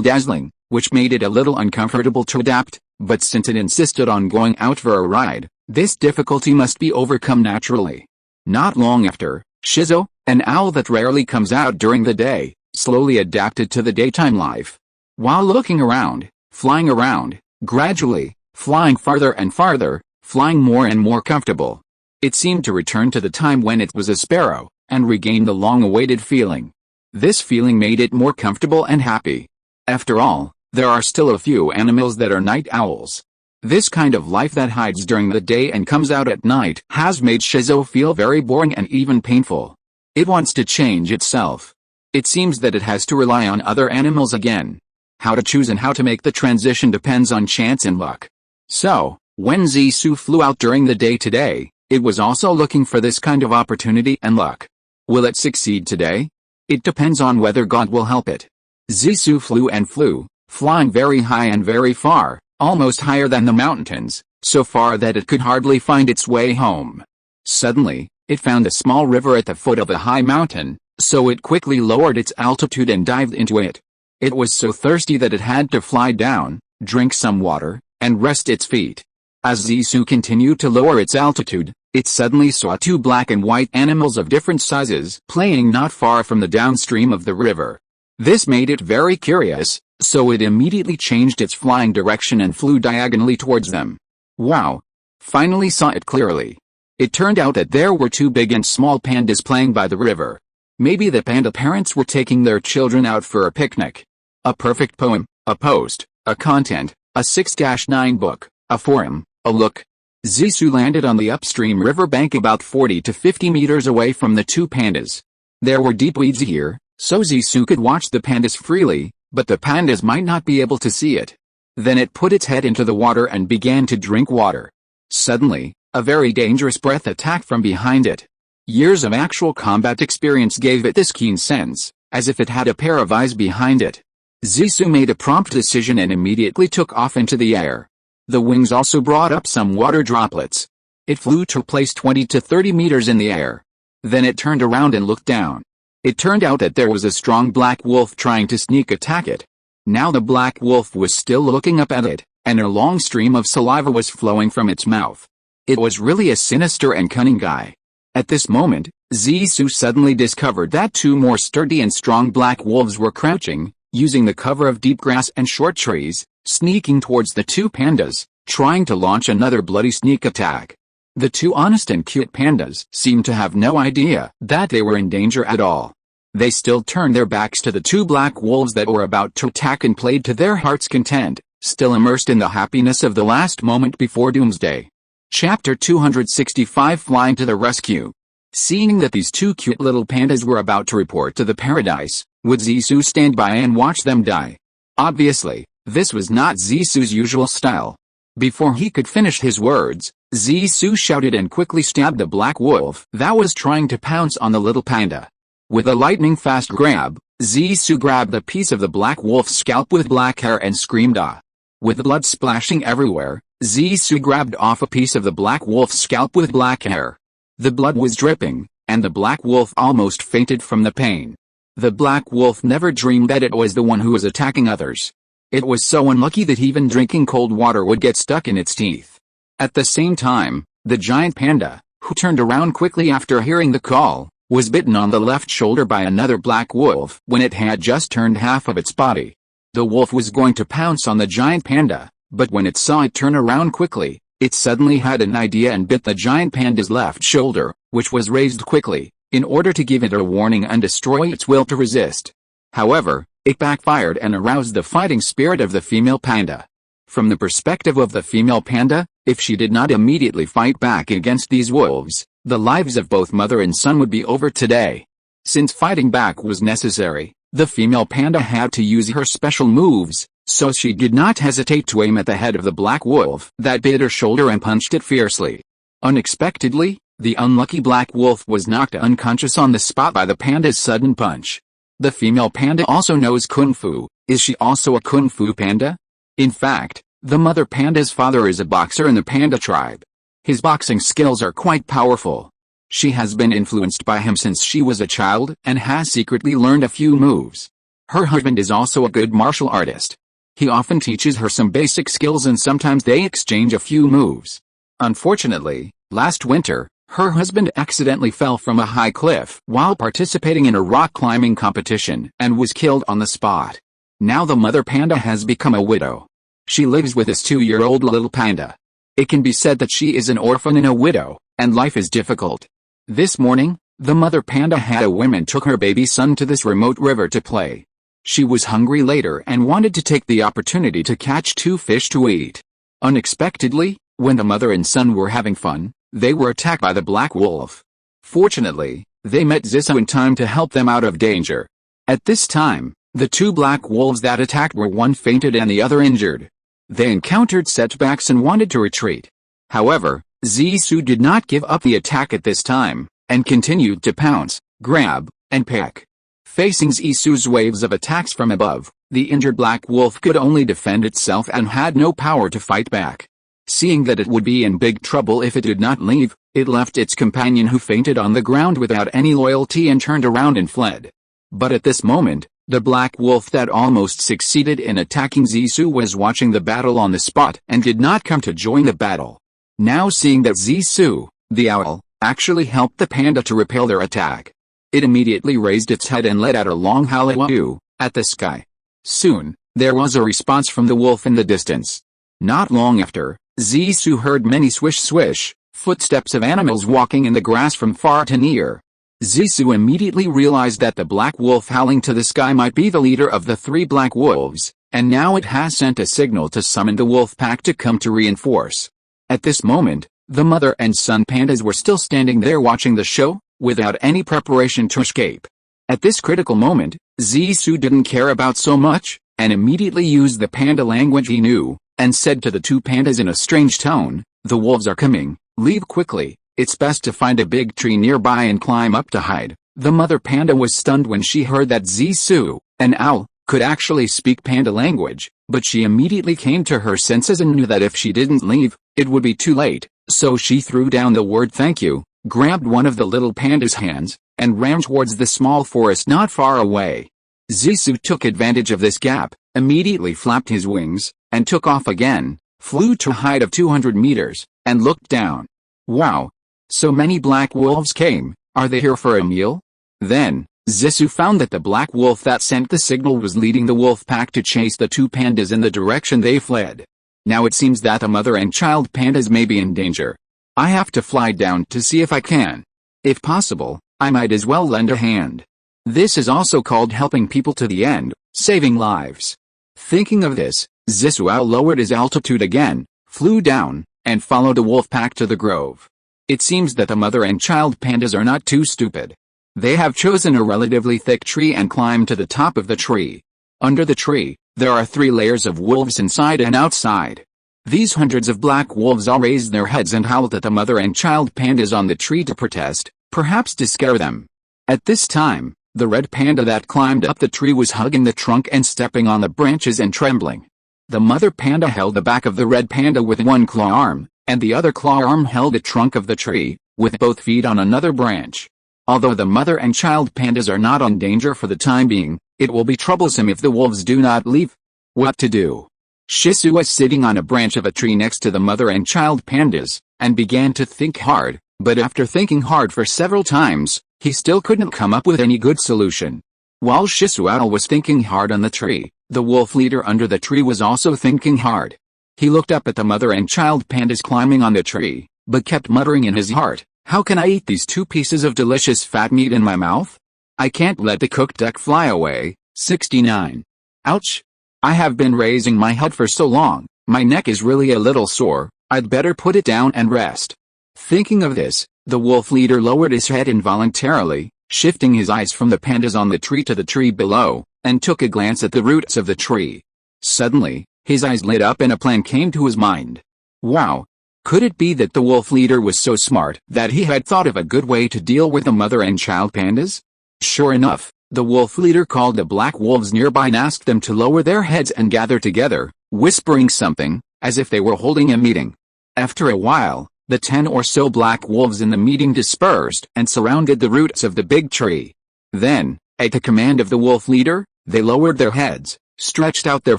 dazzling, which made it a little uncomfortable to adapt, but since it insisted on going out for a ride, this difficulty must be overcome naturally. Not long after, Shizuo, an owl that rarely comes out during the day, slowly adapted to the daytime life. While looking around, flying around, gradually, flying farther and farther, flying more and more comfortable, it seemed to return to the time when it was a sparrow, and regain the long-awaited feeling. This feeling made it more comfortable and happy. After all, there are still a few animals that are night owls. This kind of life that hides during the day and comes out at night has made Shizuo feel very boring and even painful. It wants to change itself. It seems that it has to rely on other animals again. How to choose and how to make the transition depends on chance and luck. So, when Zissou flew out during the day today, it was also looking for this kind of opportunity and luck. Will it succeed today? It depends on whether God will help it. Zissou flew and flew, flying very high and very far, almost higher than the mountains, so far that it could hardly find its way home. Suddenly, it found a small river at the foot of the high mountain, so it quickly lowered its altitude and dived into it. It was so thirsty that it had to fly down, drink some water, and rest its feet. As Zissou continued to lower its altitude, it suddenly saw two black and white animals of different sizes playing not far from the downstream of the river. This made it very curious, so it immediately changed its flying direction and flew diagonally towards them. Wow! Finally saw it clearly. It turned out that there were two big and small pandas playing by the river. Maybe the panda parents were taking their children out for a picnic. A perfect poem, a post, a content, a 6-9 book, a forum, a look. Zissou landed on the upstream riverbank about 40 to 50 meters away from the two pandas. There were deep weeds here, so Zissou could watch the pandas freely, but the pandas might not be able to see it. Then it put its head into the water and began to drink water. Suddenly, a very dangerous breath attacked from behind it. Years of actual combat experience gave it this keen sense, as if it had a pair of eyes behind it. Zissou made a prompt decision and immediately took off into the air. The wings also brought up some water droplets. It flew to a place 20 to 30 meters in the air. Then it turned around and looked down. It turned out that there was a strong black wolf trying to sneak attack it. Now the black wolf was still looking up at it, and a long stream of saliva was flowing from its mouth. It was really a sinister and cunning guy. At this moment, Zissou suddenly discovered that two more sturdy and strong black wolves were crouching, using the cover of deep grass and short trees, sneaking towards the two pandas, trying to launch another bloody sneak attack. The two honest and cute pandas seemed to have no idea that they were in danger at all. They still turned their backs to the two black wolves that were about to attack and played to their heart's content, still immersed in the happiness of the last moment before doomsday. Chapter 265 Flying to the Rescue. Seeing that these two cute little pandas were about to report to the paradise, would Zissou stand by and watch them die? Obviously, this was not Zissou's usual style. Before he could finish his words, Zissou shouted and quickly stabbed the black wolf that was trying to pounce on the little panda. With a lightning-fast grab, Zissou grabbed a piece of the black wolf's scalp with black hair and screamed ah. With blood splashing everywhere, Zissou grabbed off a piece of the black wolf's scalp with black hair. The blood was dripping, and the black wolf almost fainted from the pain. The black wolf never dreamed that it was the one who was attacking others. It was so unlucky that even drinking cold water would get stuck in its teeth. At the same time, the giant panda, who turned around quickly after hearing the call, was bitten on the left shoulder by another black wolf when it had just turned half of its body. The wolf was going to pounce on the giant panda, but when it saw it turn around quickly, it suddenly had an idea and bit the giant panda's left shoulder, which was raised quickly, in order to give it a warning and destroy its will to resist. However, it backfired and aroused the fighting spirit of the female panda. From the perspective of the female panda, if she did not immediately fight back against these wolves, the lives of both mother and son would be over today. Since fighting back was necessary, the female panda had to use her special moves, so she did not hesitate to aim at the head of the black wolf that bit her shoulder and punched it fiercely. Unexpectedly, The unlucky black wolf was knocked unconscious on the spot by the panda's sudden punch. The female panda also knows kung fu. Is she also a kung fu panda? In fact, the mother panda's father is a boxer in the panda tribe. His boxing skills are quite powerful. She has been influenced by him since she was a child and has secretly learned a few moves. Her husband is also a good martial artist. He often teaches her some basic skills and sometimes they exchange a few moves. Unfortunately, last winter, her husband accidentally fell from a high cliff while participating in a rock climbing competition and was killed on the spot. Now the mother panda has become a widow. She lives with his 2-year-old little panda. It can be said that she is an orphan and a widow, and life is difficult. This morning, the mother panda had a whim and took her baby son to this remote river to play. She was hungry later and wanted to take the opportunity to catch 2 fish to eat. Unexpectedly, when the mother and son were having fun, they were attacked by the black wolf. Fortunately, they met Zisu in time to help them out of danger. At this time, the 2 black wolves that attacked were one fainted and the other injured. They encountered setbacks and wanted to retreat. However, Zisu did not give up the attack at this time, and continued to pounce, grab, and peck. Facing Zisu's waves of attacks from above, the injured black wolf could only defend itself and had no power to fight back. Seeing that it would be in big trouble if it did not leave, it left its companion who fainted on the ground without any loyalty and turned around and fled. But at this moment, the black wolf that almost succeeded in attacking Zisu was watching the battle on the spot and did not come to join the battle. Now seeing that Zisu, the owl, actually helped the panda to repel their attack, it immediately raised its head and let out a long hallelujah at the sky. Soon, there was a response from the wolf in the distance. Not long after, Zisu heard many swish-swish footsteps of animals walking in the grass from far to near. Zisu immediately realized that the black wolf howling to the sky might be the leader of the 3 black wolves, and now it has sent a signal to summon the wolf pack to come to reinforce. At this moment, the mother and son pandas were still standing there watching the show, without any preparation to escape. At this critical moment, Zisu didn't care about so much, and immediately used the panda language he knew, and said to the 2 pandas in a strange tone, "The wolves are coming, leave quickly, it's best to find a big tree nearby and climb up to hide." The mother panda was stunned when she heard that Zisu, an owl, could actually speak panda language, but she immediately came to her senses and knew that if she didn't leave, it would be too late, so she threw down the word thank you, grabbed one of the little panda's hands, and ran towards the small forest not far away. Zisu took advantage of this gap, immediately flapped his wings, and took off again, flew to a height of 200 meters, and looked down. Wow! So many black wolves came, are they here for a meal? Then, Zisu found that the black wolf that sent the signal was leading the wolf pack to chase the 2 pandas in the direction they fled. Now it seems that the mother and child pandas may be in danger. I have to fly down to see if I can. If possible, I might as well lend a hand. This is also called helping people to the end, saving lives. Thinking of this, Zisu lowered his altitude again, flew down, and followed the wolf pack to the grove. It seems that the mother and child pandas are not too stupid. They have chosen a relatively thick tree and climbed to the top of the tree. Under the tree, there are 3 layers of wolves inside and outside. These hundreds of black wolves all raised their heads and howled at the mother and child pandas on the tree to protest, perhaps to scare them. At this time, the red panda that climbed up the tree was hugging the trunk and stepping on the branches and trembling. The mother panda held the back of the red panda with one claw arm, and the other claw arm held the trunk of the tree, with both feet on another branch. Although the mother and child pandas are not in danger for the time being, it will be troublesome if the wolves do not leave. What to do? Shisu was sitting on a branch of a tree next to the mother and child pandas, and began to think hard, but after thinking hard for several times, he still couldn't come up with any good solution. While Shisu was thinking hard on the tree, the wolf leader under the tree was also thinking hard. He looked up at the mother and child pandas climbing on the tree, but kept muttering in his heart, "How can I eat these 2 pieces of delicious fat meat in my mouth? I can't let the cooked duck fly away." 69. Ouch! I have been raising my head for so long, my neck is really a little sore, I'd better put it down and rest. Thinking of this, the wolf leader lowered his head involuntarily, shifting his eyes from the pandas on the tree to the tree below, and took a glance at the roots of the tree. Suddenly, his eyes lit up and a plan came to his mind. Wow! Could it be that the wolf leader was so smart that he had thought of a good way to deal with the mother and child pandas? Sure enough, the wolf leader called the black wolves nearby and asked them to lower their heads and gather together, whispering something, as if they were holding a meeting. After a while, the 10 or so black wolves in the meeting dispersed and surrounded the roots of the big tree. Then, at the command of the wolf leader, they lowered their heads, stretched out their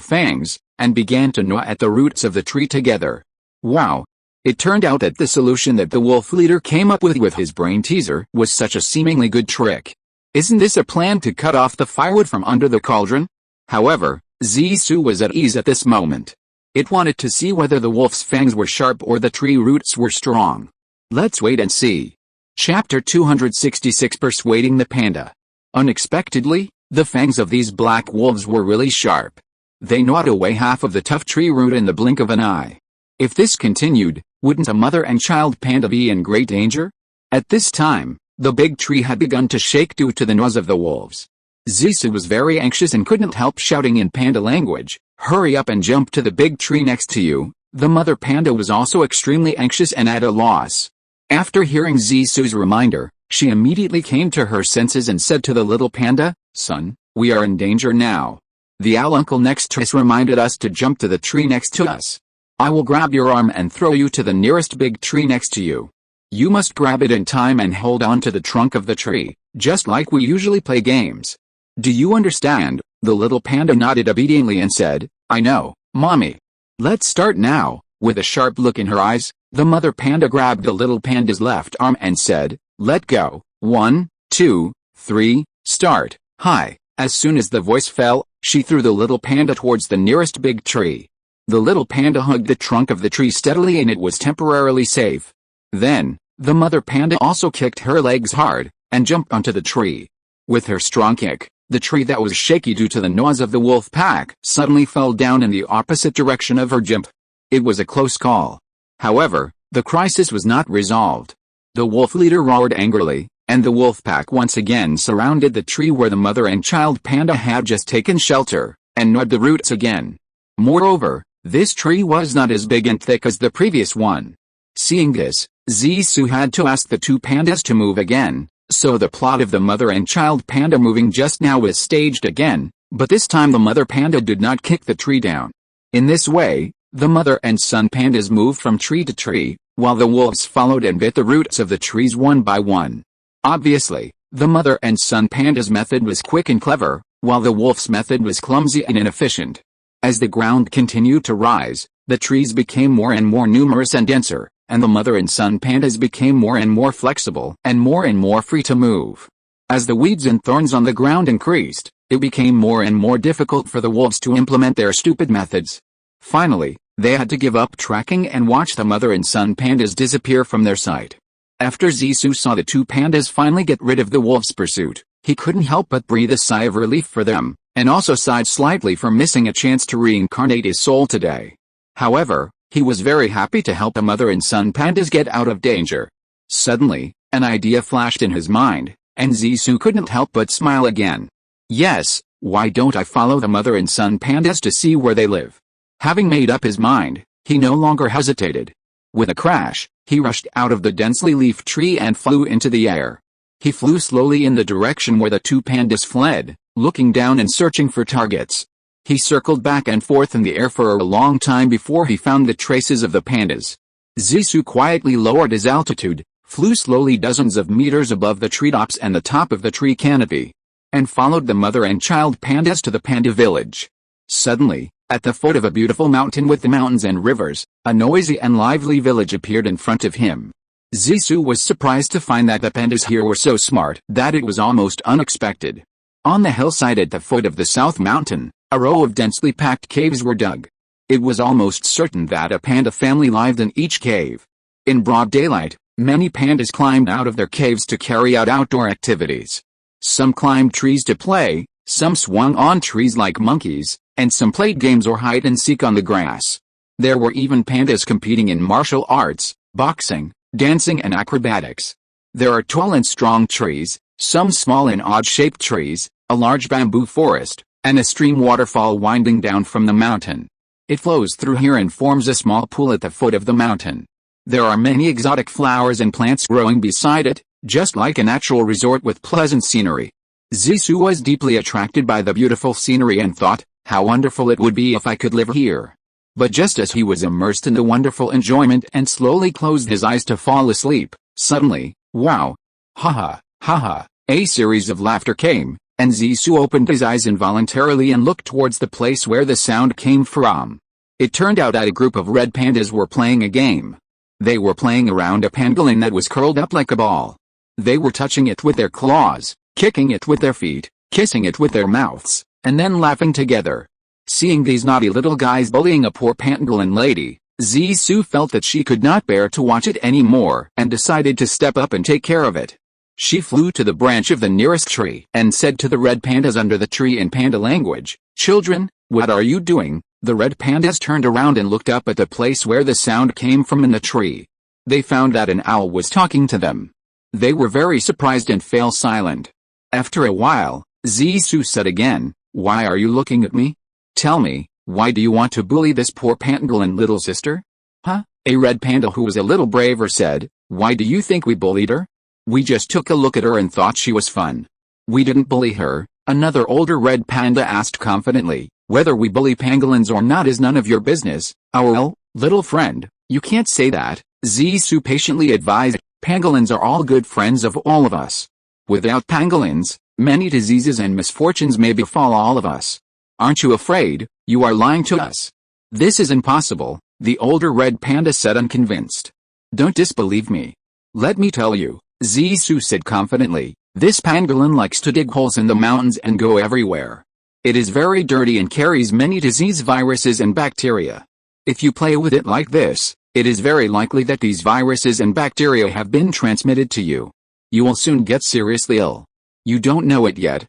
fangs, and began to gnaw at the roots of the tree together. Wow! It turned out that the solution that the wolf leader came up with his brain teaser was such a seemingly good trick. Isn't this a plan to cut off the firewood from under the cauldron? However, Zissou was at ease at this moment. It wanted to see whether the wolf's fangs were sharp or the tree roots were strong. Let's wait and see. Chapter 266 Persuading the Panda. Unexpectedly, the fangs of these black wolves were really sharp. They gnawed away half of the tough tree root in the blink of an eye. If this continued, wouldn't a mother and child panda be in great danger? At this time, the big tree had begun to shake due to the gnaws of the wolves. Zissou was very anxious and couldn't help shouting in panda language, "Hurry up and jump to the big tree next to you." The mother panda was also extremely anxious and at a loss. After hearing Zissou's reminder, she immediately came to her senses and said to the little panda, "Son, we are in danger now. The owl uncle next to us reminded us to jump to the tree next to us. I will grab your arm and throw you to the nearest big tree next to you. You must grab it in time and hold on to the trunk of the tree, just like we usually play games. Do you understand?" The little panda nodded obediently and said, "I know, Mommy. Let's start now." With a sharp look in her eyes, the mother panda grabbed the little panda's left arm and said, "Let go. 1, 2, 3, start." Hi! As soon as the voice fell, she threw the little panda towards the nearest big tree. The little panda hugged the trunk of the tree steadily and it was temporarily safe. Then, the mother panda also kicked her legs hard, and jumped onto the tree. With her strong kick, the tree that was shaky due to the gnaws of the wolf pack suddenly fell down in the opposite direction of her jump. It was a close call. However, the crisis was not resolved. The wolf leader roared angrily, and the wolf pack once again surrounded the tree where the mother and child panda had just taken shelter, and gnawed the roots again. Moreover, this tree was not as big and thick as the previous one. Seeing this, Zissou had to ask the two pandas to move again, so the plot of the mother and child panda moving just now was staged again, but this time the mother panda did not kick the tree down. In this way, the mother and son pandas moved from tree to tree, while the wolves followed and bit the roots of the trees one by one. Obviously, the mother and son pandas' method was quick and clever, while the wolf's method was clumsy and inefficient. As the ground continued to rise, the trees became more and more numerous and denser, and the mother and son pandas became more and more flexible and more free to move. As the weeds and thorns on the ground increased, it became more and more difficult for the wolves to implement their stupid methods. Finally, they had to give up tracking and watch the mother and son pandas disappear from their sight. After Zissou saw the two pandas finally get rid of the wolf's pursuit, he couldn't help but breathe a sigh of relief for them, and also sighed slightly for missing a chance to reincarnate his soul today. However, he was very happy to help the mother and son pandas get out of danger. Suddenly, an idea flashed in his mind, and Zissou couldn't help but smile again. Yes, why don't I follow the mother and son pandas to see where they live? Having made up his mind, he no longer hesitated. With a crash, he rushed out of the densely leafed tree and flew into the air. He flew slowly in the direction where the two pandas fled, looking down and searching for targets. He circled back and forth in the air for a long time before he found the traces of the pandas. Zissou quietly lowered his altitude, flew slowly dozens of meters above the treetops and the top of the tree canopy, and followed the mother and child pandas to the panda village. Suddenly, at the foot of a beautiful mountain with the mountains and rivers, a noisy and lively village appeared in front of him. Zissou was surprised to find that the pandas here were so smart that it was almost unexpected. On the hillside at the foot of the South Mountain, a row of densely packed caves were dug. It was almost certain that a panda family lived in each cave. In broad daylight, many pandas climbed out of their caves to carry out outdoor activities. Some climbed trees to play, some swung on trees like monkeys, and some played games or hide and seek on the grass. There were even pandas competing in martial arts, boxing, dancing and acrobatics. There are tall and strong trees, some small and odd-shaped trees, a large bamboo forest, and a stream waterfall winding down from the mountain. It flows through here and forms a small pool at the foot of the mountain. There are many exotic flowers and plants growing beside it, just like a natural resort with pleasant scenery. Zissou was deeply attracted by the beautiful scenery and thought, how wonderful it would be if I could live here. But just as he was immersed in the wonderful enjoyment and slowly closed his eyes to fall asleep, suddenly, wow! Ha ha, a series of laughter came, and Zissou opened his eyes involuntarily and looked towards the place where the sound came from. It turned out that a group of red pandas were playing a game. They were playing around a pangolin that was curled up like a ball. They were touching it with their claws, kicking it with their feet, kissing it with their mouths, and then laughing together. Seeing these naughty little guys bullying a poor pangolin lady, Zissou felt that she could not bear to watch it anymore and decided to step up and take care of it. She flew to the branch of the nearest tree and said to the red pandas under the tree in panda language, "Children, what are you doing?" The red pandas turned around and looked up at the place where the sound came from in the tree. They found that an owl was talking to them. They were very surprised and fell silent. After a while, Zissou said again, "Why are you looking at me? Tell me, why do you want to bully this poor pangolin little sister?" "Huh?" A red panda who was a little braver said, "Why do you think we bullied her? We just took a look at her and thought she was fun. We didn't bully her." Another older red panda asked confidently, "Whether we bully pangolins or not is none of your business." "Our little friend, you can't say that," Zissou patiently advised. "Pangolins are all good friends of all of us. Without pangolins, many diseases and misfortunes may befall all of us. Aren't you afraid? You are lying to us." "This is impossible," the older red panda said unconvinced. "Don't disbelieve me. Let me tell you," Zissou said confidently, "this pangolin likes to dig holes in the mountains and go everywhere. It is very dirty and carries many disease viruses and bacteria. If you play with it like this, it is very likely that these viruses and bacteria have been transmitted to you. You will soon get seriously ill. You don't know it yet."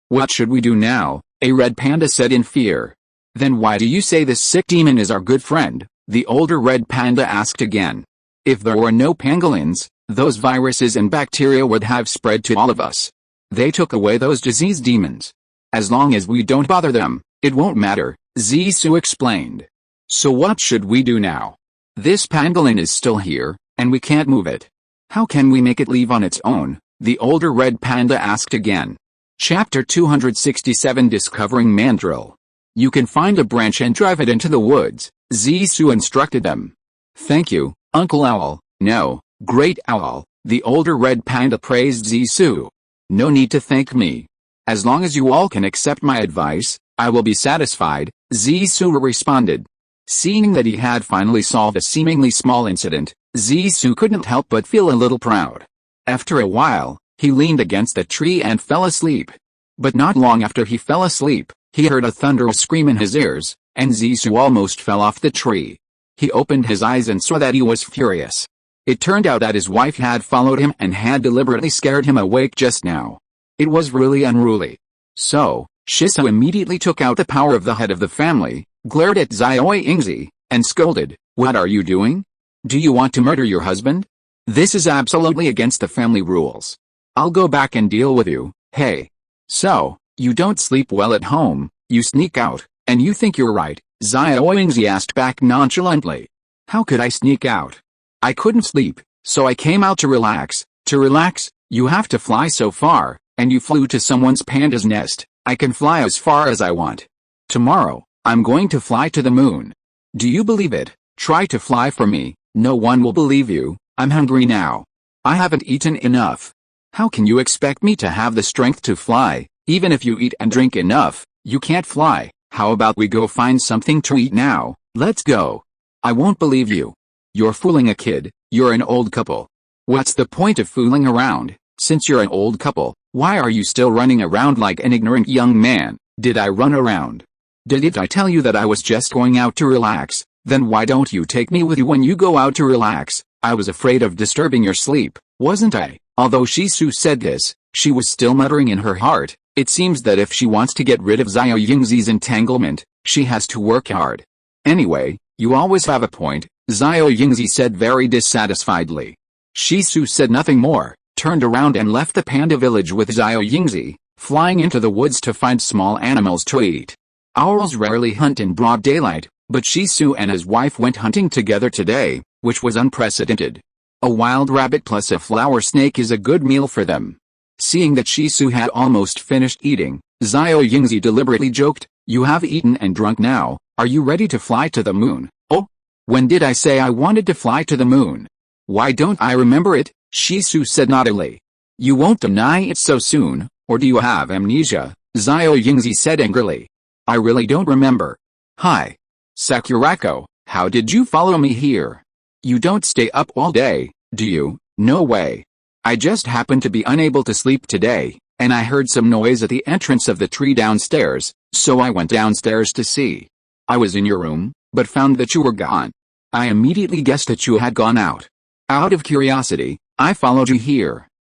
"What should we do now?" a red panda said in fear. "Then why do you say this sick demon is our good friend?" the older red panda asked again. "If there were no pangolins, those viruses and bacteria would have spread to all of us. They took away those disease demons. As long as we don't bother them, it won't matter," Zissou explained. "So what should we do now? This pangolin is still here, and we can't move it. How can we make it leave on its own?" the older red panda asked again. Chapter 267 Discovering Mandrill. "You can find a branch and drive it into the woods," Zissou instructed them. "Thank you, Uncle Owl." "No, Great Owl," the older red panda praised Zissou. "No need to thank me. As long as you all can accept my advice, I will be satisfied," Zissou responded. Seeing that he had finally solved a seemingly small incident, Zissou couldn't help but feel a little proud. After a while, he leaned against a tree and fell asleep. But not long after he fell asleep, he heard a thunderous scream in his ears, and Zissou almost fell off the tree. He opened his eyes and saw that he was furious. It turned out that his wife had followed him and had deliberately scared him awake just now. It was really unruly. So, Shiso immediately took out the power of the head of the family, glared at Xiao Yingzi, and scolded, "What are you doing? Do you want to murder your husband? This is absolutely against the family rules. I'll go back and deal with you." "Hey. So, you don't sleep well at home, you sneak out, and you think you're right?" Xiao Yingzi asked back nonchalantly. "How could I sneak out? I couldn't sleep, so I came out to relax." "To relax? You have to fly so far, and you flew to someone's panda's nest." "I can fly as far as I want. Tomorrow, I'm going to fly to the moon. Do you believe it? Try to fly for me." "No one will believe you. I'm hungry now. I haven't eaten enough." "How can you expect me to have the strength to fly? Even if you eat and drink enough, you can't fly." "How about we go find something to eat now? Let's go." "I won't believe you. You're fooling a kid. You're an old couple." "What's the point of fooling around? Since you're an old couple, why are you still running around like an ignorant young man?" "Did I run around? Didn't I tell you that I was just going out to relax? Then why don't you take me with you when you go out to relax?" "I was afraid of disturbing your sleep, wasn't I?" Although Shisu said this, she was still muttering in her heart, "It seems that if she wants to get rid of Xiao Yingzi's entanglement, she has to work hard." "Anyway, you always have a point," Xiao Yingzi said very dissatisfiedly. Shisu said nothing more, turned around and left the panda village with Xiao Yingzi, flying into the woods to find small animals to eat. Owls rarely hunt in broad daylight, but Shisu and his wife went hunting together today, which was unprecedented. A wild rabbit plus a flower snake is a good meal for them. Seeing that Shisu had almost finished eating, Xiao Yingzi deliberately joked, "You have eaten and drunk now, are you ready to fly to the moon?" "Oh? When did I say I wanted to fly to the moon? Why don't I remember it?" Shisu said naughtily. "You won't deny it so soon, or do you have amnesia?" Xiao Yingzi said angrily. "I really don't remember." "Hi. Sakurako, how did you follow me here? You don't stay up all day, do you?" "No way. I just happened to be unable to sleep today, and I heard some noise at the entrance of the tree downstairs, so I went downstairs to see. I was in your room, but found that you were gone. I immediately guessed that you had gone out. Out of curiosity, I followed you here.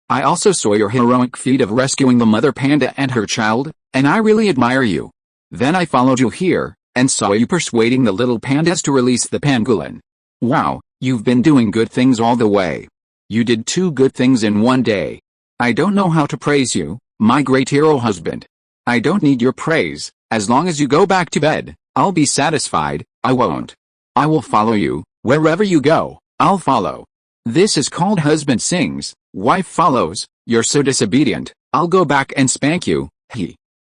I also saw your heroic feat of rescuing the mother panda and her child, and I really admire you. Then I followed you here, and saw you persuading the little pandas to release the pangolin. Wow, you've been doing good things all the way. You did 2 good things in one day. I don't know how to praise you, my great hero husband. I don't need your praise, as long as you go back to bed, I'll be satisfied. I won't. I will follow you, wherever you go, I'll follow. This is called husband sings, wife follows. You're so disobedient, I'll go back and spank you."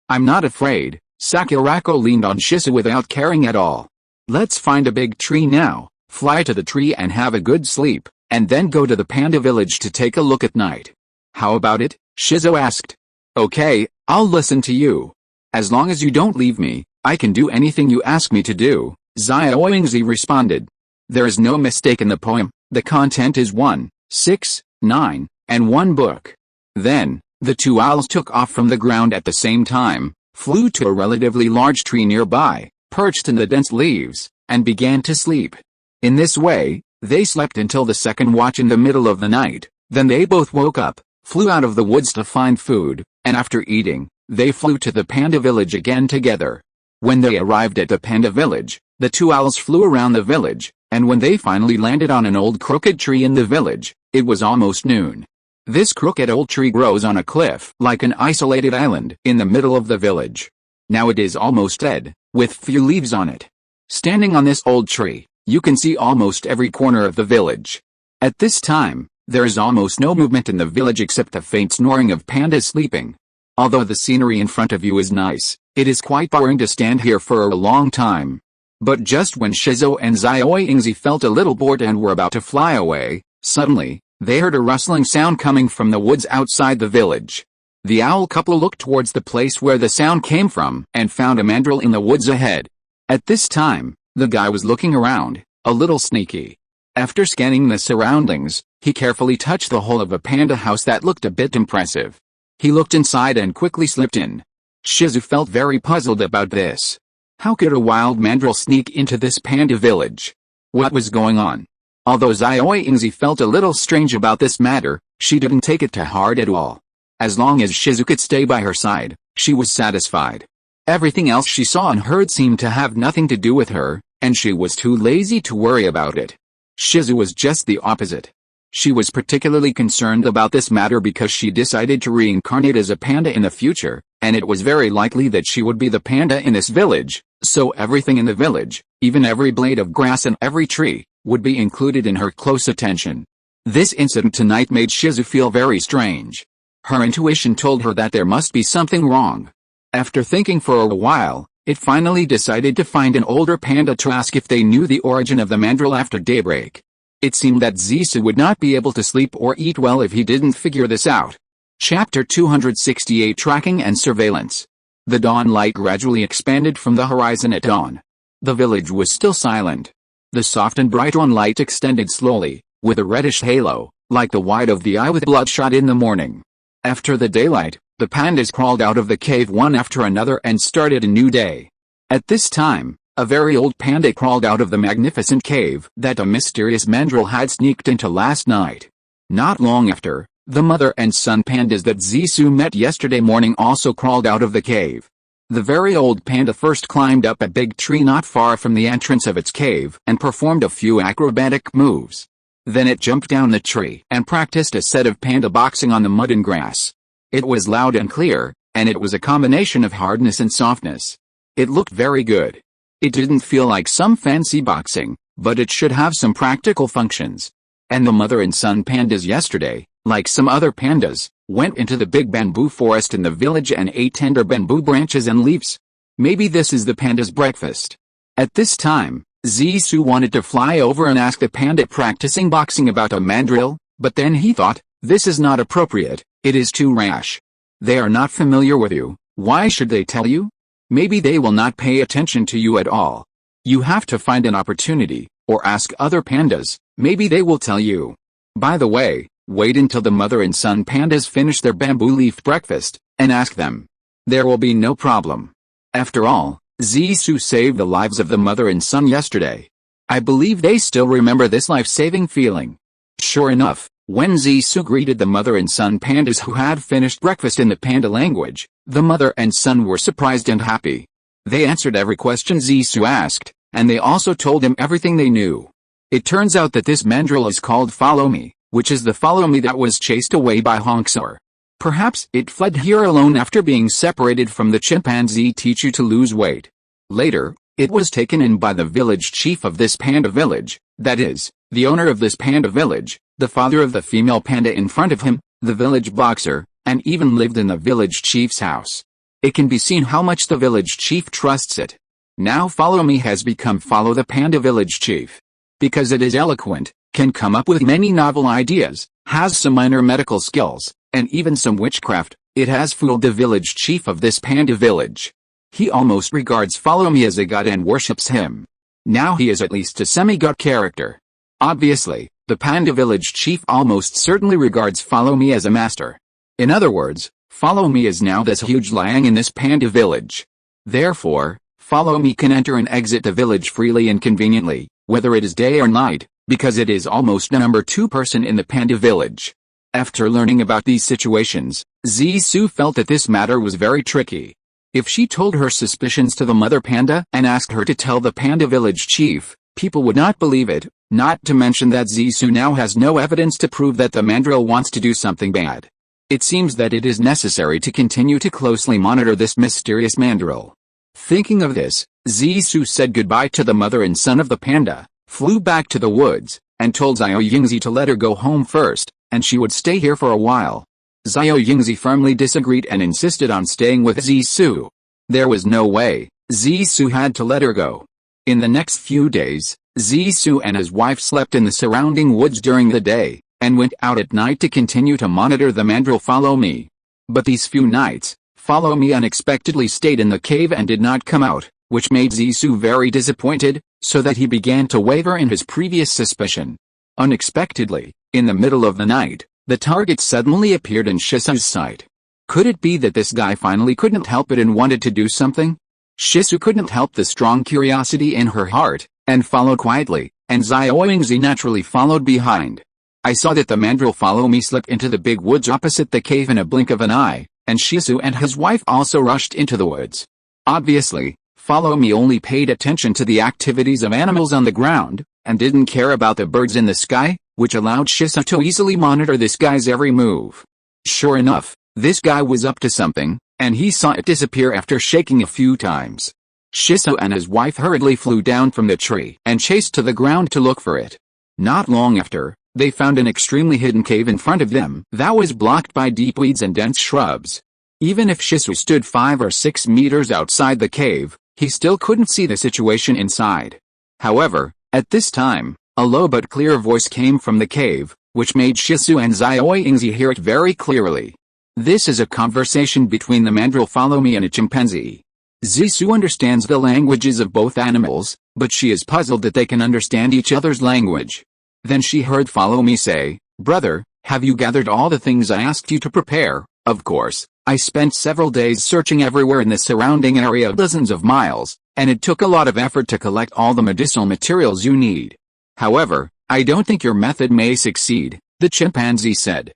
"I'm not afraid." Sakurako leaned on Shisu without caring at all. "Let's find a big tree now, fly to the tree and have a good sleep, and then go to the panda village to take a look at night." "How about it?" Shizu asked. "Okay, I'll listen to you. As long as you don't leave me, I can do anything you ask me to do," Xiao Yingzi responded. There is no mistake in the poem. The content is 1, 6, 9, and 1 book. Then, the 2 owls took off from the ground at the same time, flew to a relatively large tree nearby, perched in the dense leaves, and began to sleep. In this way, they slept until the second watch in the middle of the night. Then they both woke up, flew out of the woods to find food, and after eating, they flew to the panda village again together. When they arrived at the panda village, the 2 owls flew around the village, and when they finally landed on an old crooked tree in the village, it was almost noon. This crooked old tree grows on a cliff like an isolated island in the middle of the village. Now it is almost dead, with few leaves on it. Standing on this old tree, you can see almost every corner of the village. At this time, there is almost no movement in the village except the faint snoring of pandas sleeping. Although the scenery in front of you is nice, it is quite boring to stand here for a long time. But just when Shizu and Xiao Yingzi felt a little bored and were about to fly away, suddenly, they heard a rustling sound coming from the woods outside the village. The owl couple looked towards the place where the sound came from and found a mandrill in the woods ahead. At this time, the guy was looking around, a little sneaky. After scanning the surroundings, he carefully touched the hole of a panda house that looked a bit impressive. He looked inside and quickly slipped in. Shizu felt very puzzled about this. How could a wild mandrill sneak into this panda village? What was going on? Although Xiao Yingzi felt a little strange about this matter, she didn't take it to heart at all. As long as Shizu could stay by her side, she was satisfied. Everything else she saw and heard seemed to have nothing to do with her, and she was too lazy to worry about it. Shizu was just the opposite. She was particularly concerned about this matter because she decided to reincarnate as a panda in the future, and it was very likely that she would be the panda in this village, so everything in the village, even every blade of grass and every tree, would be included in her close attention. This incident tonight made Shizu feel very strange. Her intuition told her that there must be something wrong. After thinking for a while, it finally decided to find an older panda to ask if they knew the origin of the mandrill after daybreak. It seemed that Zisu would not be able to sleep or eat well if he didn't figure this out. Chapter 268 Tracking and Surveillance. The dawn light gradually expanded from the horizon at dawn. The village was still silent. The soft and bright dawn light extended slowly, with a reddish halo, like the white of the eye with bloodshot in the morning. After the daylight, the pandas crawled out of the cave one after another and started a new day. At this time, a very old panda crawled out of the magnificent cave that a mysterious mandrill had sneaked into last night. Not long after, the mother and son pandas that Zisu met yesterday morning also crawled out of the cave. The very old panda first climbed up a big tree not far from the entrance of its cave and performed a few acrobatic moves. Then it jumped down the tree and practiced a set of panda boxing on the mud and grass. It was loud and clear, and it was a combination of hardness and softness. It looked very good. It didn't feel like some fancy boxing, but it should have some practical functions. And the mother and son pandas yesterday, like some other pandas, went into the big bamboo forest in the village and ate tender bamboo branches and leaves. Maybe this is the panda's breakfast. At this time, Zissou wanted to fly over and ask the panda practicing boxing about a mandrill, but then he thought, this is not appropriate, it is too rash. They are not familiar with you, why should they tell you? Maybe they will not pay attention to you at all. You have to find an opportunity, or ask other pandas, maybe they will tell you. By the way, wait until the mother and son pandas finish their bamboo leaf breakfast, and ask them. There will be no problem. After all, Zissou saved the lives of the mother and son yesterday. I believe they still remember this life-saving feeling. Sure enough, when Zissou greeted the mother and son pandas who had finished breakfast in the panda language, the mother and son were surprised and happy. They answered every question Zissou asked, and they also told him everything they knew. It turns out that this mandrill is called Follow Me, which is the follow me that was chased away by Hongsar. Perhaps it fled here alone after being separated from the chimpanzee teacher to lose weight. Later, it was taken in by the village chief of this panda village, that is, the owner of this panda village, the father of the female panda in front of him, the village boxer, and even lived in the village chief's house. It can be seen how much the village chief trusts it. Now Follow Me has become Follow the Panda Village Chief. Because it is eloquent, can come up with many novel ideas, has some minor medical skills, and even some witchcraft, it has fooled the village chief of this panda village. He almost regards Follow Me as a god and worships him. Now he is at least a semi-god character. Obviously, the panda village chief almost certainly regards Follow Me as a master. In other words, Follow Me is now this huge liang in this panda village. Therefore, Follow Me can enter and exit the village freely and conveniently, whether it is day or night, because it is almost the number 2 person in the panda village. After learning about these situations, Zissou felt that this matter was very tricky. If she told her suspicions to the mother panda and asked her to tell the panda village chief, people would not believe it, not to mention that Zissou now has no evidence to prove that the mandrill wants to do something bad. It seems that it is necessary to continue to closely monitor this mysterious mandrill. Thinking of this, Zissou said goodbye to the mother and son of the panda, flew back to the woods, and told Xiao Yingzi to let her go home first, and she would stay here for a while. Xiao Yingzi firmly disagreed and insisted on staying with Zissou. There was no way, Zissou had to let her go. In the next few days, Zissou and his wife slept in the surrounding woods during the day, and went out at night to continue to monitor the mandrill Follow Me. But these few nights, Follow Me unexpectedly stayed in the cave and did not come out, which made Zissou very disappointed, so that he began to waver in his previous suspicion. Unexpectedly, in the middle of the night, the target suddenly appeared in Shisou's sight. Could it be that this guy finally couldn't help it and wanted to do something? Shisou couldn't help the strong curiosity in her heart, and followed quietly, and Xiao Yingzi naturally followed behind. I saw that the mandrill Follow Me slipped into the big woods opposite the cave in a blink of an eye, and Shisou and his wife also rushed into the woods. Obviously, Follow Me only paid attention to the activities of animals on the ground, and didn't care about the birds in the sky, which allowed Shisou to easily monitor this guy's every move. Sure enough, this guy was up to something, and he saw it disappear after shaking a few times. Shisou and his wife hurriedly flew down from the tree and chased to the ground to look for it. Not long after, they found an extremely hidden cave in front of them that was blocked by deep weeds and dense shrubs. Even if Shisou stood 5 or 6 meters outside the cave, he still couldn't see the situation inside. However, at this time, a low but clear voice came from the cave, which made Shisou and Xiao Yingzi hear it very clearly. This is a conversation between the mandrill Follow Me and a chimpanzee. Zissou understands the languages of both animals, but she is puzzled that they can understand each other's language. Then she heard Follow Me say, "Brother, have you gathered all the things I asked you to prepare?" "Of course, I spent several days searching everywhere in the surrounding area, dozens of miles, and it took a lot of effort to collect all the medicinal materials you need. However, I don't think your method may succeed," the chimpanzee said.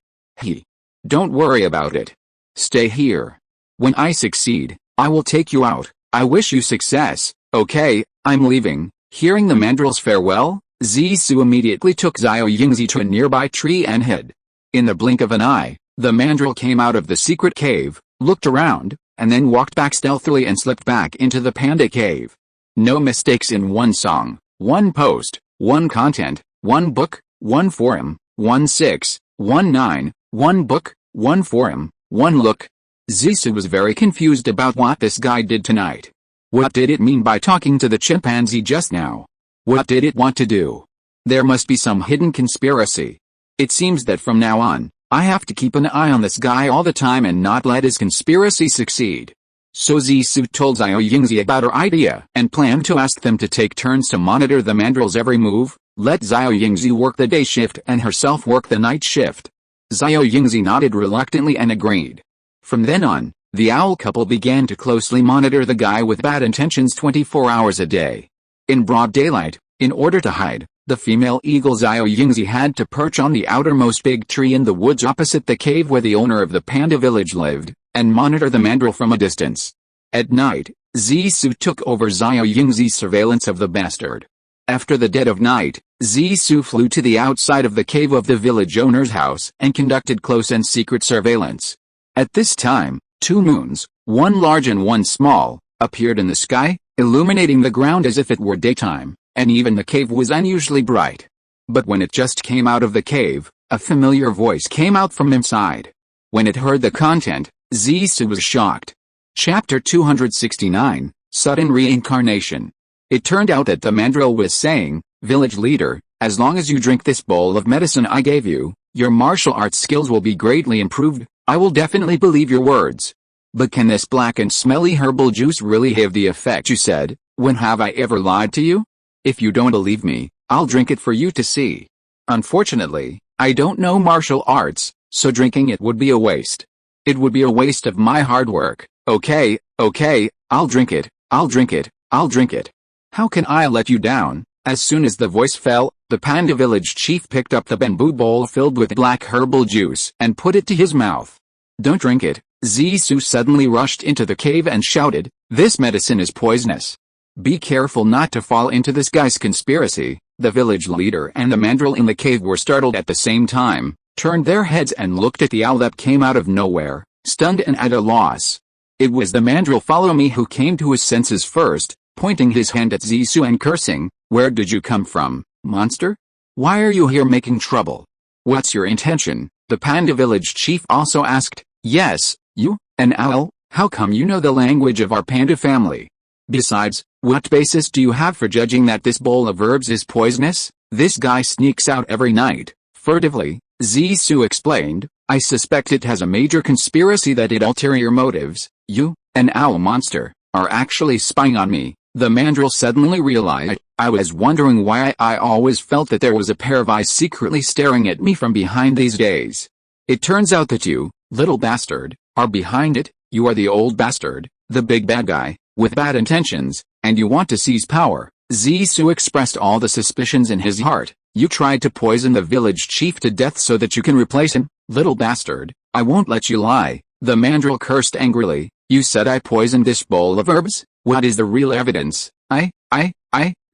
Don't worry about it. Stay here. When I succeed, I will take you out. I wish you success." "Okay, I'm leaving." Hearing the mandrill's farewell, Zissou immediately took Xiao Yingzi to a nearby tree and hid. In the blink of an eye, the mandrill came out of the secret cave, looked around, and then walked back stealthily and slipped back into the panda cave. No mistakes in one song, one post, 1 content, 1 book, 1 forum, 1 6, 1 9, 1 book, 1 forum, 1 look. Zissou was very confused about what this guy did tonight. What did it mean by talking to the chimpanzee just now? What did it want to do? There must be some hidden conspiracy. It seems that from now on, I have to keep an eye on this guy all the time and not let his conspiracy succeed. So Zissou told Xiao Yingzi about her idea and planned to ask them to take turns to monitor the mandrill's every move, let Xiao Yingzi work the day shift and herself work the night shift. Xiao Yingzi nodded reluctantly and agreed. From then on, the owl couple began to closely monitor the guy with bad intentions 24 hours a day. In broad daylight, in order to hide, the female eagle Xiao Yingzi had to perch on the outermost big tree in the woods opposite the cave where the owner of the panda village lived, and monitor the mandrill from a distance. At night, Zissou took over Xiao Yingzi's surveillance of the bastard. After the dead of night, Zissou flew to the outside of the cave of the village owner's house and conducted close and secret surveillance. At this time, 2 moons, one large and one small, appeared in the sky, illuminating the ground as if it were daytime, and even the cave was unusually bright. But when it just came out of the cave, a familiar voice came out from inside. When it heard the content, Zissou was shocked. Chapter 269, Sudden Reincarnation. It turned out that the mandrill was saying, "Village leader, as long as you drink this bowl of medicine I gave you, your martial arts skills will be greatly improved. I will definitely believe your words. But can this black and smelly herbal juice really have the effect you said? When have I ever lied to you? If you don't believe me, I'll drink it for you to see. Unfortunately, I don't know martial arts, so drinking it would be a waste. It would be a waste of my hard work. Okay, I'll drink it, I'll drink it, I'll drink it. How can I let you down?" As soon as the voice fell, the panda village chief picked up the bamboo bowl filled with black herbal juice and put it to his mouth. "Don't drink it." Zissou suddenly rushed into the cave and shouted, "This medicine is poisonous. Be careful not to fall into this guy's conspiracy." The village leader and the mandrill in the cave were startled at the same time, turned their heads and looked at the owl that came out of nowhere, stunned and at a loss. It was the mandrill Follow Me who came to his senses first, pointing his hand at Zissou and cursing, "Where did you come from, monster? Why are you here making trouble? What's your intention?" The panda village chief also asked. "Yes, you, an owl, how come you know the language of our panda family? Besides, what basis do you have for judging that this bowl of herbs is poisonous? This guy sneaks out every night, furtively," Zissou explained. "I suspect it has a major conspiracy that it ulterior motives. You, an owl monster, are actually spying on me." The mandrill suddenly realized, "I was wondering why I always felt that there was a pair of eyes secretly staring at me from behind these days. It turns out that you, little bastard, are behind it. You are the old bastard, the big bad guy, with bad intentions, and you want to seize power." Zissou expressed all the suspicions in his heart. "You tried to poison the village chief to death so that you can replace him, little bastard. I won't let you lie." The mandrill cursed angrily. "You said I poisoned this bowl of herbs? What is the real evidence?"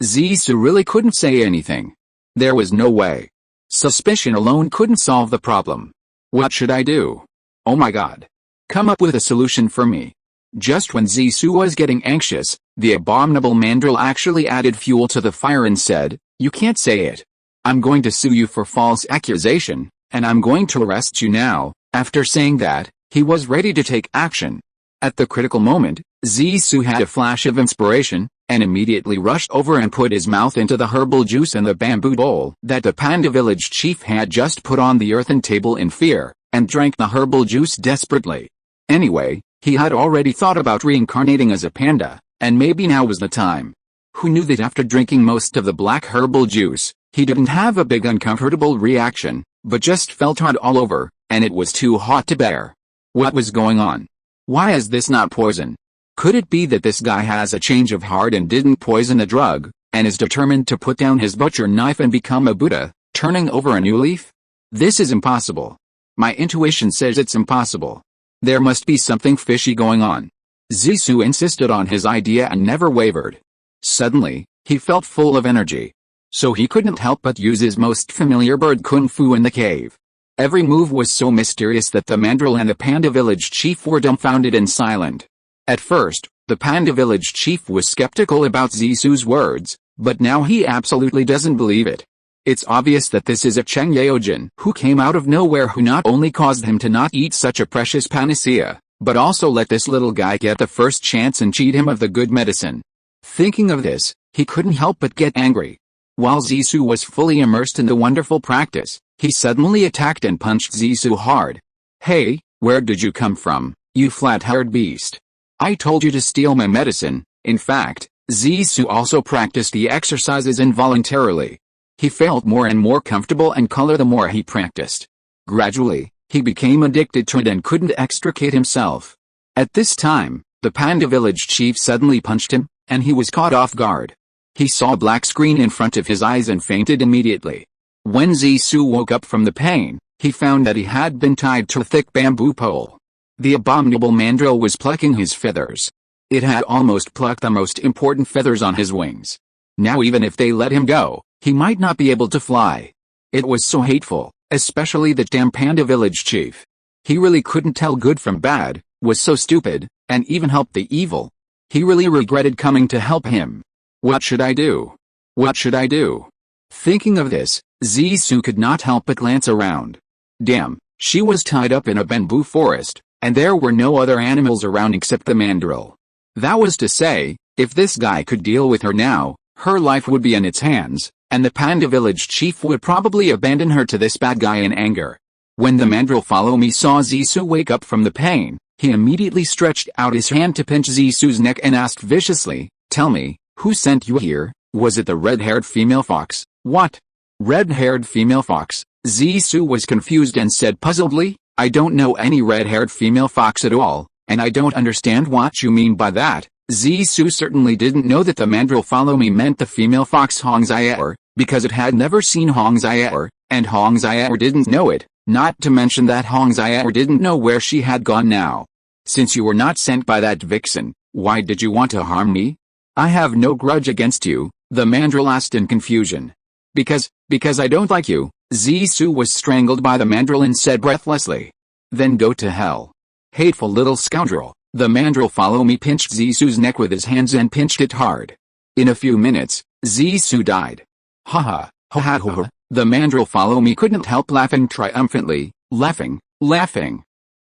Zissou really couldn't say anything. There was no way. Suspicion alone couldn't solve the problem. What should I do? Oh my god. Come up with a solution for me. Just when Zissou was getting anxious, the abominable mandrill actually added fuel to the fire and said, "You can't say it. I'm going to sue you for false accusation, and I'm going to arrest you now." After saying that, he was ready to take action. At the critical moment, Zissou had a flash of inspiration, and immediately rushed over and put his mouth into the herbal juice in the bamboo bowl that the panda village chief had just put on the earthen table in fear, and drank the herbal juice desperately. Anyway, he had already thought about reincarnating as a panda, and maybe now was the time. Who knew that after drinking most of the black herbal juice, he didn't have a big uncomfortable reaction, but just felt hot all over, and it was too hot to bear. What was going on? Why is this not poison? Could it be that this guy has a change of heart and didn't poison the drug, and is determined to put down his butcher knife and become a Buddha, turning over a new leaf? This is impossible. My intuition says it's impossible. There must be something fishy going on. Zissou insisted on his idea and never wavered. Suddenly, he felt full of energy. So he couldn't help but use his most familiar bird kung fu in the cave. Every move was so mysterious that the mandrill and the panda village chief were dumbfounded and silent. At first, the panda village chief was skeptical about Zissou's words, But now he absolutely doesn't believe it. It's obvious that this is a Cheng Yaojin who came out of nowhere, who not only caused him to not eat such a precious panacea, but also let this little guy get the first chance and cheat him of the good medicine. Thinking of this, he couldn't help but get angry. While Zissou was fully immersed in the wonderful practice, he suddenly attacked and punched Zissou hard. "Hey, where did you come from, you flat-haired beast? I told you to steal my medicine." In fact, Zissou also practiced the exercises involuntarily. He felt more and more comfortable and color the more he practiced. Gradually, he became addicted to it and couldn't extricate himself. At this time, the panda village chief suddenly punched him, and he was caught off guard. He saw a black screen in front of his eyes and fainted immediately. When Zissou woke up from the pain, he found that he had been tied to a thick bamboo pole. The abominable mandrill was plucking his feathers. It had almost plucked the most important feathers on his wings. Now even if they let him go, he might not be able to fly. It was so hateful, especially the damn panda village chief. He really couldn't tell good from bad, was so stupid, and even helped the evil. He really regretted coming to help him. What should I do? What should I do? Thinking of this, Zissou could not help but glance around. Damn, she was tied up in a bamboo forest, and there were no other animals around except the mandrill. That was to say, if this guy could deal with her now, her life would be in its hands, and the panda village chief would probably abandon her to this bad guy in anger. When the mandrill follow me saw Zissou wake up from the pain, he immediately stretched out his hand to pinch Zissou's neck and asked viciously, "Tell me, who sent you here? Was it the red-haired female fox?" "What? Red-haired female fox?" Zissou was confused and said puzzledly, "I don't know any red-haired female fox at all, and I don't understand what you mean by that." Zissou certainly didn't know that the mandrill follow me meant the female fox Hong Xiaoer, because it had never seen Hong Xiaoer, and Hong Xiaoer didn't know it, not to mention that Hong Xiaoer didn't know where she had gone now. "Since you were not sent by that vixen, why did you want to harm me?" "I have no grudge against you," the mandrill asked in confusion. Because I don't like you." Zissou was strangled by the mandrill and said breathlessly. "Then go to hell. Hateful little scoundrel." The mandrill follow me pinched Zissou's neck with his hands and pinched it hard. In a few minutes, Zissou died. "Ha ha, ha ha ha ha." The mandrill follow me couldn't help laughing triumphantly, laughing.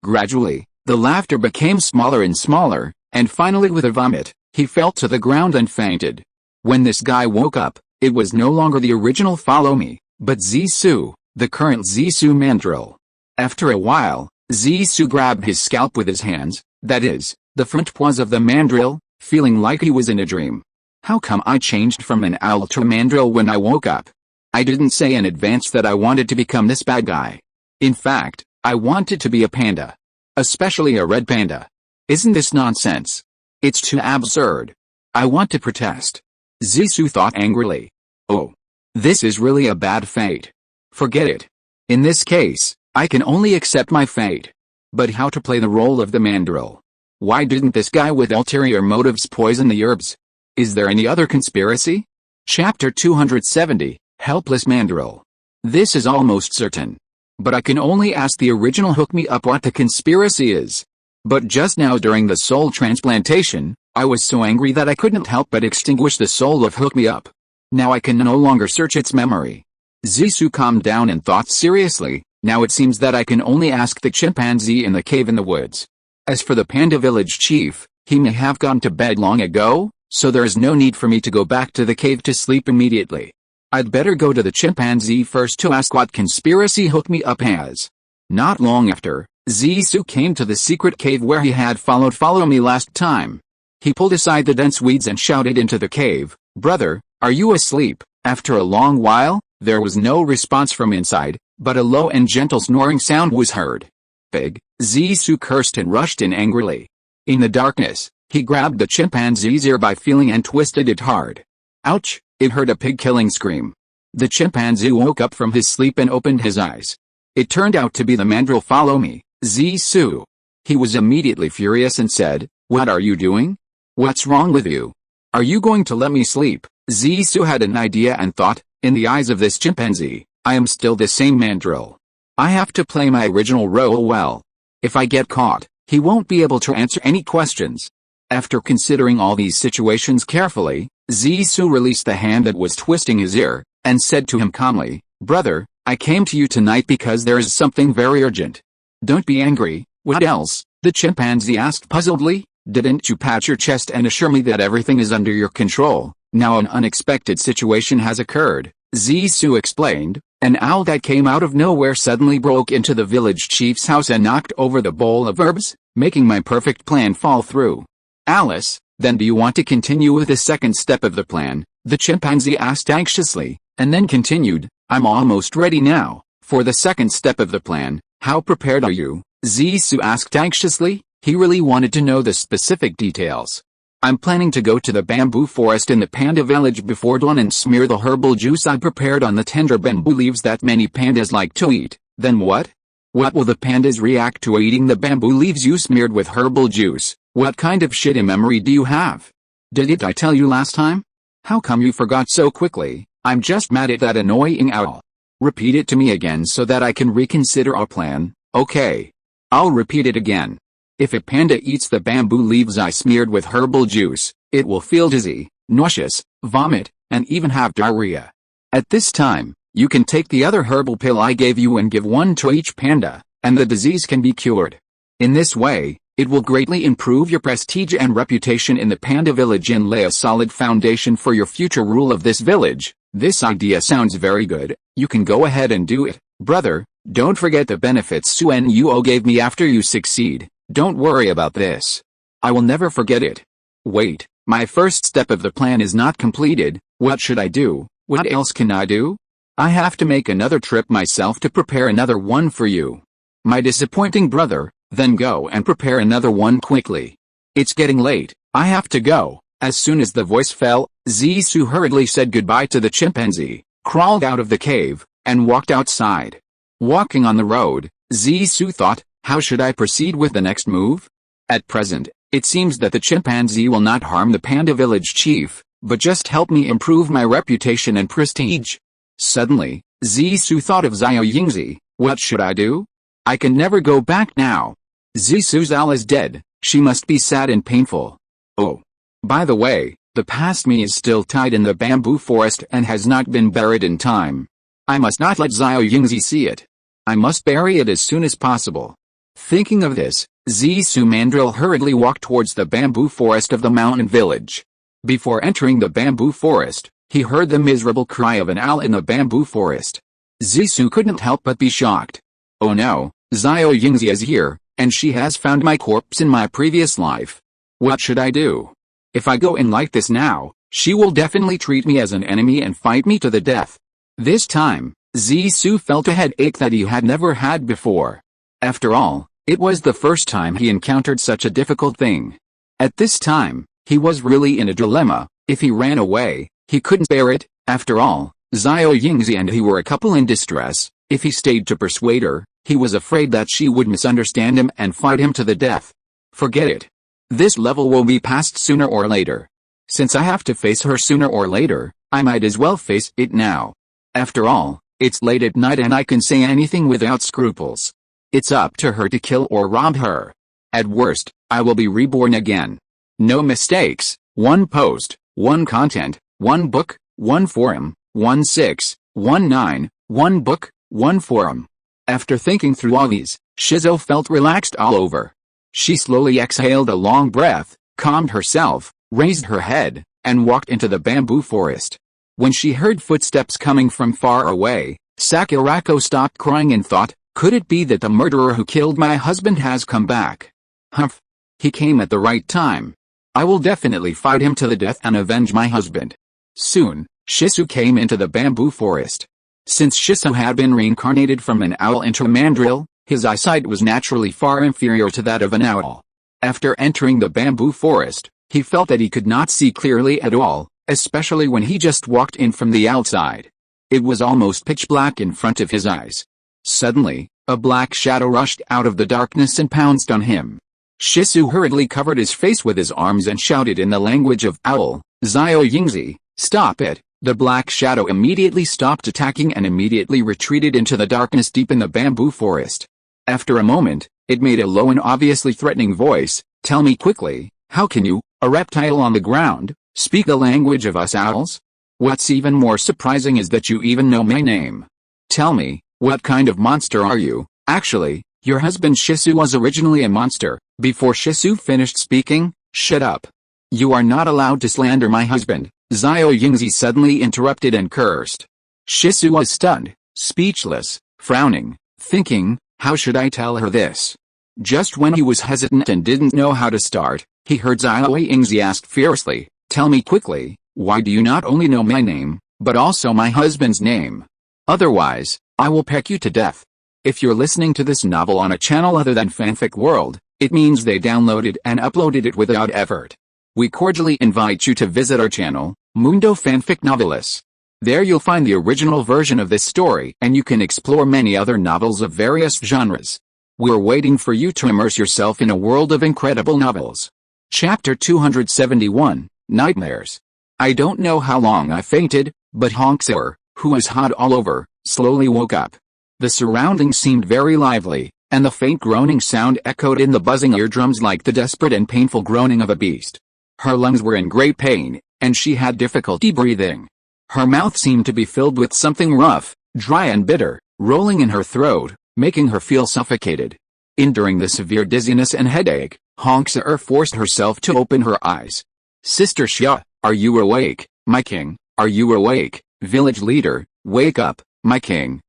Gradually, the laughter became smaller and smaller, and finally with a vomit, he fell to the ground and fainted. When this guy woke up, it was no longer the original follow me, but Zissou, the current Zissou mandrill. After a while, Zissou grabbed his scalp with his hands, that is, the front paws of the mandrill, feeling like he was in a dream. How come I changed from an owl to a mandrill when I woke up? I didn't say in advance that I wanted to become this bad guy. In fact, I wanted to be a panda. Especially a red panda. Isn't this nonsense? It's too absurd. I want to protest. Zissou thought angrily. Oh. This is really a bad fate. Forget it. In this case, I can only accept my fate. But how to play the role of the mandrill? Why didn't this guy with ulterior motives poison the herbs? Is there any other conspiracy? Chapter 270, Helpless Mandrill. This is almost certain. But I can only ask the original Hook Me Up what the conspiracy is. But just now during the soul transplantation, I was so angry that I couldn't help but extinguish the soul of Hook Me Up. Now I can no longer search its memory. Zissou calmed down and thought seriously. Now it seems that I can only ask the chimpanzee in the cave in the woods. As for the panda village chief, he may have gone to bed long ago, so there is no need for me to go back to the cave to sleep immediately. I'd better go to the chimpanzee first to ask what conspiracy Hook Me Up has. Not long after, Zissou came to the secret cave where he had follow me last time. He pulled aside the dense weeds and shouted into the cave, "Brother, are you asleep?" After a long while, there was no response from inside, but a low and gentle snoring sound was heard. "Pig," Zissou cursed and rushed in angrily. In the darkness, he grabbed the chimpanzee's ear by feeling and twisted it hard. Ouch! It heard a pig-killing scream. The chimpanzee woke up from his sleep and opened his eyes. It turned out to be the mandrill follow me, Zissou. He was immediately furious and said, "What are you doing? What's wrong with you? Are you going to let me sleep?" Zissou had an idea and thought, in the eyes of this chimpanzee, I am still the same mandrill. I have to play my original role well. If I get caught, he won't be able to answer any questions. After considering all these situations carefully, Zissou released the hand that was twisting his ear, and said to him calmly, "Brother, I came to you tonight because there is something very urgent." "Don't be angry, what else?" the chimpanzee asked puzzledly. "Didn't you pat your chest and assure me that everything is under your control? Now an unexpected situation has occurred," Zissou explained. "An owl that came out of nowhere suddenly broke into the village chief's house and knocked over the bowl of herbs, making my perfect plan fall through." "Alice, then do you want to continue with the second step of the plan?" the chimpanzee asked anxiously, and then continued, "I'm almost ready now, for the second step of the plan." "How prepared are you?" Zissou asked anxiously. He really wanted to know the specific details. "I'm planning to go to the bamboo forest in the panda village before dawn and smear the herbal juice I prepared on the tender bamboo leaves that many pandas like to eat." "Then what?" "What will the pandas react to eating the bamboo leaves you smeared with herbal juice?" "What kind of shitty memory do you have? Didn't I tell you last time? How come you forgot so quickly?" "I'm just mad at that annoying owl." "Repeat it to me again so that I can reconsider our plan." "Okay. I'll repeat it again. If a panda eats the bamboo leaves I smeared with herbal juice, it will feel dizzy, nauseous, vomit, and even have diarrhea. At this time, you can take the other herbal pill I gave you and give one to each panda, and the disease can be cured. In this way, it will greatly improve your prestige and reputation in the panda village and lay a solid foundation for your future rule of this village." "This idea sounds very good. You can go ahead and do it, brother. Don't forget the benefits Suen Yuo gave me after you succeed. Don't worry about this. I will never forget it." "Wait, my first step of the plan is not completed. What should I do? What else can I do?" "I have to make another trip myself to prepare another one for you." "My disappointing brother, then go and prepare another one quickly. It's getting late, I have to go." As soon as the voice fell, Zissou hurriedly said goodbye to the chimpanzee, crawled out of the cave, and walked outside. Walking on the road, Zissou thought, how should I proceed with the next move? At present, it seems that the chimpanzee will not harm the panda village chief, but just help me improve my reputation and prestige. Suddenly, Zissou thought of Xiao Yingzi. What should I do? I can never go back now. Zissou's owl is dead. She must be sad and painful. Oh. By the way, the past me is still tied in the bamboo forest and has not been buried in time. I must not let Xiao Yingzi see it. I must bury it as soon as possible. Thinking of this, Zissou Mandrill hurriedly walked towards the bamboo forest of the mountain village. Before entering the bamboo forest, he heard the miserable cry of an owl in the bamboo forest. Zissou couldn't help but be shocked. Oh no, Xiao Yingzi is here, and she has found my corpse in my previous life. What should I do? If I go in like this now, she will definitely treat me as an enemy and fight me to the death. This time, Zissou felt a headache that he had never had before. After all, it was the first time he encountered such a difficult thing. At this time, he was really in a dilemma. If he ran away, he couldn't bear it. After all, Xiao Yingzi and he were a couple in distress. If he stayed to persuade her, he was afraid that she would misunderstand him and fight him to the death. Forget it. This level will be passed sooner or later. Since I have to face her sooner or later, I might as well face it now. After all, it's late at night and I can say anything without scruples. It's up to her to kill or rob her. At worst, I will be reborn again. No mistakes, one post, one content, one book, one forum, 1619, one book, one forum. After thinking through all these, Shizou felt relaxed all over. She slowly exhaled a long breath, calmed herself, raised her head, and walked into the bamboo forest. When she heard footsteps coming from far away, Sakurako stopped crying and thought, could it be that the murderer who killed my husband has come back? Humph. He came at the right time. I will definitely fight him to the death and avenge my husband. Soon, Shisu came into the bamboo forest. Since Shisu had been reincarnated from an owl into a mandrill, his eyesight was naturally far inferior to that of an owl. After entering the bamboo forest, he felt that he could not see clearly at all, especially when he just walked in from the outside. It was almost pitch black in front of his eyes. Suddenly, a black shadow rushed out of the darkness and pounced on him. Shisu hurriedly covered his face with his arms and shouted in the language of owl, Xiao Yingzi, stop it! The black shadow immediately stopped attacking and immediately retreated into the darkness deep in the bamboo forest. After a moment, it made a low and obviously threatening voice, tell me quickly, how can you, a reptile on the ground, Speak the language of us owls? What's even more surprising is that you even know my name. Tell me, what kind of monster are you? Actually, your husband Shisu was originally a monster. Before Shisu finished speaking, shut up. You are not allowed to slander my husband, Xiao Yingzi suddenly interrupted and cursed. Shisu was stunned, speechless, frowning, thinking, how should I tell her this? Just when he was hesitant and didn't know how to start, he heard Xiao Yingzi ask fiercely, tell me quickly, why do you not only know my name, but also my husband's name? Otherwise, I will peck you to death. If you're listening to this novel on a channel other than Fanfic World, it means they downloaded and uploaded it without effort. We cordially invite you to visit our channel, Mundo Fanfic Novelis. There you'll find the original version of this story and you can explore many other novels of various genres. We're waiting for you to immerse yourself in a world of incredible novels. Chapter 271, Nightmares. I don't know how long I fainted, but Honkser, who was hot all over, slowly woke up. The surroundings seemed very lively, and the faint groaning sound echoed in the buzzing eardrums like the desperate and painful groaning of a beast. Her lungs were in great pain, and she had difficulty breathing. Her mouth seemed to be filled with something rough, dry and bitter, rolling in her throat, making her feel suffocated. Enduring the severe dizziness and headache, Honkser forced herself to open her eyes. Sister Xia, are you awake, my king? Are you awake? Village leader, wake up, my king,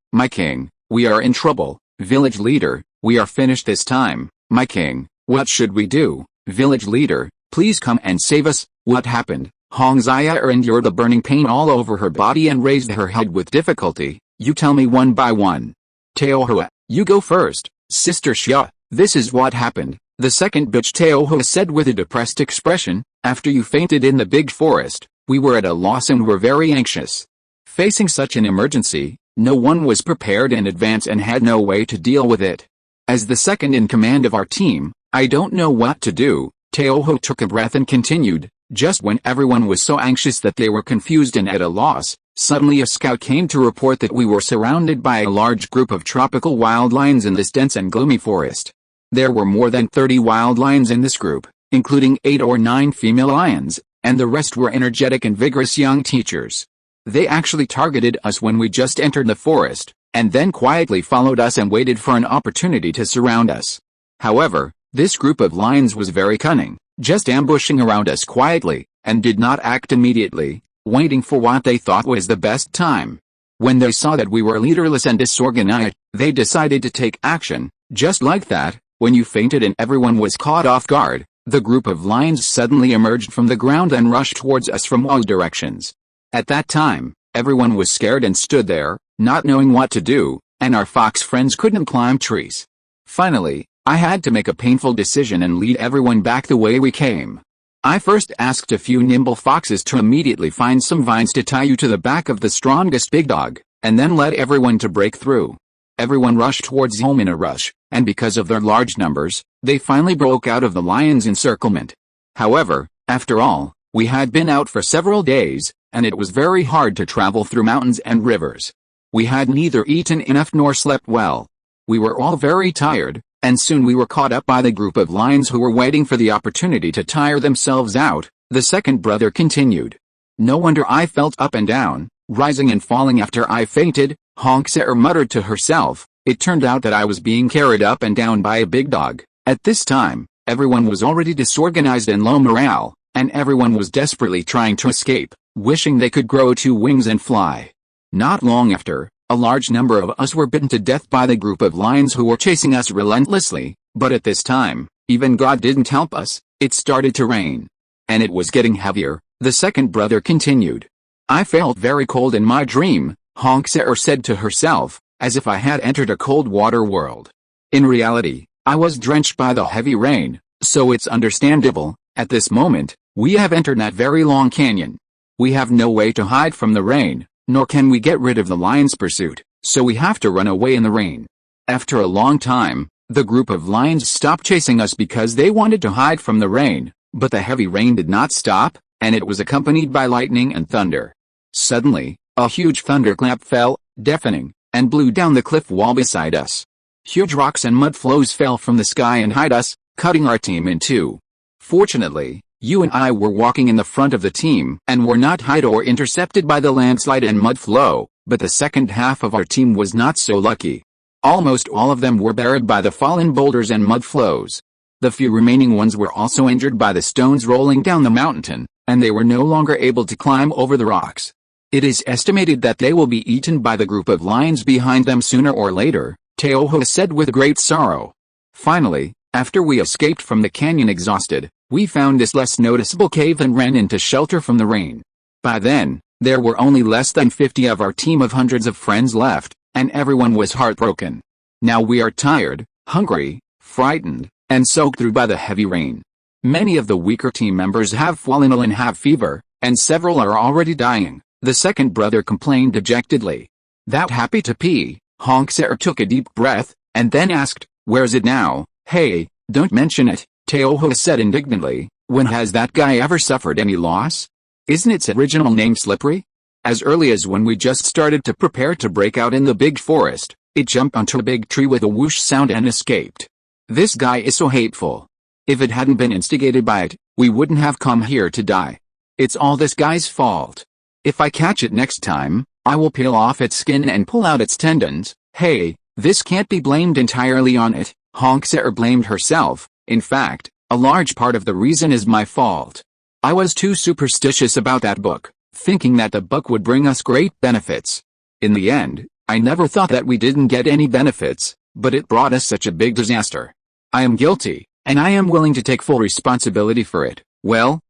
we are in trouble. Village leader, we are finished this time, my king, what should we do? Village leader, please come and save us. What happened? Hong Xia endured the burning pain all over her body and raised her head with difficulty. You tell me one by one. Teohua, you go first. Sister Xia, this is what happened. The second bitch Teohua said with a depressed expression, after you fainted in the big forest, we were at a loss and were very anxious. Facing such an emergency, no one was prepared in advance and had no way to deal with it. As the second in command of our team, I don't know what to do. Teohua took a breath and continued, just when everyone was so anxious that they were confused and at a loss, suddenly a scout came to report that we were surrounded by a large group of tropical wild lions in this dense and gloomy forest. There were more than 30 wild lions in this group, including 8 or 9 female lions, and the rest were energetic and vigorous young teachers. They actually targeted us when we just entered the forest, and then quietly followed us and waited for an opportunity to surround us. However, this group of lions was very cunning, just ambushing around us quietly, and did not act immediately, waiting for what they thought was the best time. When they saw that we were leaderless and disorganized, they decided to take action. Just like that, when you fainted and everyone was caught off guard, the group of lions suddenly emerged from the ground and rushed towards us from all directions. At that time, everyone was scared and stood there, not knowing what to do, and our fox friends couldn't climb trees. Finally, I had to make a painful decision and lead everyone back the way we came. I first asked a few nimble foxes to immediately find some vines to tie you to the back of the strongest big dog, and then led everyone to break through. Everyone rushed towards home in a rush, and because of their large numbers, they finally broke out of the lion's encirclement. However, after all, we had been out for several days, and it was very hard to travel through mountains and rivers. We had neither eaten enough nor slept well. We were all very tired, and soon we were caught up by the group of lions who were waiting for the opportunity to tire themselves out. The second brother continued. No wonder I felt up and down, rising and falling after I fainted. Honkser muttered to herself. It turned out that I was being carried up and down by a big dog. At this time, everyone was already disorganized and low morale, and everyone was desperately trying to escape, wishing they could grow 2 wings and fly. Not long after, a large number of us were bitten to death by the group of lions who were chasing us relentlessly, but at this time, even God didn't help us. It started to rain. And it was getting heavier. The second brother continued. I felt very cold in my dream, Honkser said to herself, as if I had entered a cold water world. In reality, I was drenched by the heavy rain, so it's understandable. At this moment, we have entered that very long canyon. We have no way to hide from the rain, nor can we get rid of the lion's pursuit, so we have to run away in the rain. After a long time, the group of lions stopped chasing us because they wanted to hide from the rain, but the heavy rain did not stop, and it was accompanied by lightning and thunder. Suddenly, a huge thunderclap fell, deafening, and blew down the cliff wall beside us. Huge rocks and mud flows fell from the sky and hid us, cutting our team in two. Fortunately, You and I were walking in the front of the team and were not hit or intercepted by the landslide and mud flow, but the second half of our team was not so lucky. Almost all of them were buried by the fallen boulders and mud flows. The few remaining ones were also injured by the stones rolling down the mountain, and they were no longer able to climb over the rocks. It is estimated that they will be eaten by the group of lions behind them sooner or later, Teoho said with great sorrow. Finally, after we escaped from the canyon exhausted, we found this less noticeable cave and ran into shelter from the rain. By then, there were only less than 50 of our team of hundreds of friends left, and everyone was heartbroken. Now we are tired, hungry, frightened, and soaked through by the heavy rain. Many of the weaker team members have fallen ill and have fever, and several are already dying, the second brother complained dejectedly. That happy to pee, Honkser took a deep breath, and then asked, "Where's it now?" "Hey, don't mention it," Teoho said indignantly. "When has that guy ever suffered any loss? Isn't its original name Slippery? As early as when we just started to prepare to break out in the big forest, it jumped onto a big tree with a whoosh sound and escaped. This guy is so hateful. If it hadn't been instigated by it, we wouldn't have come here to die. It's all this guy's fault. If I catch it next time, I will peel off its skin and pull out its tendons." "Hey, this can't be blamed entirely on it," Honkser blamed herself. "In fact, a large part of the reason is my fault. I was too superstitious about that book, thinking that the book would bring us great benefits. In the end, I never thought that we didn't get any benefits, but it brought us such a big disaster. I am guilty, and I am willing to take full responsibility for it." "Well,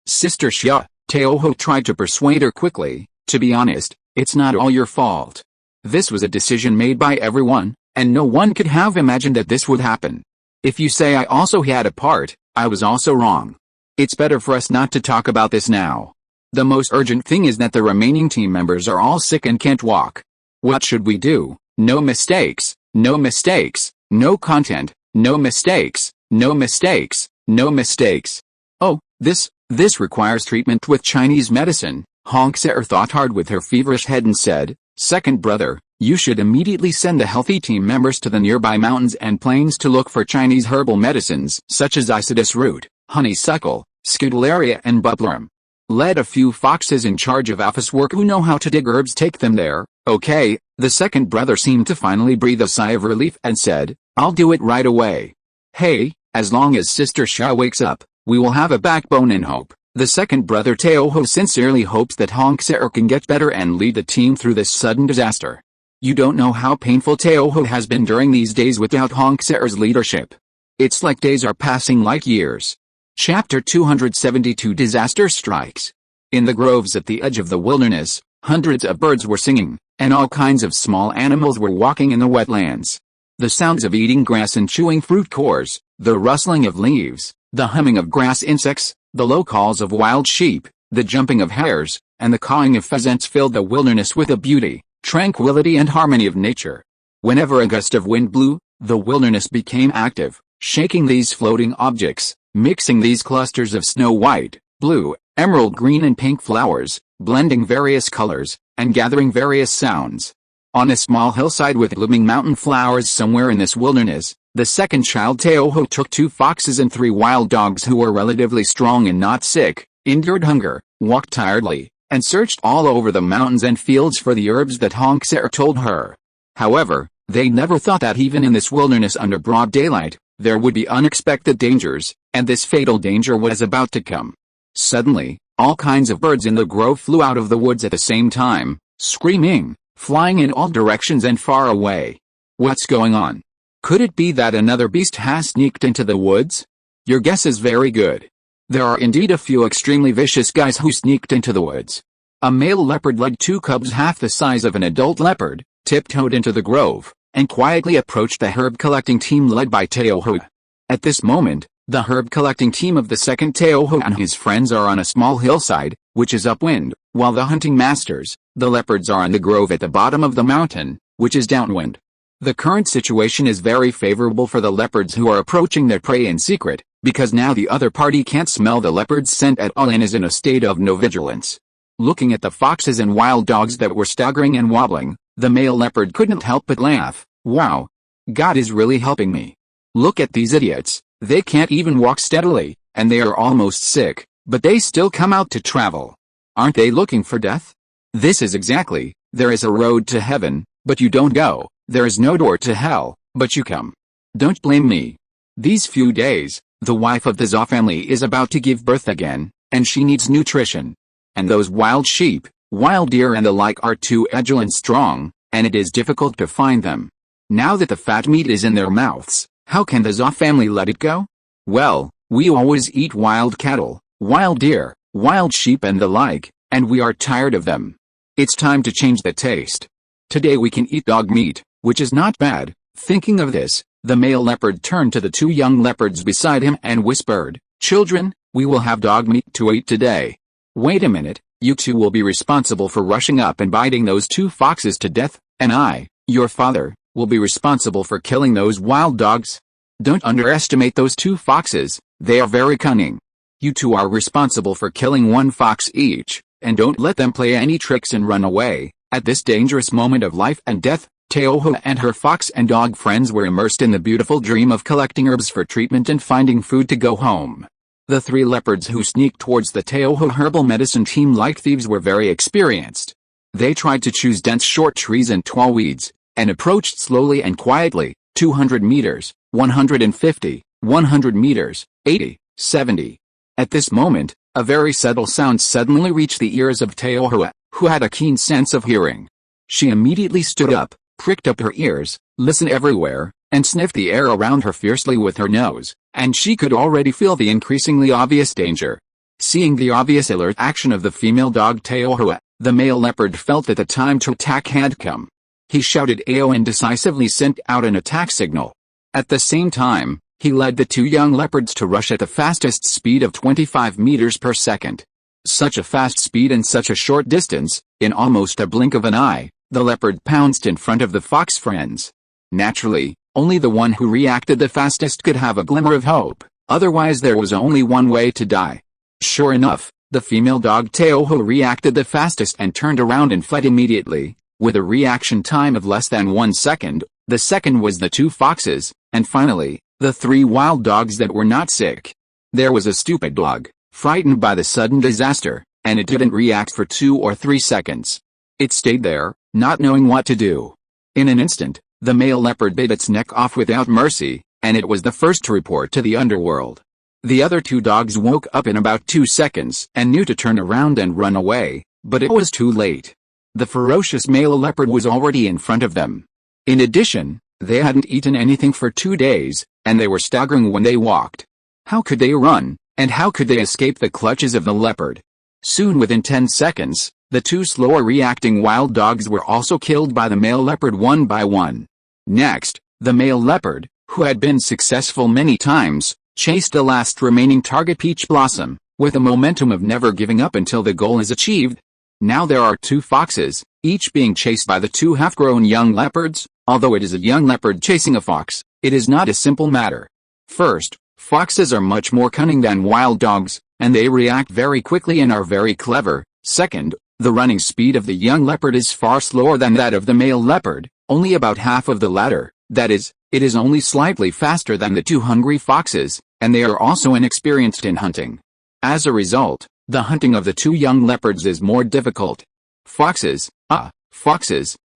Sister Xia," Teoho tried to persuade her quickly, "to be honest, it's not all your fault. This was a decision made by everyone, and no one could have imagined that this would happen. If you say I also had a part, I was also wrong. It's better for us not to talk about this now. The most urgent thing is that the remaining team members are all sick and can't walk. What should we do? No mistakes, no mistakes, no content, no mistakes, no mistakes, no mistakes. Oh, this requires treatment with Chinese medicine," Honkser thought hard with her feverish head and said, "Second brother, you should immediately send the healthy team members to the nearby mountains and plains to look for Chinese herbal medicines such as Isidis root, honeysuckle, scutellaria and bubblerum. Let a few foxes in charge of office work who know how to dig herbs take them there." "Okay," the second brother seemed to finally breathe a sigh of relief and said, "I'll do it right away." "Hey, as long as Sister Xia wakes up, we will have a backbone and hope." The second brother Teoho sincerely hopes that Honkser can get better and lead the team through this sudden disaster. You don't know how painful Teoho has been during these days without Honkser's leadership. It's like days are passing like years. Chapter 272 Disaster Strikes. In the groves at the edge of the wilderness, hundreds of birds were singing, and all kinds of small animals were walking in the wetlands. The sounds of eating grass and chewing fruit cores, the rustling of leaves, the humming of grass insects, the low calls of wild sheep, the jumping of hares, and the cawing of pheasants filled the wilderness with the beauty, tranquility and harmony of nature. Whenever a gust of wind blew, the wilderness became active, shaking these floating objects, mixing these clusters of snow white, blue, emerald green and pink flowers, blending various colors, and gathering various sounds. On a small hillside with blooming mountain flowers somewhere in this wilderness, the second child Teoho took 2 foxes and 3 wild dogs who were relatively strong and not sick, endured hunger, walked tiredly, and searched all over the mountains and fields for the herbs that Honkser told her. However, they never thought that even in this wilderness under broad daylight, there would be unexpected dangers, and this fatal danger was about to come. Suddenly, all kinds of birds in the grove flew out of the woods at the same time, screaming, flying in all directions and far away. What's going on? Could it be that another beast has sneaked into the woods? Your guess is very good. There are indeed a few extremely vicious guys who sneaked into the woods. A male leopard led 2 cubs half the size of an adult leopard, tiptoed into the grove, and quietly approached the herb-collecting team led by Teoho. At this moment, the herb-collecting team of the second Teoho and his friends are on a small hillside, which is upwind, while the hunting masters, the leopards, are in the grove at the bottom of the mountain, which is downwind. The current situation is very favorable for the leopards who are approaching their prey in secret, because now the other party can't smell the leopard's scent at all and is in a state of no vigilance. Looking at the foxes and wild dogs that were staggering and wobbling, the male leopard couldn't help but laugh. Wow! God is really helping me. Look at these idiots, they can't even walk steadily, and they are almost sick, but they still come out to travel. Aren't they looking for death? This is exactly, there is a road to heaven, but you don't go, there is no door to hell, but you come. Don't blame me. These few days, the wife of the Zhao family is about to give birth again, and she needs nutrition. And those wild sheep, wild deer and the like are too agile and strong, and it is difficult to find them. Now that the fat meat is in their mouths, how can the Zhao family let it go? Well, we always eat wild cattle, wild deer, wild sheep and the like, and we are tired of them. It's time to change the taste. Today we can eat dog meat, which is not bad. Thinking of this, the male leopard turned to the two young leopards beside him and whispered, "Children, we will have dog meat to eat today. Wait a minute, you two will be responsible for rushing up and biting those two foxes to death, and I, your father, will be responsible for killing those wild dogs. Don't underestimate those two foxes, they are very cunning. You two are responsible for killing one fox each, and don't let them play any tricks and run away." At this dangerous moment of life and death, Teohu and her fox and dog friends were immersed in the beautiful dream of collecting herbs for treatment and finding food to go home. The three leopards who sneaked towards the Teohu herbal medicine team like thieves were very experienced. They tried to choose dense short trees and tall weeds, and approached slowly and quietly, 200 meters, 150, 100 meters, 80, 70. At this moment, a very subtle sound suddenly reached the ears of Teohu, who had a keen sense of hearing. She immediately stood up, pricked up her ears, listened everywhere, and sniffed the air around her fiercely with her nose, and she could already feel the increasingly obvious danger. Seeing the obvious alert action of the female dog Teohu, the male leopard felt that the time to attack had come. He shouted "Ao" and decisively sent out an attack signal. At the same time, he led the two young leopards to rush at the fastest speed of 25 meters per second. Such a fast speed in such a short distance, in almost a blink of an eye, the leopard pounced in front of the fox friends. Naturally, only the one who reacted the fastest could have a glimmer of hope, otherwise there was only one way to die. Sure enough, the female dog Teohu reacted the fastest and turned around and fled immediately, with a reaction time of less than 1 second. The second was the two foxes, and finally, the three wild dogs that were not sick. There was a stupid dog, frightened by the sudden disaster, and it didn't react for 2 or 3 seconds. It stayed there, not knowing what to do. In an instant, the male leopard bit its neck off without mercy, and it was the first to report to the underworld. The other two dogs woke up in about 2 seconds and knew to turn around and run away, but it was too late. The ferocious male leopard was already in front of them. In addition, they hadn't eaten anything for 2 days, and they were staggering when they walked. How could they run, and how could they escape the clutches of the leopard? Soon within 10 seconds, the two slower reacting wild dogs were also killed by the male leopard one by one. Next, the male leopard, who had been successful many times, chased the last remaining target Peach Blossom, with a momentum of never giving up until the goal is achieved. Now there are two foxes, each being chased by the two half-grown young leopards. Although it is a young leopard chasing a fox, it is not a simple matter. First, foxes are much more cunning than wild dogs, and they react very quickly and are very clever. Second, the running speed of the young leopard is far slower than that of the male leopard, only about half of the latter. That is, it is only slightly faster than the two hungry foxes, and they are also inexperienced in hunting. As a result, the hunting of the two young leopards is more difficult. Foxes,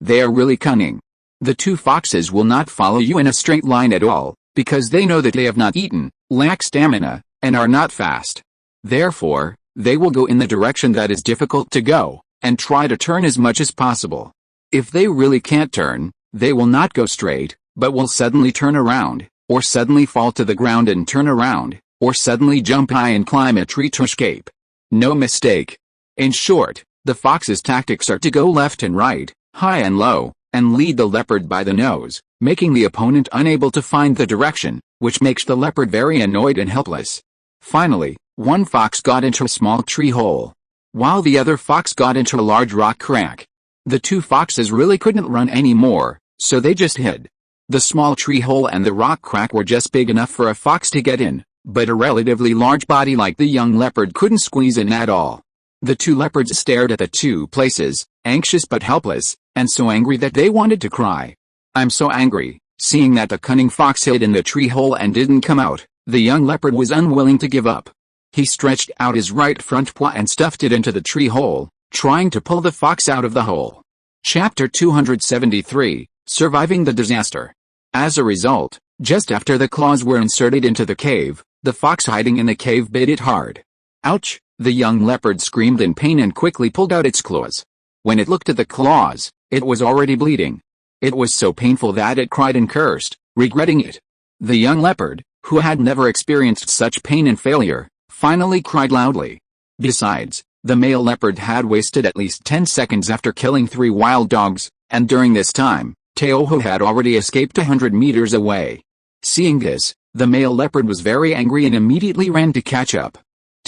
they are really cunning. The two foxes will not follow you in a straight line at all, because they know that they have not eaten, lack stamina, and are not fast. Therefore, they will go in the direction that is difficult to go, and try to turn as much as possible. If they really can't turn, they will not go straight, but will suddenly turn around, or suddenly fall to the ground and turn around, or suddenly jump high and climb a tree to escape. No mistake. In short, the fox's tactics are to go left and right, high and low, and lead the leopard by the nose, making the opponent unable to find the direction, which makes the leopard very annoyed and helpless. Finally, one fox got into a small tree hole, while the other fox got into a large rock crack. The two foxes really couldn't run anymore, so they just hid. The small tree hole and the rock crack were just big enough for a fox to get in, but a relatively large body like the young leopard couldn't squeeze in at all. The two leopards stared at the two places, anxious but helpless, and so angry that they wanted to cry. "I'm so angry," seeing that the cunning fox hid in the tree hole and didn't come out, The young leopard was unwilling to give up. He stretched out his right front paw and stuffed it into the tree hole, trying to pull the fox out of the hole. Chapter 273, Surviving the Disaster. As a result, just after the claws were inserted into the cave, the fox hiding in the cave bit it hard. Ouch! The young leopard screamed in pain and quickly pulled out its claws. When it looked at the claws, it was already bleeding. It was so painful that it cried and cursed, regretting it. The young leopard, who had never experienced such pain and failure, finally cried loudly. Besides, the male leopard had wasted at least 10 seconds after killing 3 wild dogs, and during this time, Teoho had already escaped 100 meters away. Seeing this, the male leopard was very angry and immediately ran to catch up.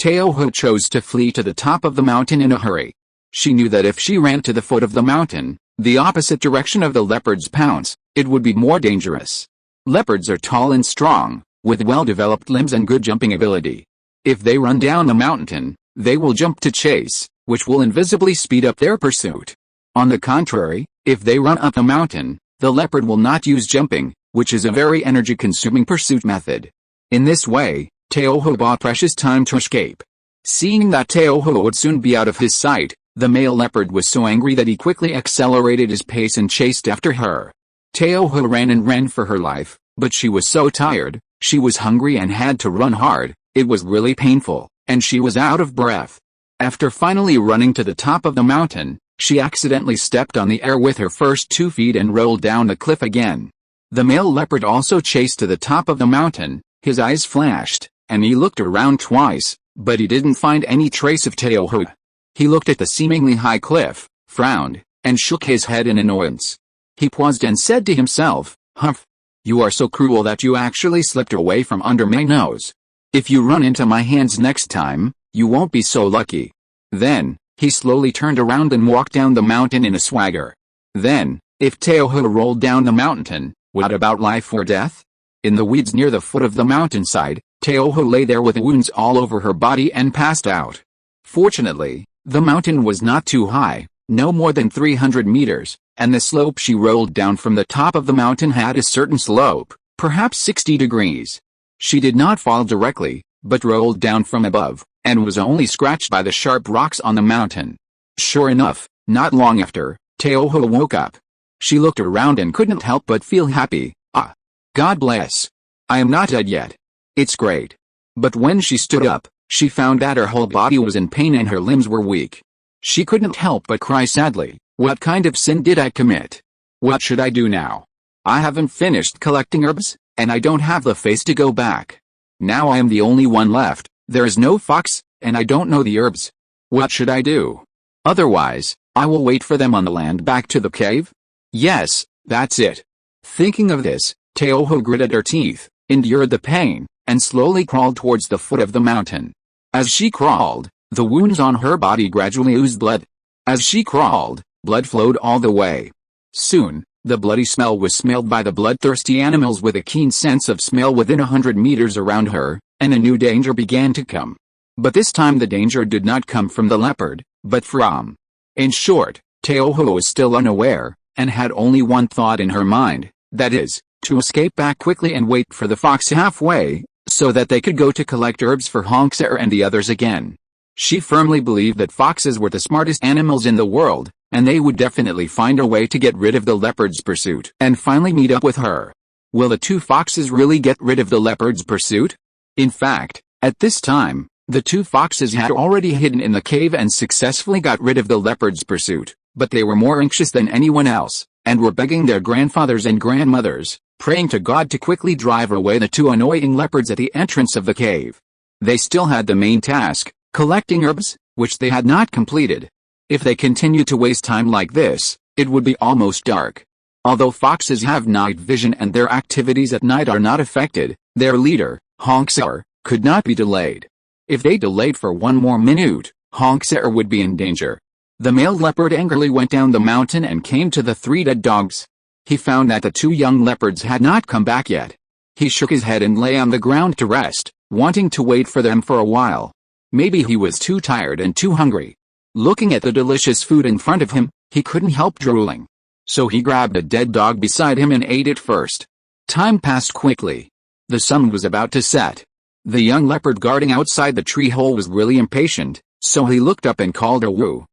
Teoho chose to flee to the top of the mountain in a hurry. She knew that if she ran to the foot of the mountain, the opposite direction of the leopard's pounce, it would be more dangerous. Leopards are tall and strong, with well-developed limbs and good jumping ability. If they run down the mountain, they will jump to chase, which will invisibly speed up their pursuit. On the contrary, if they run up a mountain, the leopard will not use jumping, which is a very energy-consuming pursuit method. In this way, Teoho bought precious time to escape. Seeing that Teoho would soon be out of his sight, the male leopard was so angry that he quickly accelerated his pace and chased after her. Teoho ran and ran for her life, but she was so tired, she was hungry and had to run hard. It was really painful, and she was out of breath. After finally running to the top of the mountain, she accidentally stepped on the air with her first 2 feet and rolled down the cliff again. The male leopard also chased to the top of the mountain. His eyes flashed, and he looked around twice, but he didn't find any trace of Teoho. He looked at the seemingly high cliff, frowned, and shook his head in annoyance. He paused and said to himself, "Humph! You are so cruel that you actually slipped away from under my nose. If you run into my hands next time, you won't be so lucky." Then, he slowly turned around and walked down the mountain in a swagger. Then, if Teoho rolled down the mountain, what about life or death? In the weeds near the foot of the mountainside, Teoho lay there with wounds all over her body and passed out. Fortunately, the mountain was not too high, no more than 300 meters, and the slope she rolled down from the top of the mountain had a certain slope, perhaps 60 degrees. She did not fall directly, but rolled down from above, and was only scratched by the sharp rocks on the mountain. Sure enough, not long after, Teoho woke up. She looked around and couldn't help but feel happy. Ah! God bless! I am not dead yet. It's great. But when she stood up, she found that her whole body was in pain and her limbs were weak. She couldn't help but cry sadly. What kind of sin did I commit? What should I do now? I haven't finished collecting herbs, and I don't have the face to go back. Now I am the only one left, there is no fox, and I don't know the herbs. What should I do? Otherwise, I will wait for them on the land back to the cave? Yes, that's it. Thinking of this, Teoho gritted her teeth, endured the pain, and slowly crawled towards the foot of the mountain. As she crawled, the wounds on her body gradually oozed blood. As she crawled, blood flowed all the way. Soon, the bloody smell was smelled by the bloodthirsty animals with a keen sense of smell within 100 meters around her, and a new danger began to come. But this time the danger did not come from the leopard, but from... In short, Teoho was still unaware, and had only one thought in her mind, that is, to escape back quickly and wait for the fox halfway, so that they could go to collect herbs for Honkser and the others again. She firmly believed that foxes were the smartest animals in the world, and they would definitely find a way to get rid of the leopard's pursuit and finally meet up with her. Will the 2 foxes really get rid of the leopard's pursuit? In fact, at this time, the 2 foxes had already hidden in the cave and successfully got rid of the leopard's pursuit, but they were more anxious than anyone else, and were begging their grandfathers and grandmothers, praying to God to quickly drive away the 2 annoying leopards at the entrance of the cave. They still had the main task, collecting herbs, which they had not completed. If they continued to waste time like this, it would be almost dark. Although foxes have night vision and their activities at night are not affected, their leader, Honkser, could not be delayed. If they delayed for 1 more minute, Honkser would be in danger. The male leopard angrily went down the mountain and came to the 3 dead dogs. He found that the 2 young leopards had not come back yet. He shook his head and lay on the ground to rest, wanting to wait for them for a while. Maybe he was too tired and too hungry. Looking at the delicious food in front of him, he couldn't help drooling. So he grabbed a dead dog beside him and ate it first. Time passed quickly. The sun was about to set. The young leopard guarding outside the tree hole was really impatient, so he looked up and called a woo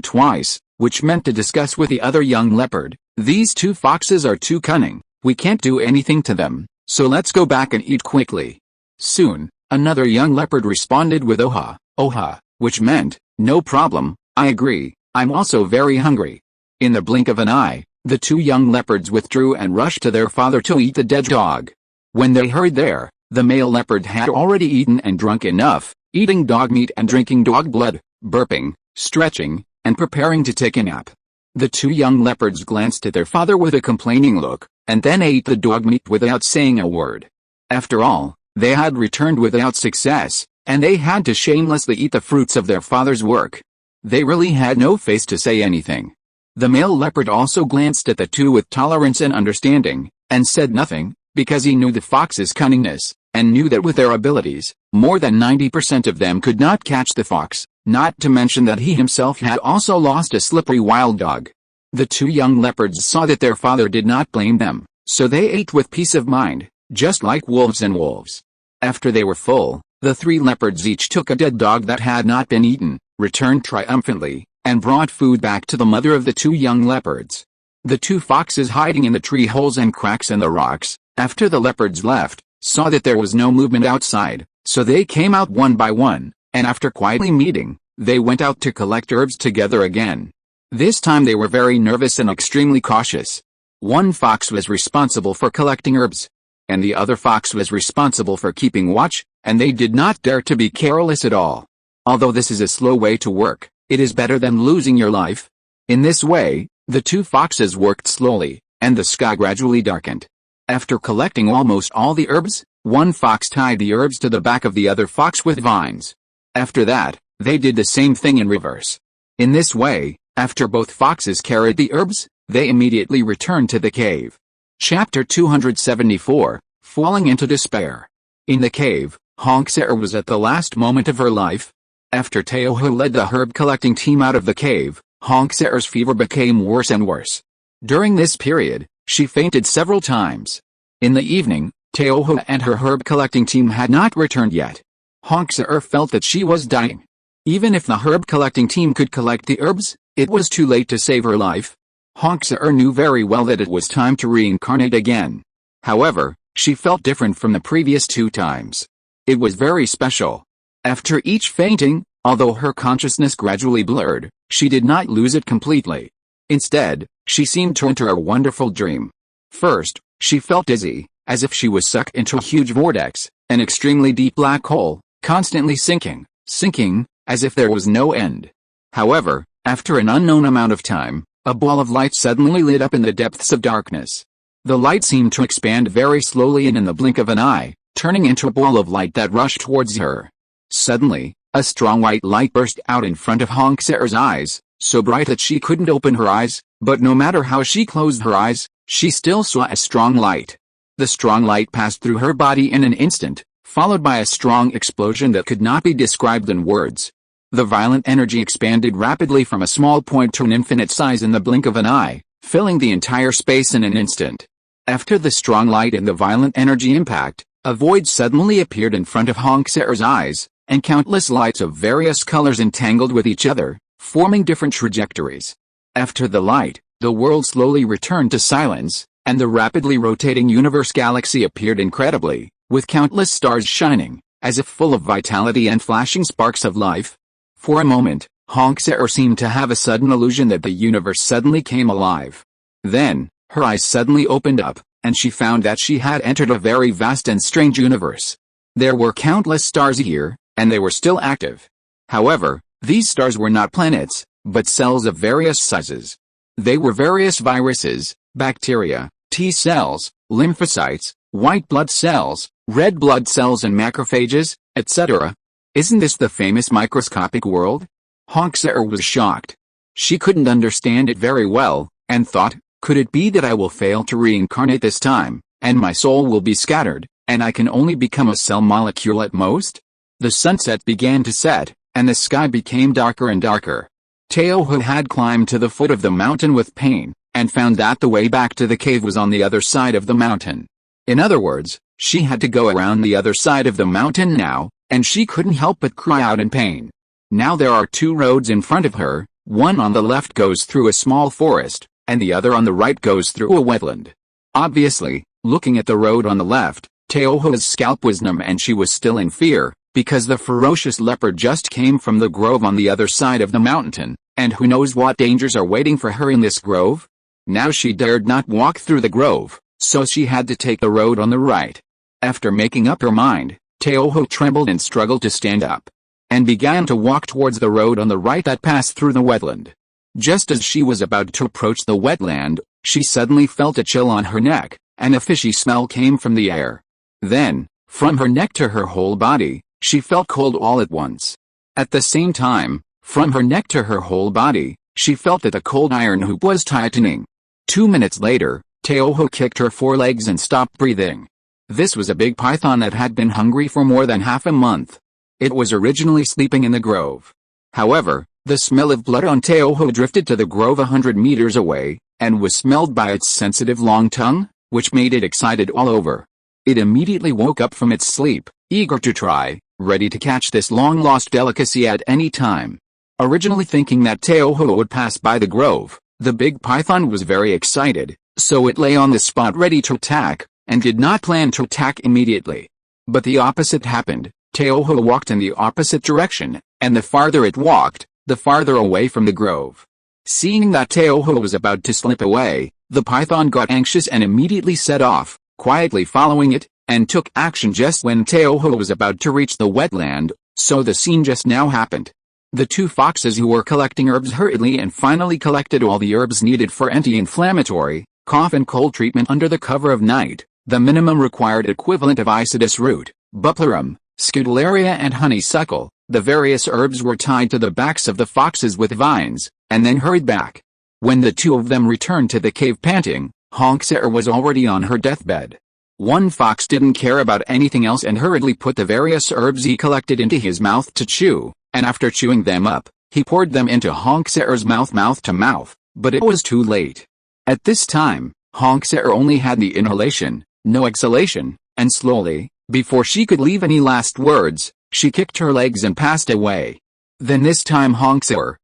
twice, which meant to discuss with the other young leopard. These two foxes are too cunning, we can't do anything to them, so let's go back and eat quickly. Soon, another young leopard responded with oha, which meant, no problem, I agree, I'm also very hungry. In the blink of an eye, the two young leopards withdrew and rushed to their father to eat the dead dog. When they hurried there, the male leopard had already eaten and drunk enough, eating dog meat and drinking dog blood, burping, stretching, and preparing to take a nap. The two young leopards glanced at their father with a complaining look, and then ate the dog meat without saying a word. After all, they had returned without success, and they had to shamelessly eat the fruits of their father's work. They really had no face to say anything. The male leopard also glanced at the two with tolerance and understanding, and said nothing, because he knew the fox's cunningness, and knew that with their abilities, more than 90% of them could not catch the fox, not to mention that he himself had also lost a slippery wild dog. The two young leopards saw that their father did not blame them, so they ate with peace of mind, just like wolves and wolves. After they were full, the three leopards each took a dead dog that had not been eaten, returned triumphantly, and brought food back to the mother of the two young leopards. The two foxes hiding in the tree holes and cracks in the rocks, after the leopards left, saw that there was no movement outside, so they came out one by one, and after quietly meeting, they went out to collect herbs together again. This time they were very nervous and extremely cautious. One fox was responsible for collecting herbs, and the other fox was responsible for keeping watch, and they did not dare to be careless at all. Although this is a slow way to work, it is better than losing your life. In this way, the two foxes worked slowly, and the sky gradually darkened. After collecting almost all the herbs, one fox tied the herbs to the back of the other fox with vines. After that, they did the same thing in reverse. In this way, after both foxes carried the herbs, they immediately returned to the cave. Chapter 274, Falling into Despair. In the cave, Honksar was at the last moment of her life. After Teohu led the herb-collecting team out of the cave, Honksar's fever became worse and worse. During this period, she fainted several times. In the evening, Teohu and her herb-collecting team had not returned yet. Honksar felt that she was dying. Even if the herb-collecting team could collect the herbs, it was too late to save her life. Honksar knew very well that it was time to reincarnate again. However, she felt different from the previous two times. It was very special. After each fainting, although her consciousness gradually blurred, she did not lose it completely. Instead, she seemed to enter a wonderful dream. First, she felt dizzy, as if she was sucked into a huge vortex, an extremely deep black hole, constantly sinking, as if there was no end. However, after an unknown amount of time, a ball of light suddenly lit up in the depths of darkness. The light seemed to expand very slowly and in the blink of an eye, turning into a ball of light that rushed towards her. Suddenly, a strong white light burst out in front of Honksar's eyes, so bright that she couldn't open her eyes, but no matter how she closed her eyes, she still saw a strong light. The strong light passed through her body in an instant, followed by a strong explosion that could not be described in words. The violent energy expanded rapidly from a small point to an infinite size in the blink of an eye, filling the entire space in an instant. After the strong light and the violent energy impact, a void suddenly appeared in front of Honksar's eyes, and countless lights of various colors entangled with each other, forming different trajectories. After the light, the world slowly returned to silence, and the rapidly rotating universe galaxy appeared incredibly, with countless stars shining, as if full of vitality and flashing sparks of life. For a moment, Honksar seemed to have a sudden illusion that the universe suddenly came alive. Then, her eyes suddenly opened up, and she found that she had entered a very vast and strange universe. There were countless stars here, and they were still active. However, these stars were not planets, but cells of various sizes. They were various viruses, bacteria, T cells, lymphocytes, white blood cells, red blood cells and macrophages, etc. Isn't this the famous microscopic world? Honksar was shocked. She couldn't understand it very well, and thought, could it be that I will fail to reincarnate this time, and my soul will be scattered, and I can only become a cell molecule at most? The sunset began to set, and the sky became darker and darker. Teohu had climbed to the foot of the mountain with pain, and found that the way back to the cave was on the other side of the mountain. In other words, She had to go around the other side of the mountain now, and she couldn't help but cry out in pain. Now there are two roads in front of her, one on the left goes through a small forest, and the other on the right goes through a wetland. Obviously, looking at the road on the left, Teoho's scalp was numb and she was still in fear, because the ferocious leopard just came from the grove on the other side of the mountain, and who knows what dangers are waiting for her in this grove? Now she dared not walk through the grove, so she had to take the road on the right. After making up her mind, Teoho trembled and struggled to stand up, and began to walk towards the road on the right that passed through the wetland. Just as she was about to approach the wetland, she suddenly felt a chill on her neck, and a fishy smell came from the air. Then, from her neck to her whole body, she felt cold all at once. At the same time, from her neck to her whole body, she felt that the cold iron hoop was tightening. 2 minutes later, Teoho kicked her forelegs and stopped breathing. This was a big python that had been hungry for more than half a month. It was originally sleeping in the grove. However, the smell of blood on Teoho drifted to the grove 100 meters away, and was smelled by its sensitive long tongue, which made it excited all over. It immediately woke up from its sleep, eager to try, ready to catch this long-lost delicacy at any time. Originally thinking that Teoho would pass by the grove, the big python was very excited, so it lay on the spot ready to attack, and did not plan to attack immediately. But the opposite happened. Teoho walked in the opposite direction, and the farther it walked, the farther away from the grove. Seeing that Teoho was about to slip away, the python got anxious and immediately set off, quietly following it, and took action just when Teoho was about to reach the wetland, so the scene just now happened. The two foxes who were collecting herbs hurriedly and finally collected all the herbs needed for anti-inflammatory, cough and cold treatment under the cover of night, the minimum required equivalent of Isidis root, bupleurum, scutellaria and honeysuckle. The various herbs were tied to the backs of the foxes with vines, and then hurried back. When the two of them returned to the cave panting, Honkser was already on her deathbed. One fox didn't care about anything else and hurriedly put the various herbs he collected into his mouth to chew, and after chewing them up, he poured them into Honkser's mouth to mouth, but it was too late. At this time, Honkser only had the inhalation, no exhalation, and slowly, before she could leave any last words, she kicked her legs and passed away. Then this time Honkser,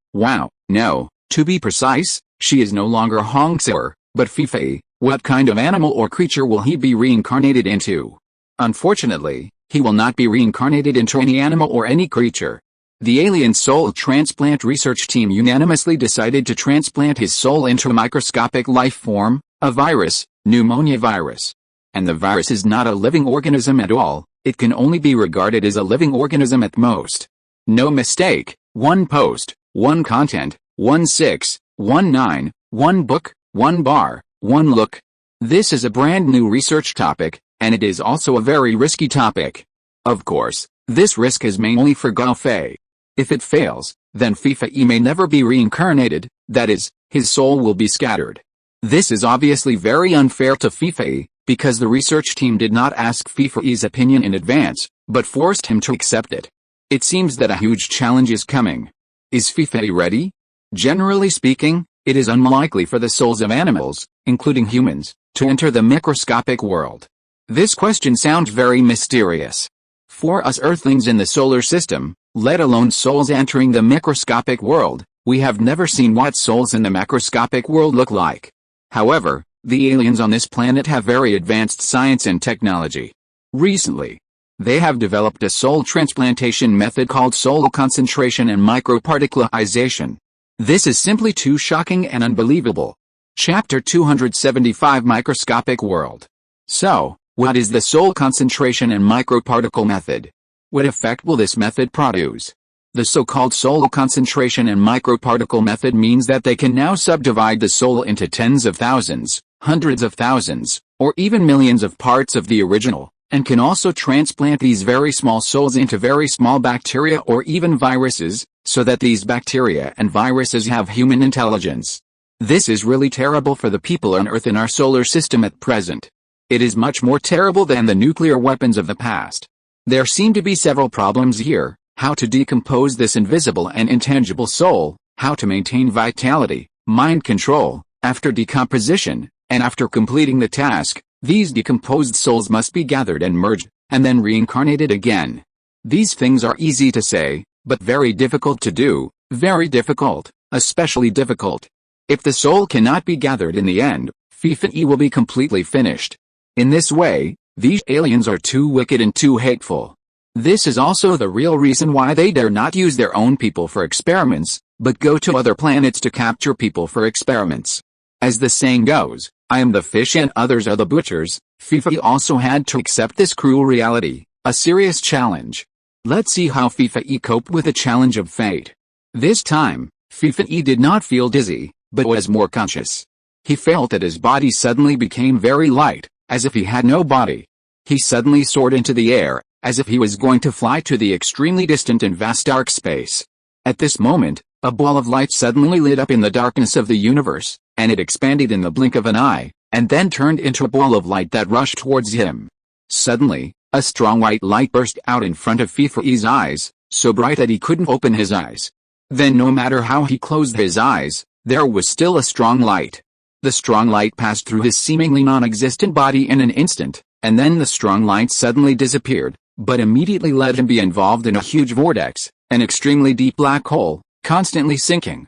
to be precise, she is no longer Honkser, but Feifei. What kind of animal or creature will he be reincarnated into? Unfortunately, he will not be reincarnated into any animal or any creature. The alien soul transplant research team unanimously decided to transplant his soul into a microscopic life form, a virus, pneumonia virus. And the virus is not a living organism at all, it can only be regarded as a living organism at most. No mistake, one post, one content, 1619, one book, one bar, one look. This is a brand new research topic, and it is also a very risky topic. Of course, this risk is mainly for Gao Feifei. If it fails, then Feifei may never be reincarnated, that is, his soul will be scattered. This is obviously very unfair to Feifei, because the research team did not ask Feifei's opinion in advance, but forced him to accept it. It seems that a huge challenge is coming. Is Feifei ready? Generally speaking, it is unlikely for the souls of animals, including humans, to enter the microscopic world. This question sounds very mysterious. For us Earthlings in the solar system, let alone souls entering the microscopic world, we have never seen what souls in the macroscopic world look like. However, the aliens on this planet have very advanced science and technology. Recently, they have developed a soul transplantation method called soul concentration and microparticularization. This is simply too shocking and unbelievable. Chapter 275 Microscopic World. So, what is the soul concentration and microparticle method? What effect will this method produce? The so-called soul concentration and microparticle method means that they can now subdivide the soul into tens of thousands, hundreds of thousands, or even millions of parts of the original, and can also transplant these very small souls into very small bacteria or even viruses, so that these bacteria and viruses have human intelligence. This is really terrible for the people on Earth in our solar system at present. It is much more terrible than the nuclear weapons of the past. There seem to be several problems here: how to decompose this invisible and intangible soul, how to maintain vitality, mind control, after decomposition, and after completing the task. These decomposed souls must be gathered and merged, and then reincarnated again. These things are easy to say, but very difficult to do, very difficult, especially difficult. If the soul cannot be gathered in the end, Feifei will be completely finished. In this way, these aliens are too wicked and too hateful. This is also the real reason why they dare not use their own people for experiments, but go to other planets to capture people for experiments. As the saying goes, I am the fish and others are the butchers. Feifei also had to accept this cruel reality, a serious challenge. Let's see how Feifei coped with the challenge of fate. This time, Feifei did not feel dizzy, but was more conscious. He felt that his body suddenly became very light, as if he had no body. He suddenly soared into the air, as if he was going to fly to the extremely distant and vast dark space. At this moment, a ball of light suddenly lit up in the darkness of the universe, and it expanded in the blink of an eye, and then turned into a ball of light that rushed towards him. Suddenly, a strong white light burst out in front of Feifei's eyes, so bright that he couldn't open his eyes. Then no matter how he closed his eyes, there was still a strong light. The strong light passed through his seemingly non-existent body in an instant, and then the strong light suddenly disappeared, but immediately let him be involved in a huge vortex, an extremely deep black hole, constantly sinking,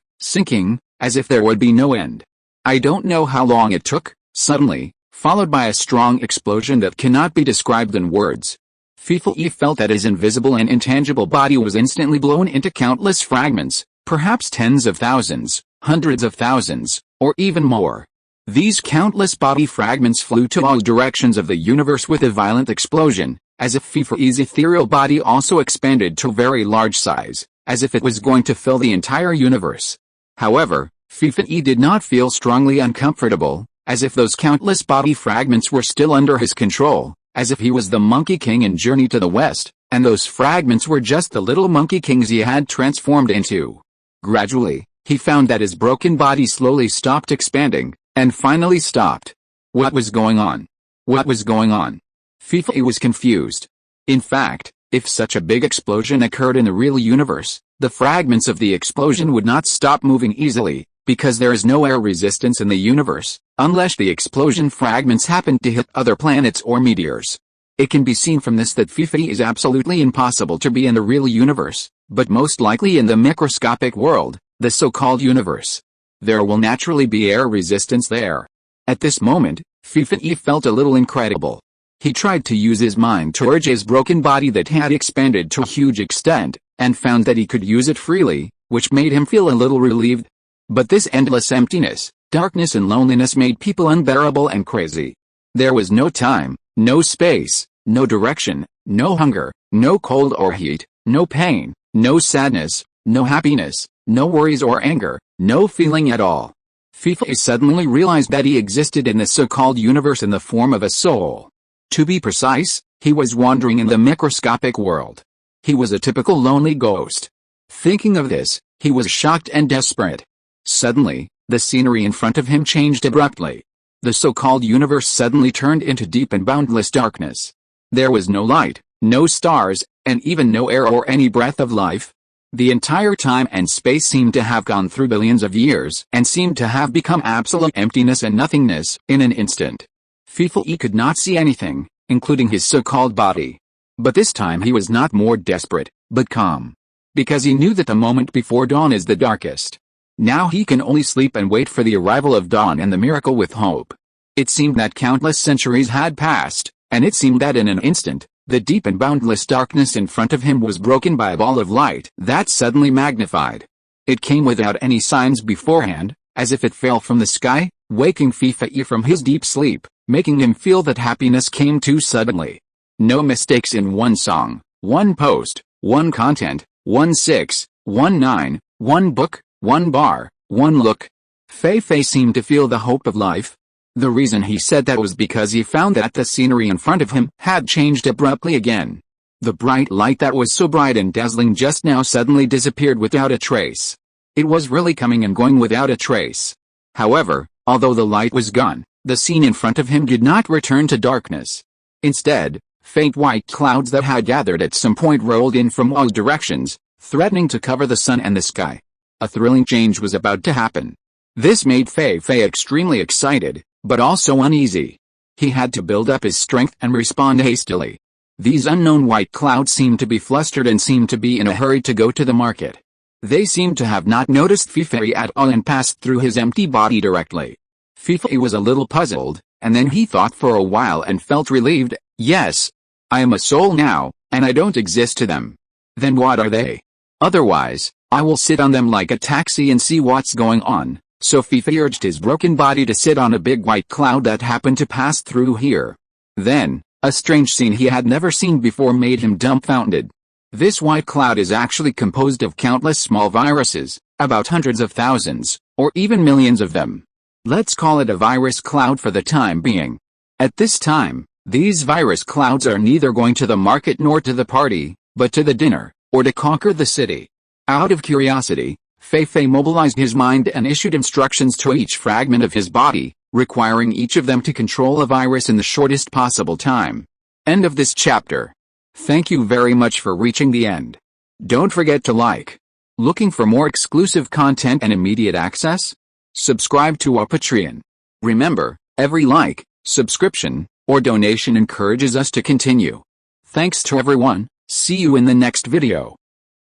as if there would be no end. I don't know how long it took, suddenly, followed by a strong explosion that cannot be described in words. Feifei felt that his invisible and intangible body was instantly blown into countless fragments, perhaps tens of thousands, hundreds of thousands, or even more. These countless body fragments flew to all directions of the universe with a violent explosion, as if Feifei's ethereal body also expanded to very large size, as if it was going to fill the entire universe. However, Feifei did not feel strongly uncomfortable, as if those countless body fragments were still under his control, as if he was the Monkey King in Journey to the West, and those fragments were just the little Monkey Kings he had transformed into. Gradually, he found that his broken body slowly stopped expanding, and finally stopped. What was going on? What was going on? Feifei was confused. In fact, if such a big explosion occurred in the real universe, the fragments of the explosion would not stop moving easily, because there is no air resistance in the universe, unless the explosion fragments happen to hit other planets or meteors. It can be seen from this that Feifei is absolutely impossible to be in the real universe, but most likely in the microscopic world, the so-called universe. There will naturally be air resistance there. At this moment, Feifei felt a little incredible. He tried to use his mind to urge his broken body that had expanded to a huge extent, and found that he could use it freely, which made him feel a little relieved. But this endless emptiness, darkness and loneliness made people unbearable and crazy. There was no time, no space, no direction, no hunger, no cold or heat, no pain, no sadness, no happiness, no worries or anger, no feeling at all. Feifei suddenly realized that he existed in the so-called universe in the form of a soul. To be precise, he was wandering in the microscopic world. He was a typical lonely ghost. Thinking of this, he was shocked and desperate. Suddenly, the scenery in front of him changed abruptly. The so-called universe suddenly turned into deep and boundless darkness. There was no light, no stars, and even no air or any breath of life. The entire time and space seemed to have gone through billions of years and seemed to have become absolute emptiness and nothingness in an instant. Feifei could not see anything, including his so-called body. But this time he was not more desperate, but calm. Because he knew that the moment before dawn is the darkest. Now he can only sleep and wait for the arrival of dawn and the miracle with hope. It seemed that countless centuries had passed, and it seemed that in an instant, the deep and boundless darkness in front of him was broken by a ball of light that suddenly magnified. It came without any signs beforehand, as if it fell from the sky, waking Feifei from his deep sleep, making him feel that happiness came too suddenly. No mistakes in one song, one post, one content, 1/6, 1/9, one book, one bar, one look. Feifei seemed to feel the hope of life. The reason he said that was because he found that the scenery in front of him had changed abruptly again. The bright light that was so bright and dazzling just now suddenly disappeared without a trace. It was really coming and going without a trace. However, although the light was gone, the scene in front of him did not return to darkness. Instead, faint white clouds that had gathered at some point rolled in from all directions, threatening to cover the sun and the sky. A thrilling change was about to happen. This made Feifei extremely excited, but also uneasy. He had to build up his strength and respond hastily. These unknown white clouds seemed to be flustered and seemed to be in a hurry to go to the market. They seemed to have not noticed Feifei at all and passed through his empty body directly. Feifei was a little puzzled, and then he thought for a while and felt relieved. Yes, I am a soul now, and I don't exist to them. Then what are they? Otherwise, I will sit on them like a taxi and see what's going on. So Feifei urged his broken body to sit on a big white cloud that happened to pass through here. Then, a strange scene he had never seen before made him dumbfounded. This white cloud is actually composed of countless small viruses, about hundreds of thousands, or even millions of them. Let's call it a virus cloud for the time being. At this time, these virus clouds are neither going to the market nor to the party, but to the dinner, or to conquer the city. Out of curiosity, Feifei mobilized his mind and issued instructions to each fragment of his body, requiring each of them to control a virus in the shortest possible time. End of this chapter. Thank you very much for reaching the end. Don't forget to like. Looking for more exclusive content and immediate access? Subscribe to our Patreon. Remember, every like, subscription, or donation encourages us to continue. Thanks to everyone. See you in the next video.